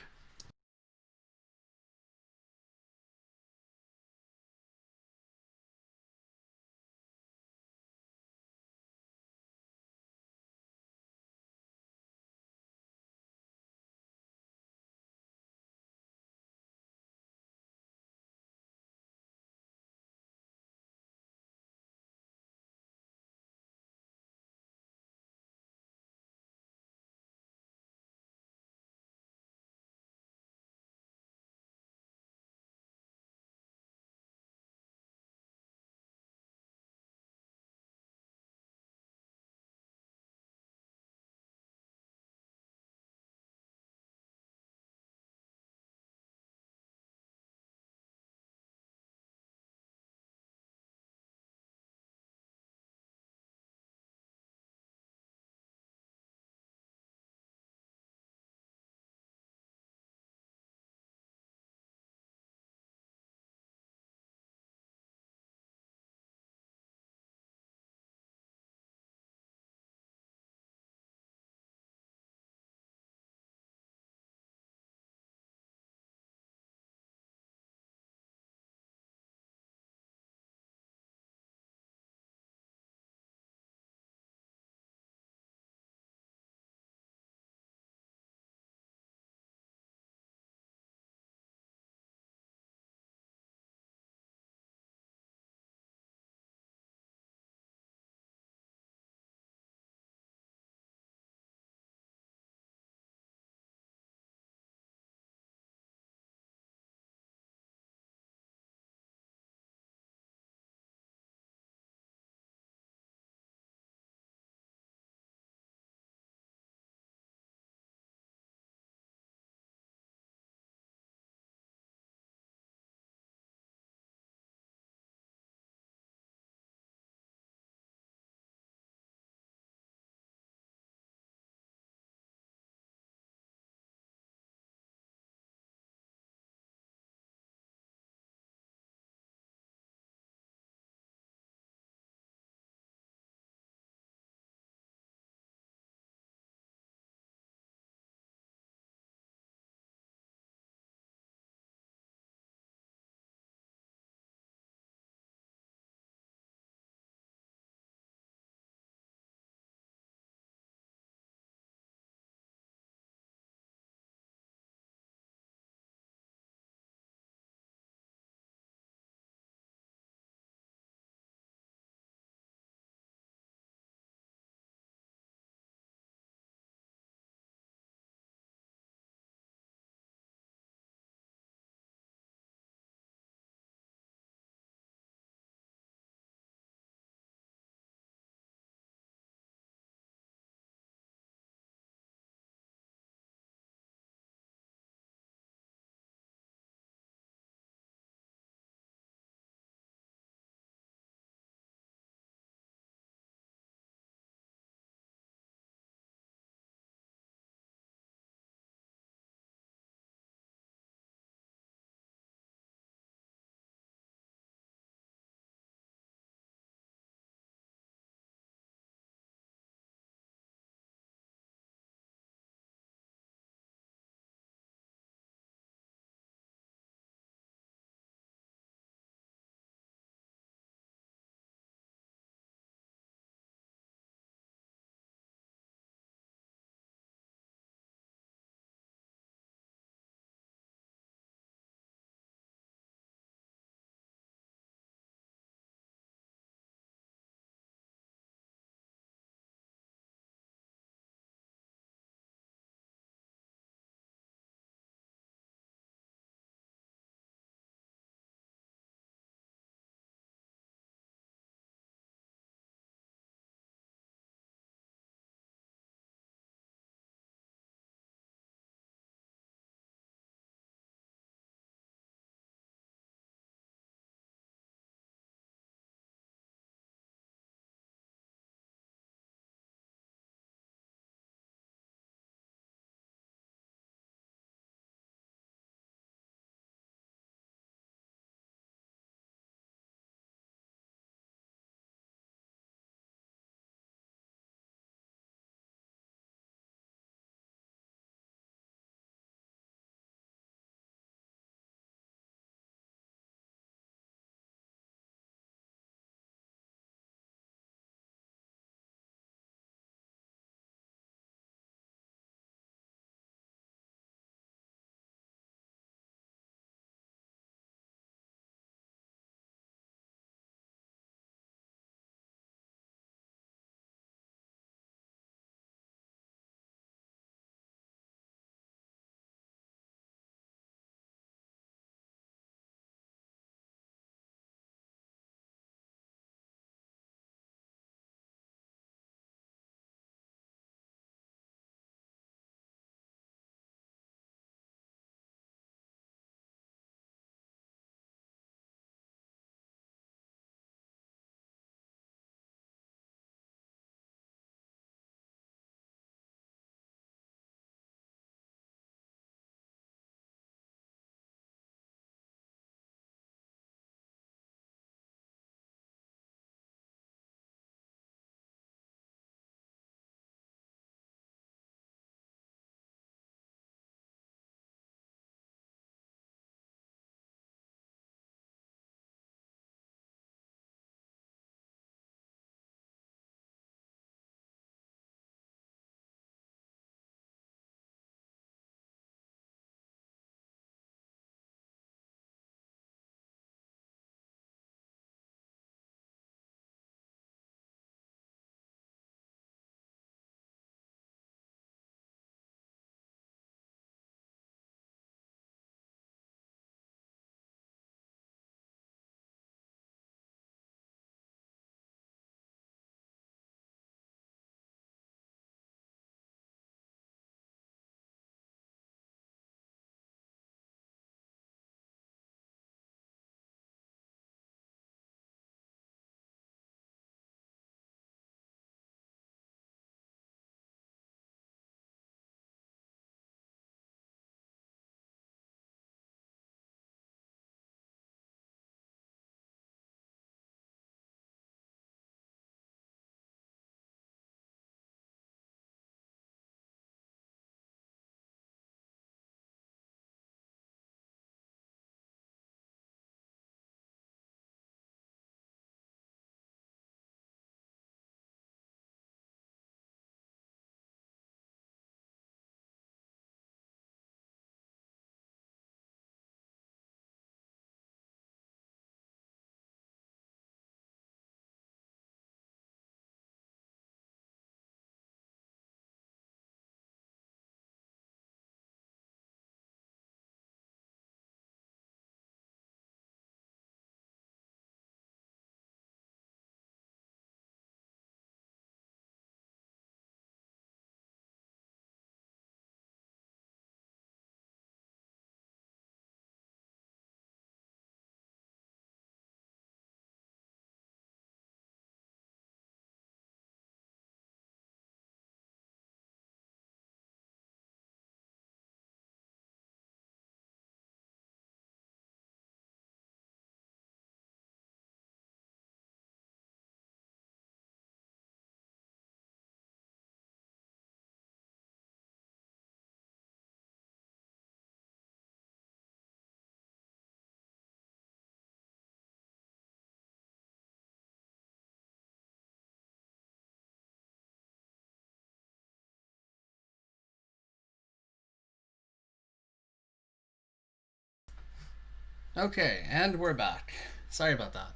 Okay, and we're back. Sorry about that.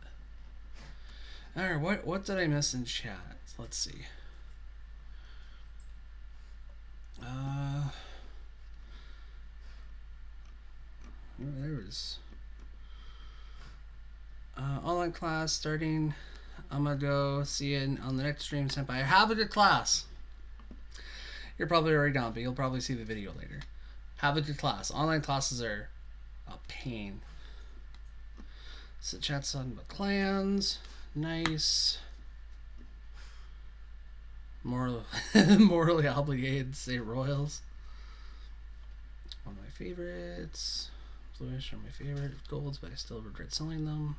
All right, what did I miss in chat? Let's see. Uh, there was online class starting. I'm gonna go see it on the next stream. Senpai, have a good class. You're probably already done, but you'll probably see the video later. Have a good class. Online classes are a pain. So chat's talking about clans. Nice. Morally obligated to say royals. One of my favorites. Bluish are my favorite. Golds, but I still regret selling them.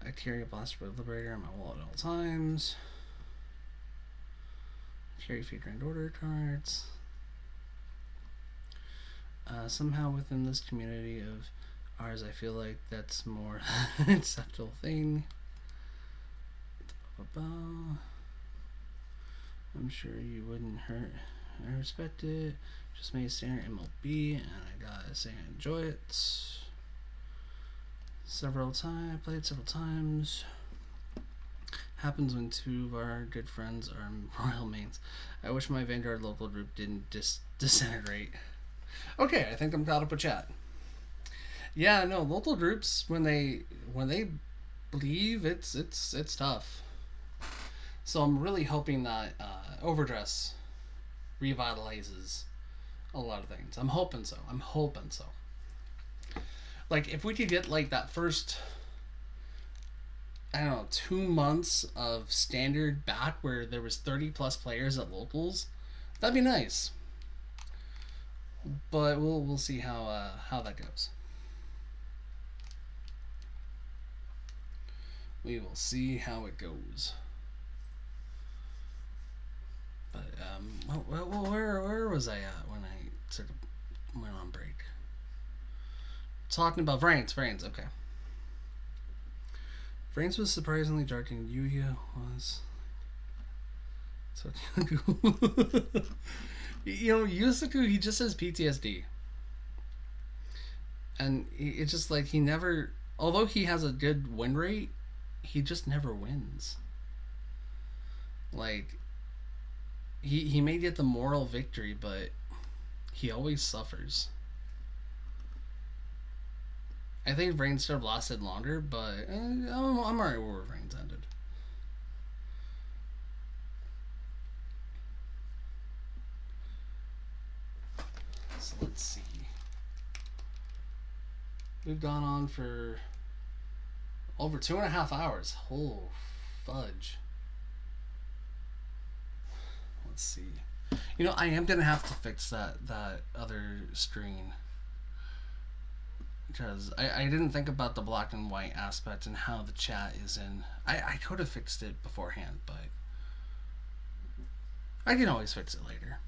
I carry a Blaster by Liberator in my wallet at all times. Carry few Grand Order cards. Somehow within this community of ours, I feel like that's more acceptable thing. I'm sure you wouldn't hurt. I respect it. Just made standard MLB, and I gotta say I enjoy it. Played several times. Happens when two of our good friends are royal mains. I wish my Vanguard local group didn't disintegrate. Okay, I think I'm caught up with chat. Yeah, no, local groups when they leave, it's tough. So I'm really hoping that Overdress revitalizes a lot of things. I'm hoping so. Like, if we could get, like, that first, I don't know, 2 months of standard back where there was 30 plus players at locals, that'd be nice. But we'll see how that goes. We will see how it goes. But where was I at when I went on break? Talking about Vrains, okay. Vrains was surprisingly dark, and Yuya was. So, you know, Yusaku, he just has PTSD. And it's just like he never. Although he has a good win rate, he just never wins. Like, he may get the moral victory, but he always suffers. I think Vrains should have lasted longer, but I'm alright where Vrains ended. So let's see. We've gone on for over 2.5 hours. Oh, fudge. Let's see. You know, I am gonna have to fix that other screen. Because I didn't think about the black and white aspect and how the chat is in. I could have fixed it beforehand, but I can always fix it later.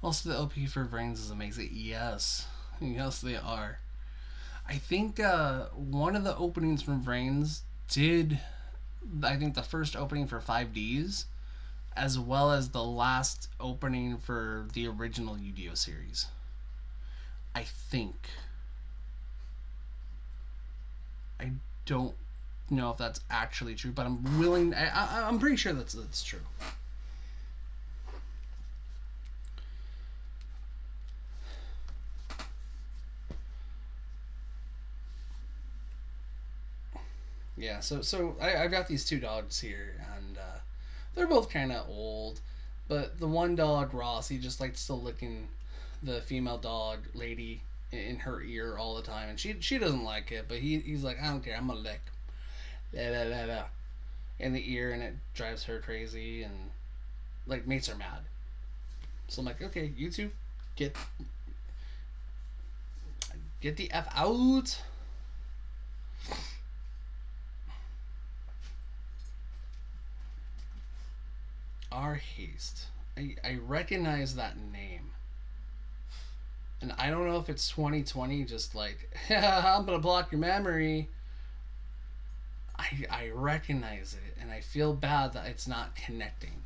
Also, the LP for Vrains is amazing. Yes. Yes, they are. I think one of the openings from Vrains did, I think, the first opening for 5Ds, as well as the last opening for the original Yu-Gi-Oh series. I think. I don't know if that's actually true, but I'm willing. I'm pretty sure that's true. Yeah, so I've got these two dogs here, and they're both kind of old, but the one dog, Ross, he just likes still licking the female dog lady in her ear all the time, and she doesn't like it, but he's like, I don't care, I'm gonna lick blah, blah, blah, blah, in the ear, and it drives her crazy and like makes her mad. So I'm like, okay, you two, get the F out. R Haste. I recognize that name. And I don't know if it's 2020, just like, I'm gonna block your memory. I I recognize it, and I feel bad that it's not connecting.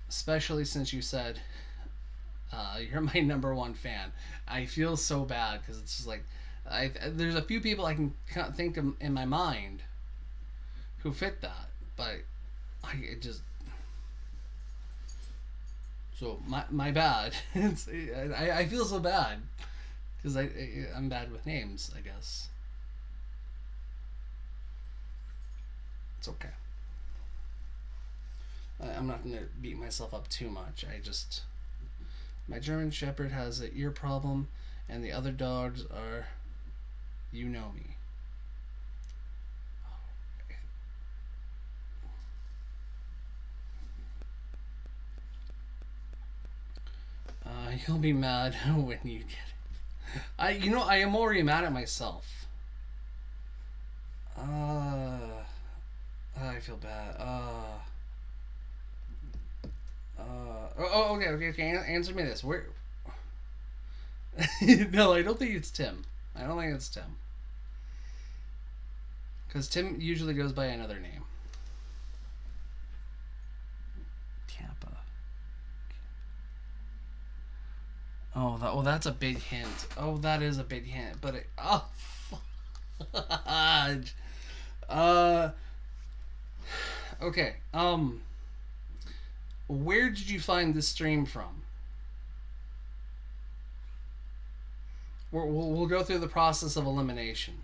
Especially since you said you're my number one fan. I feel so bad because it's just like there's a few people I can think of in my mind who fit that, but it just so my bad. I feel so bad because I'm bad with names. I guess it's okay. I'm not gonna beat myself up too much. I just my German Shepherd has an ear problem, and the other dogs are, you know me. You'll be mad when you get it. I am already mad at myself. I feel bad. Okay. Answer me this. Where? No, I don't think it's Tim. I don't think it's Tim. Because Tim usually goes by another name. Tampa. That's a big hint. Oh, that is a big hint. But fudge. Okay. Where did you find this stream from? We'll go through the process of elimination.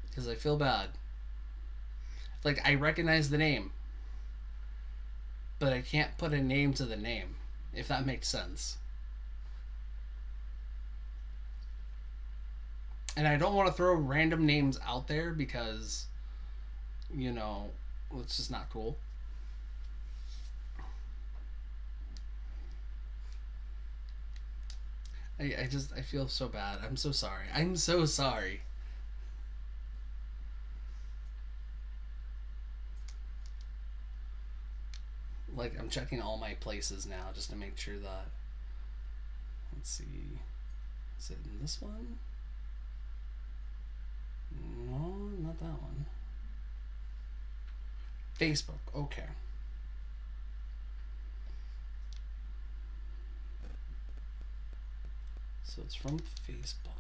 Because I feel bad. Like, I recognize the name. But I can't put a name to the name. If that makes sense. And I don't want to throw random names out there because, it's just not cool. I feel so bad. I'm so sorry. I'm so sorry. Like, I'm checking all my places now just to make sure that. Let's see. Is it in this one? No, not that one. Facebook. Okay. So it's from Facebook.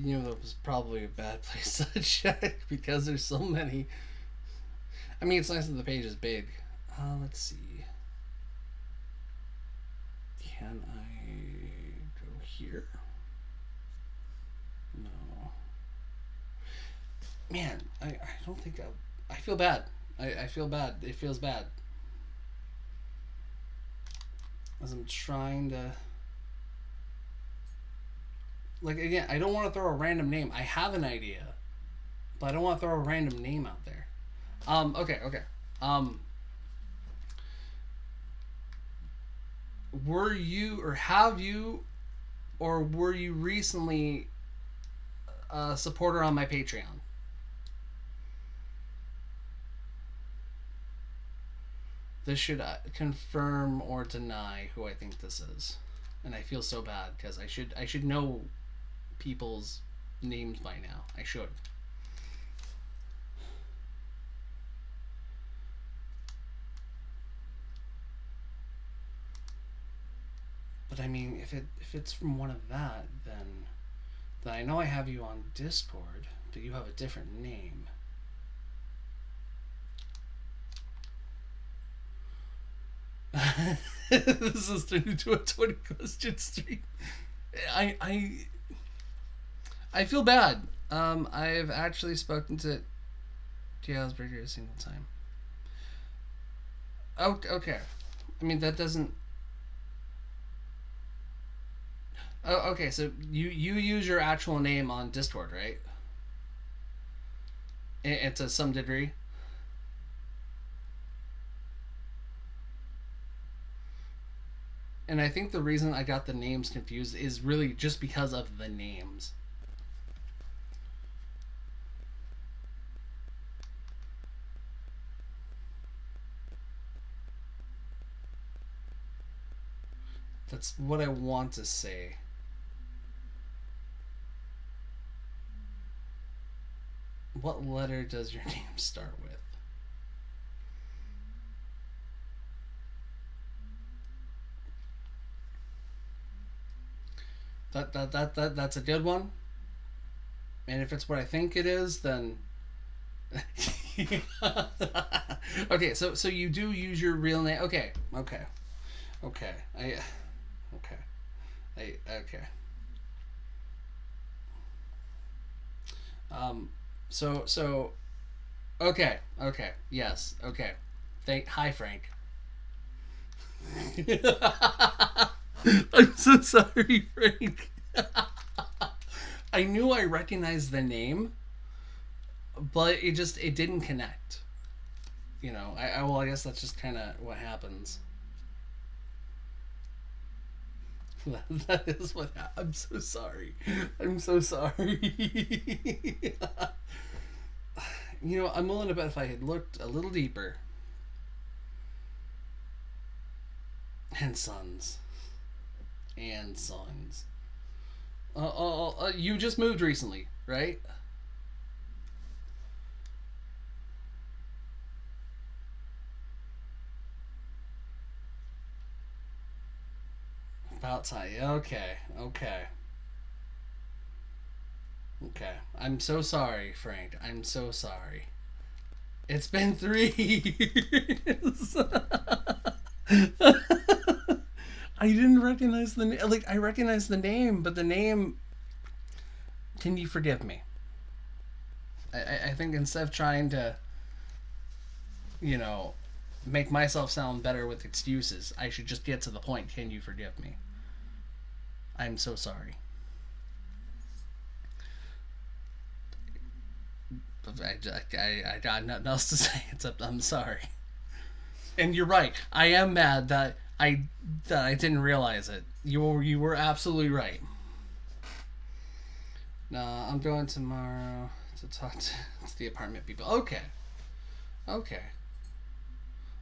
That was probably a bad place to check because there's so many. I mean, it's nice that the page is big. Let's see. Can I go here? No. Man, I don't think I feel bad. I feel bad. It feels bad. As I'm trying to. Like, again, I don't want to throw a random name. I have an idea, but I don't want to throw a random name out there. Okay. Were you, or have you, or were you recently a supporter on my Patreon? This should confirm or deny who I think this is. And I feel so bad because I should know people's names by now. I should. But I mean, if it's from one of that, then I know I have you on Discord, but you have a different name. This is turned into a 20 question stream. I feel bad. I've actually spoken to Jailsbreaker a single time. Oh, okay. I mean, that doesn't. Oh, okay. So you use your actual name on Discord, right? And to some degree. And I think the reason I got the names confused is really just because of the names. That's what I want to say. What letter does your name start with? That's a good one. And if it's what I think it is, then okay. So you do use your real name. Okay. Okay. Okay. Okay. Okay. Um. So. Okay. Okay. Yes. Okay. Hi, Frank. I'm so sorry, Frank. I knew I recognized the name, but it didn't connect. I guess that's just kind of what happens. That is what I'm so sorry. I'm so sorry. I'm willing to bet if I had looked a little deeper. And sons. And sons. You just moved recently, right? About time. Okay. Okay. Okay. I'm so sorry, Frank. I'm so sorry. It's been 3 years. I didn't recognize the name. Like, I recognize the name, but the name. Can you forgive me? I think instead of trying to, you know, make myself sound better with excuses, I should just get to the point. Can you forgive me? I'm so sorry. I got nothing else to say except I'm sorry. And you're right. I am mad that I didn't realize it. You were absolutely right. Nah, I'm going tomorrow to talk to the apartment people. Okay. Okay.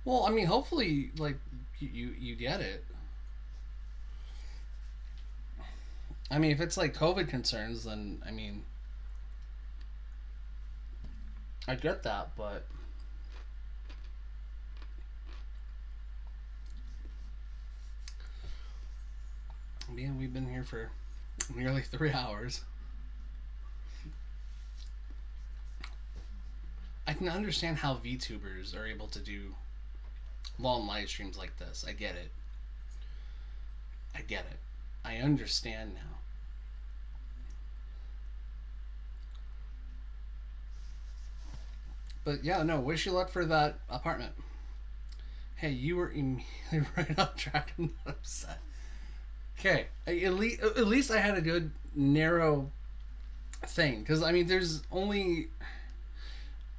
Well, I mean, hopefully, like, you get it. I mean, if it's like COVID concerns, then I mean, I get that, but man, we've been here for nearly 3 hours. I can understand how VTubers are able to do long live streams like this. I get it. I get it. I understand now. But yeah, no, wish you luck for that apartment. Hey, you were immediately right on track. I'm not upset. Okay, at least I had a good narrow thing because I mean, there's only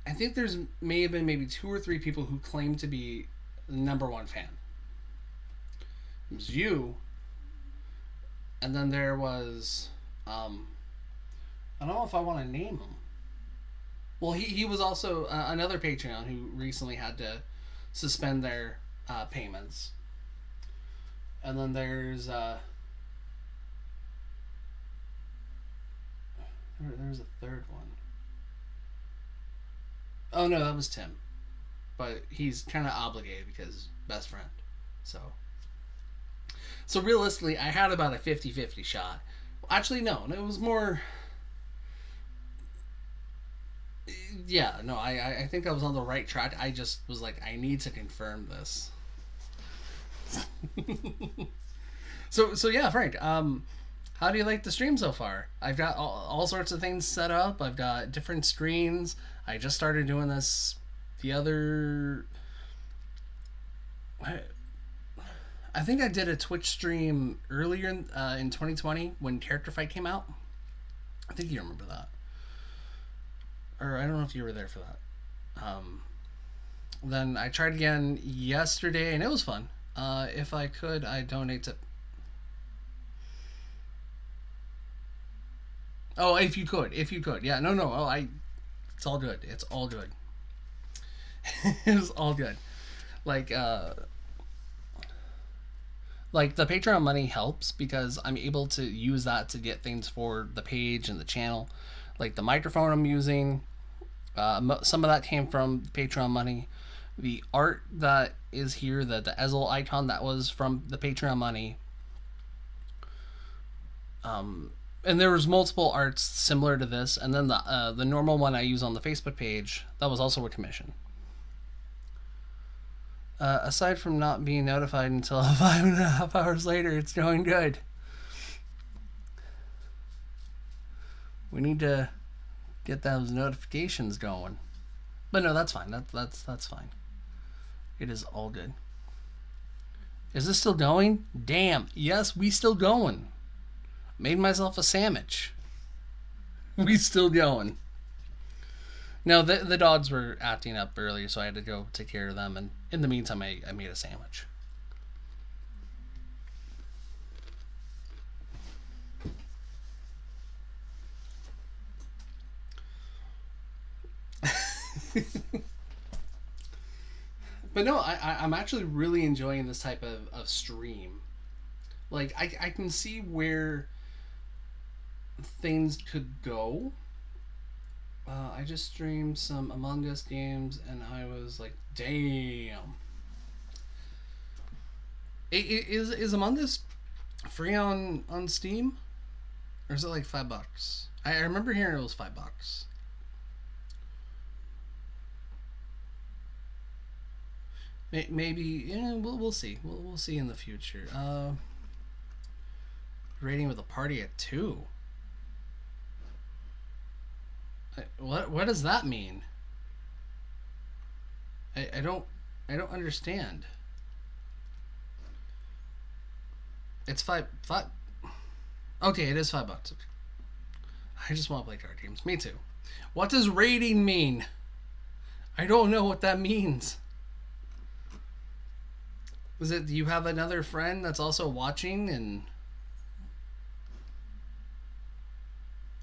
I think there's may have been maybe two or three people who claim to be the number one fan. It was you, and then there was I don't know if I want to name him. Well, he was also another Patreon who recently had to suspend their payments. And then there's a third one. Oh no, that was Tim. But he's kind of obligated because best friend. So realistically, I had about a 50-50 shot. Actually, no, it was more. Yeah, no, I think I was on the right track. I just was like, I need to confirm this. So yeah, Frank. How do you like the stream so far? I've got all sorts of things set up. I've got different screens. I just started doing this the other. I think I did a Twitch stream earlier in 2020 when Character Fight came out. I think you remember that. Or I don't know if you were there for that. Then I tried again yesterday and it was fun. If I could, I donate to. Oh, if you could, yeah, no, oh, it's all good, it's all good. It's all good. Like, Like the Patreon money helps because I'm able to use that to get things for the page and the channel, like the microphone I'm using. Some of that came from Patreon money. The art that is here, the Ezel icon, that was from the Patreon money. And there was multiple arts similar to this, and then the normal one I use on the Facebook page, that was also a commission. Aside from not being notified until 5.5 hours later, it's going good. We need to get those notifications going. But no, that's fine. That's fine. It is all good. Is this still going? Damn. Yes, we still going. Made myself a sandwich. We still going. No, the dogs were acting up earlier, so I had to go take care of them. And in the meantime, I made a sandwich. But no, I'm actually really enjoying this type of stream. Like, I can see where things could go. I just streamed some Among Us games, and I was like, damn. Is Among Us free on Steam? Or is it like $5? I remember hearing it was $5. Maybe, yeah, we'll see. We'll see in the future. Rating with a party at 2. What does that mean? I don't understand. It's five. Okay, it is $5. I just want to play card games. Me too. What does rating mean? I don't know what that means. Was it you have another friend that's also watching and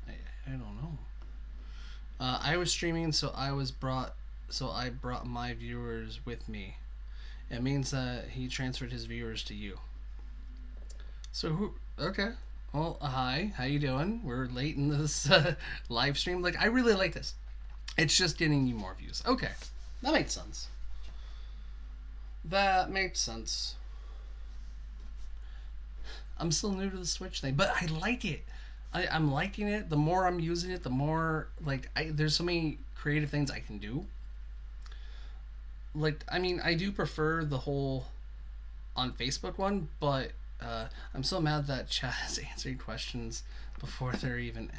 I don't know. I was streaming, so I brought my viewers with me. It means that he transferred his viewers to you. So who? Okay. Well, hi. How you doing? We're late in this live stream. Like, I really like this. It's just getting you more views. Okay, that makes sense. That makes sense. I'm still new to the Switch thing, but I like it. I'm liking it. The more I'm using it, the more, like, there's so many creative things I can do. Like, I mean, I do prefer the whole on Facebook one, but I'm so mad that chat is answering questions before they're even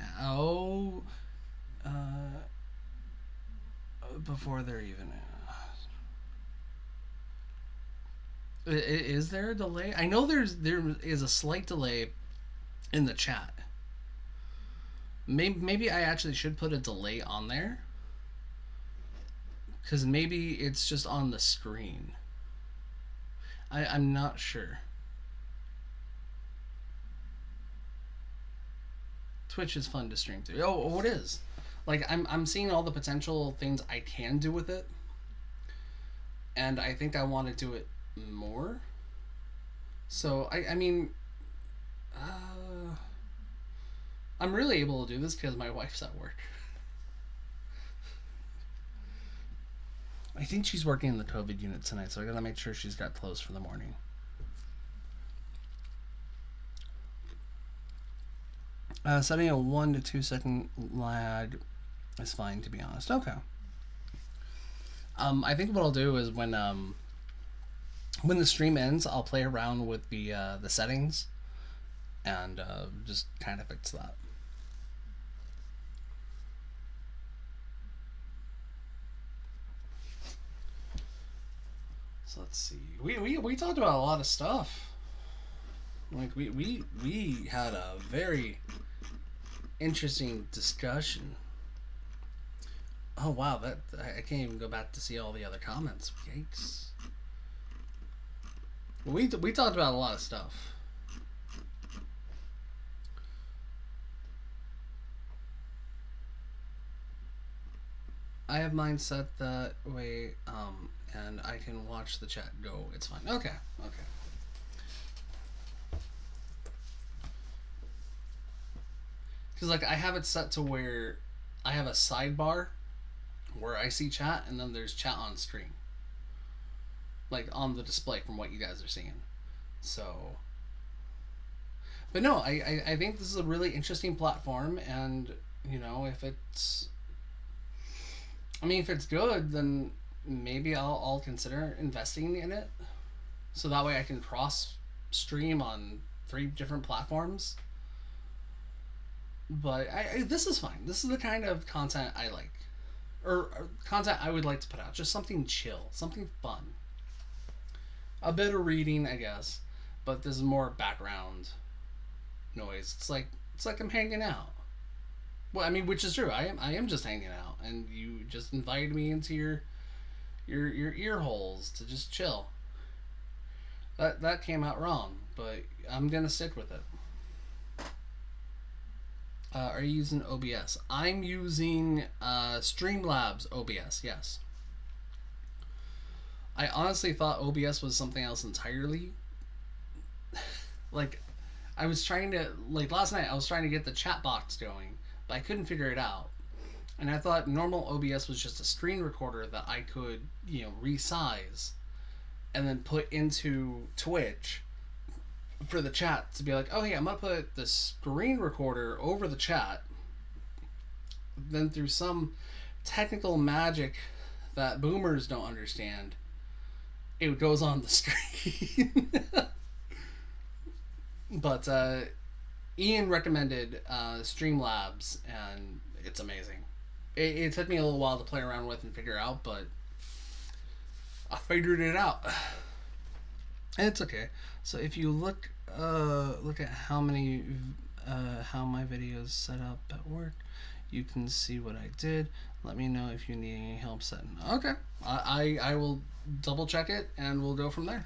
before they're even Is there a delay? I know there is a slight delay in the chat. Maybe I actually should put a delay on there, because maybe it's just on the screen. I'm not sure. Twitch is fun to stream to. Oh, it is. Like, I'm seeing all the potential things I can do with it, and I think I want to do it more. So I mean, I'm really able to do this because my wife's at work. I think she's working in the COVID unit tonight, so I gotta make sure she's got clothes for the morning. Setting a 1 to 2 second lag is fine, to be honest. Okay. I think what I'll do is when the stream ends, I'll play around with the settings and just kind of fix that. So let's see. We talked about a lot of stuff. Like we had a very interesting discussion. Oh wow, that I can't even go back to see all the other comments. Yikes. We talked about a lot of stuff. I have mine set that way, and I can watch the chat go. It's fine. Okay. Because like I have it set to where I have a sidebar where I see chat, and then there's chat on stream, like on the display from what you guys are seeing. So, but no, I think this is a really interesting platform, and you know, if it's, I mean, if it's good, then maybe I'll consider investing in it, so that way I can cross stream on three different platforms. But this is fine. This is the kind of content I like, or content I would like to put out. Just something chill, something fun, a bit of reading, I guess, but this is more background noise. It's like I'm hanging out. Well, I mean, which is true. I am just hanging out, and you just invited me into your ear holes to just chill. That came out wrong, but I'm gonna stick with it. Are you using OBS? I'm using Streamlabs OBS. Yes. I honestly thought OBS was something else entirely. Like, I was trying to, like last night, I was trying to get the chat box going, but I couldn't figure it out. And I thought normal OBS was just a screen recorder that I could, resize and then put into Twitch for the chat to be like, oh, hey, I'm going to put the screen recorder over the chat. Then through some technical magic that boomers don't understand, it goes on the screen. But Ian recommended Streamlabs, and it's amazing. It took me a little while to play around with and figure out, but I figured it out. And it's okay. So if you look at how many how my videos set up at work, you can see what I did. Let me know if you need any help setting. Okay, I will double check it and we'll go from there.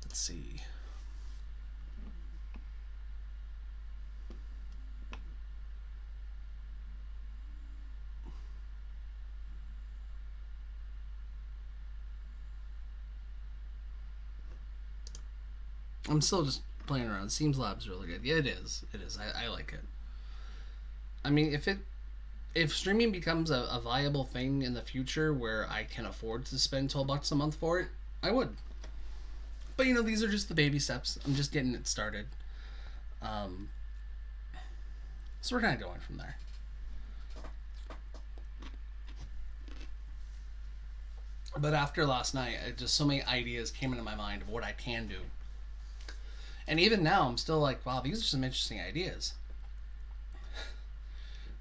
Let's see. I'm still just playing around. Seems Lab's really good. Yeah, it is. It is. I like it. I mean, if streaming becomes a viable thing in the future where I can afford to spend $12 a month for it, I would. But these are just the baby steps. I'm just getting it started. So we're kind of going from there. But after last night, just so many ideas came into my mind of what I can do. And even now, I'm still like, wow, these are some interesting ideas.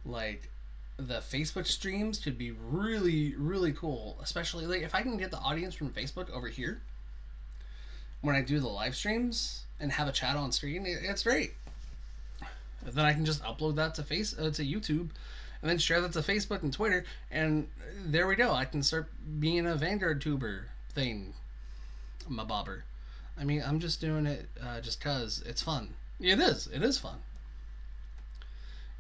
Like, the Facebook streams could be really, really cool. Especially, like, if I can get the audience from Facebook over here when I do the live streams and have a chat on screen, it's great. And then I can just upload that to to YouTube, and then share that to Facebook and Twitter, and there we go. I can start being a Vanguard tuber thing. I'm a bobber. I mean, I'm just doing it just because it's fun. It is. It is fun.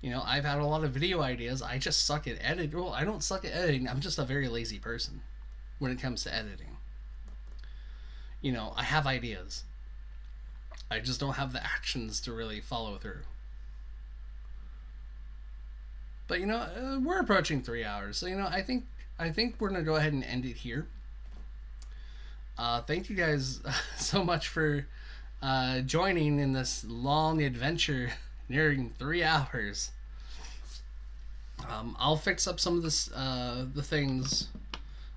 I've had a lot of video ideas. I just suck at editing. Well, I don't suck at editing. I'm just a very lazy person when it comes to editing. I have ideas. I just don't have the actions to really follow through. But, we're approaching 3 hours. So, I think we're going to go ahead and end it here. Thank you guys so much for joining in this long adventure nearing 3 hours. I'll fix up some of this, the things.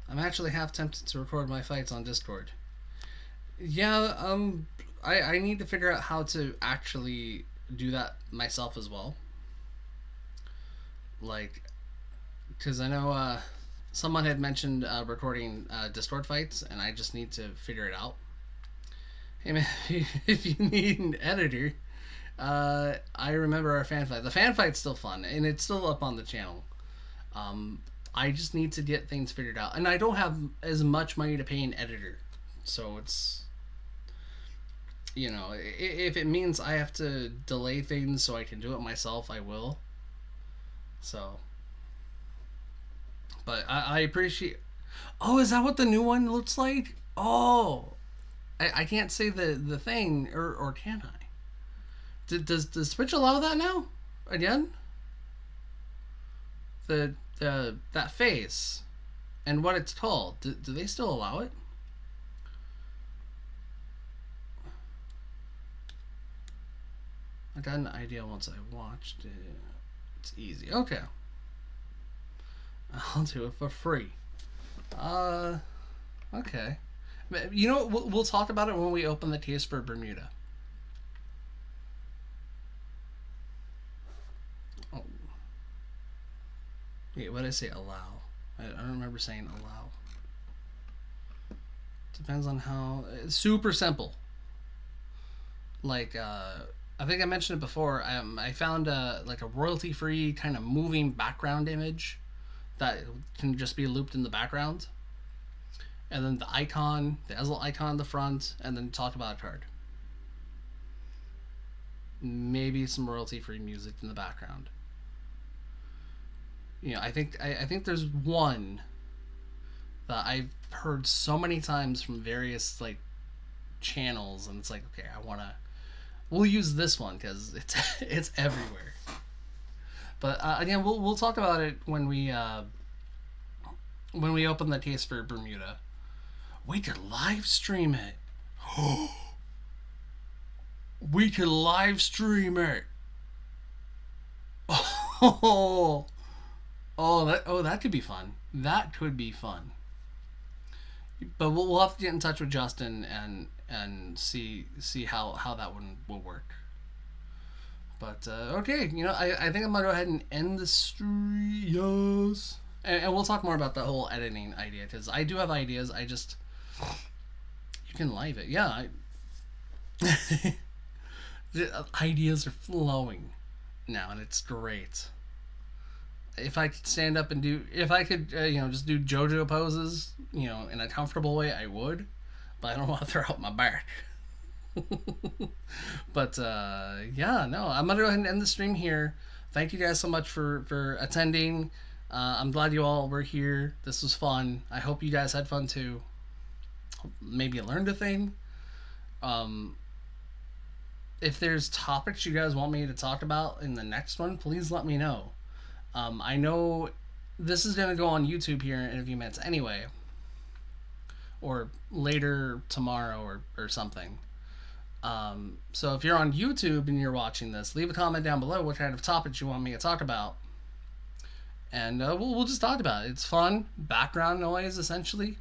I'm actually half tempted to record my fights on Discord. Yeah, I need to figure out how to actually do that myself as well. Like, because I know someone had mentioned recording Discord fights, and I just need to figure it out. Hey man, if you need an editor, I remember our fan fight. The fan fight's still fun, and it's still up on the channel. I just need to get things figured out, and I don't have as much money to pay an editor, so it's, if it means I have to delay things so I can do it myself, I will. So, but I appreciate. Oh, is that what the new one looks like? Oh, I can't say the thing, or can I? Does Switch allow that now? Again? The that face and what it's called. Do they still allow it? I got an idea once I watched it. It's easy. Okay. I'll do it for free. Uh, okay. You know, we'll talk about it when we open the case for Bermuda. Oh. Wait, what did I say? Allow. I don't remember saying allow. Depends on how. It's super simple. Like, I think I mentioned it before. I found like a royalty-free kind of moving background image that can just be looped in the background, and then the icon, the Ezel icon in the front, and then talk about a card. Maybe some royalty-free music in the background. You know, I think there's one that I've heard so many times from various like channels, and it's like, okay, we'll use this one because it's everywhere. But again, we'll talk about it when we open the case for Bermuda. We could live stream it. We could live stream it. Oh, that could be fun. That could be fun. But we'll have to get in touch with Justin and see how that one will work. But okay, you know, I think I'm gonna go ahead and end the stream. Yes. And we'll talk more about the whole editing idea because I do have ideas. I just you can live it, yeah. The ideas are flowing now, and it's great. If I could stand up and if I could, just do JoJo poses, in a comfortable way, I would. But I don't want to throw out my back. But yeah, no, I'm gonna go ahead and end the stream here. Thank you guys so much for attending. I'm glad you all were here. This was fun. I hope you guys had fun too. Maybe you learned a thing. If there's topics you guys want me to talk about in the next one, please let me know. I know this is gonna go on YouTube here in a few minutes anyway, or later tomorrow or something. So if you're on YouTube and you're watching this, leave a comment down below what kind of topics you want me to talk about, and we'll just talk about it. It's fun, background noise essentially.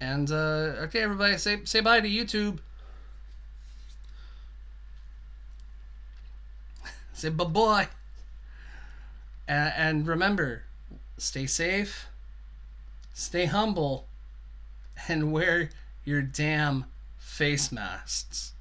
And okay, everybody, say bye to YouTube. Say bye bye. And remember, stay safe, stay humble, and wear your damn face masks.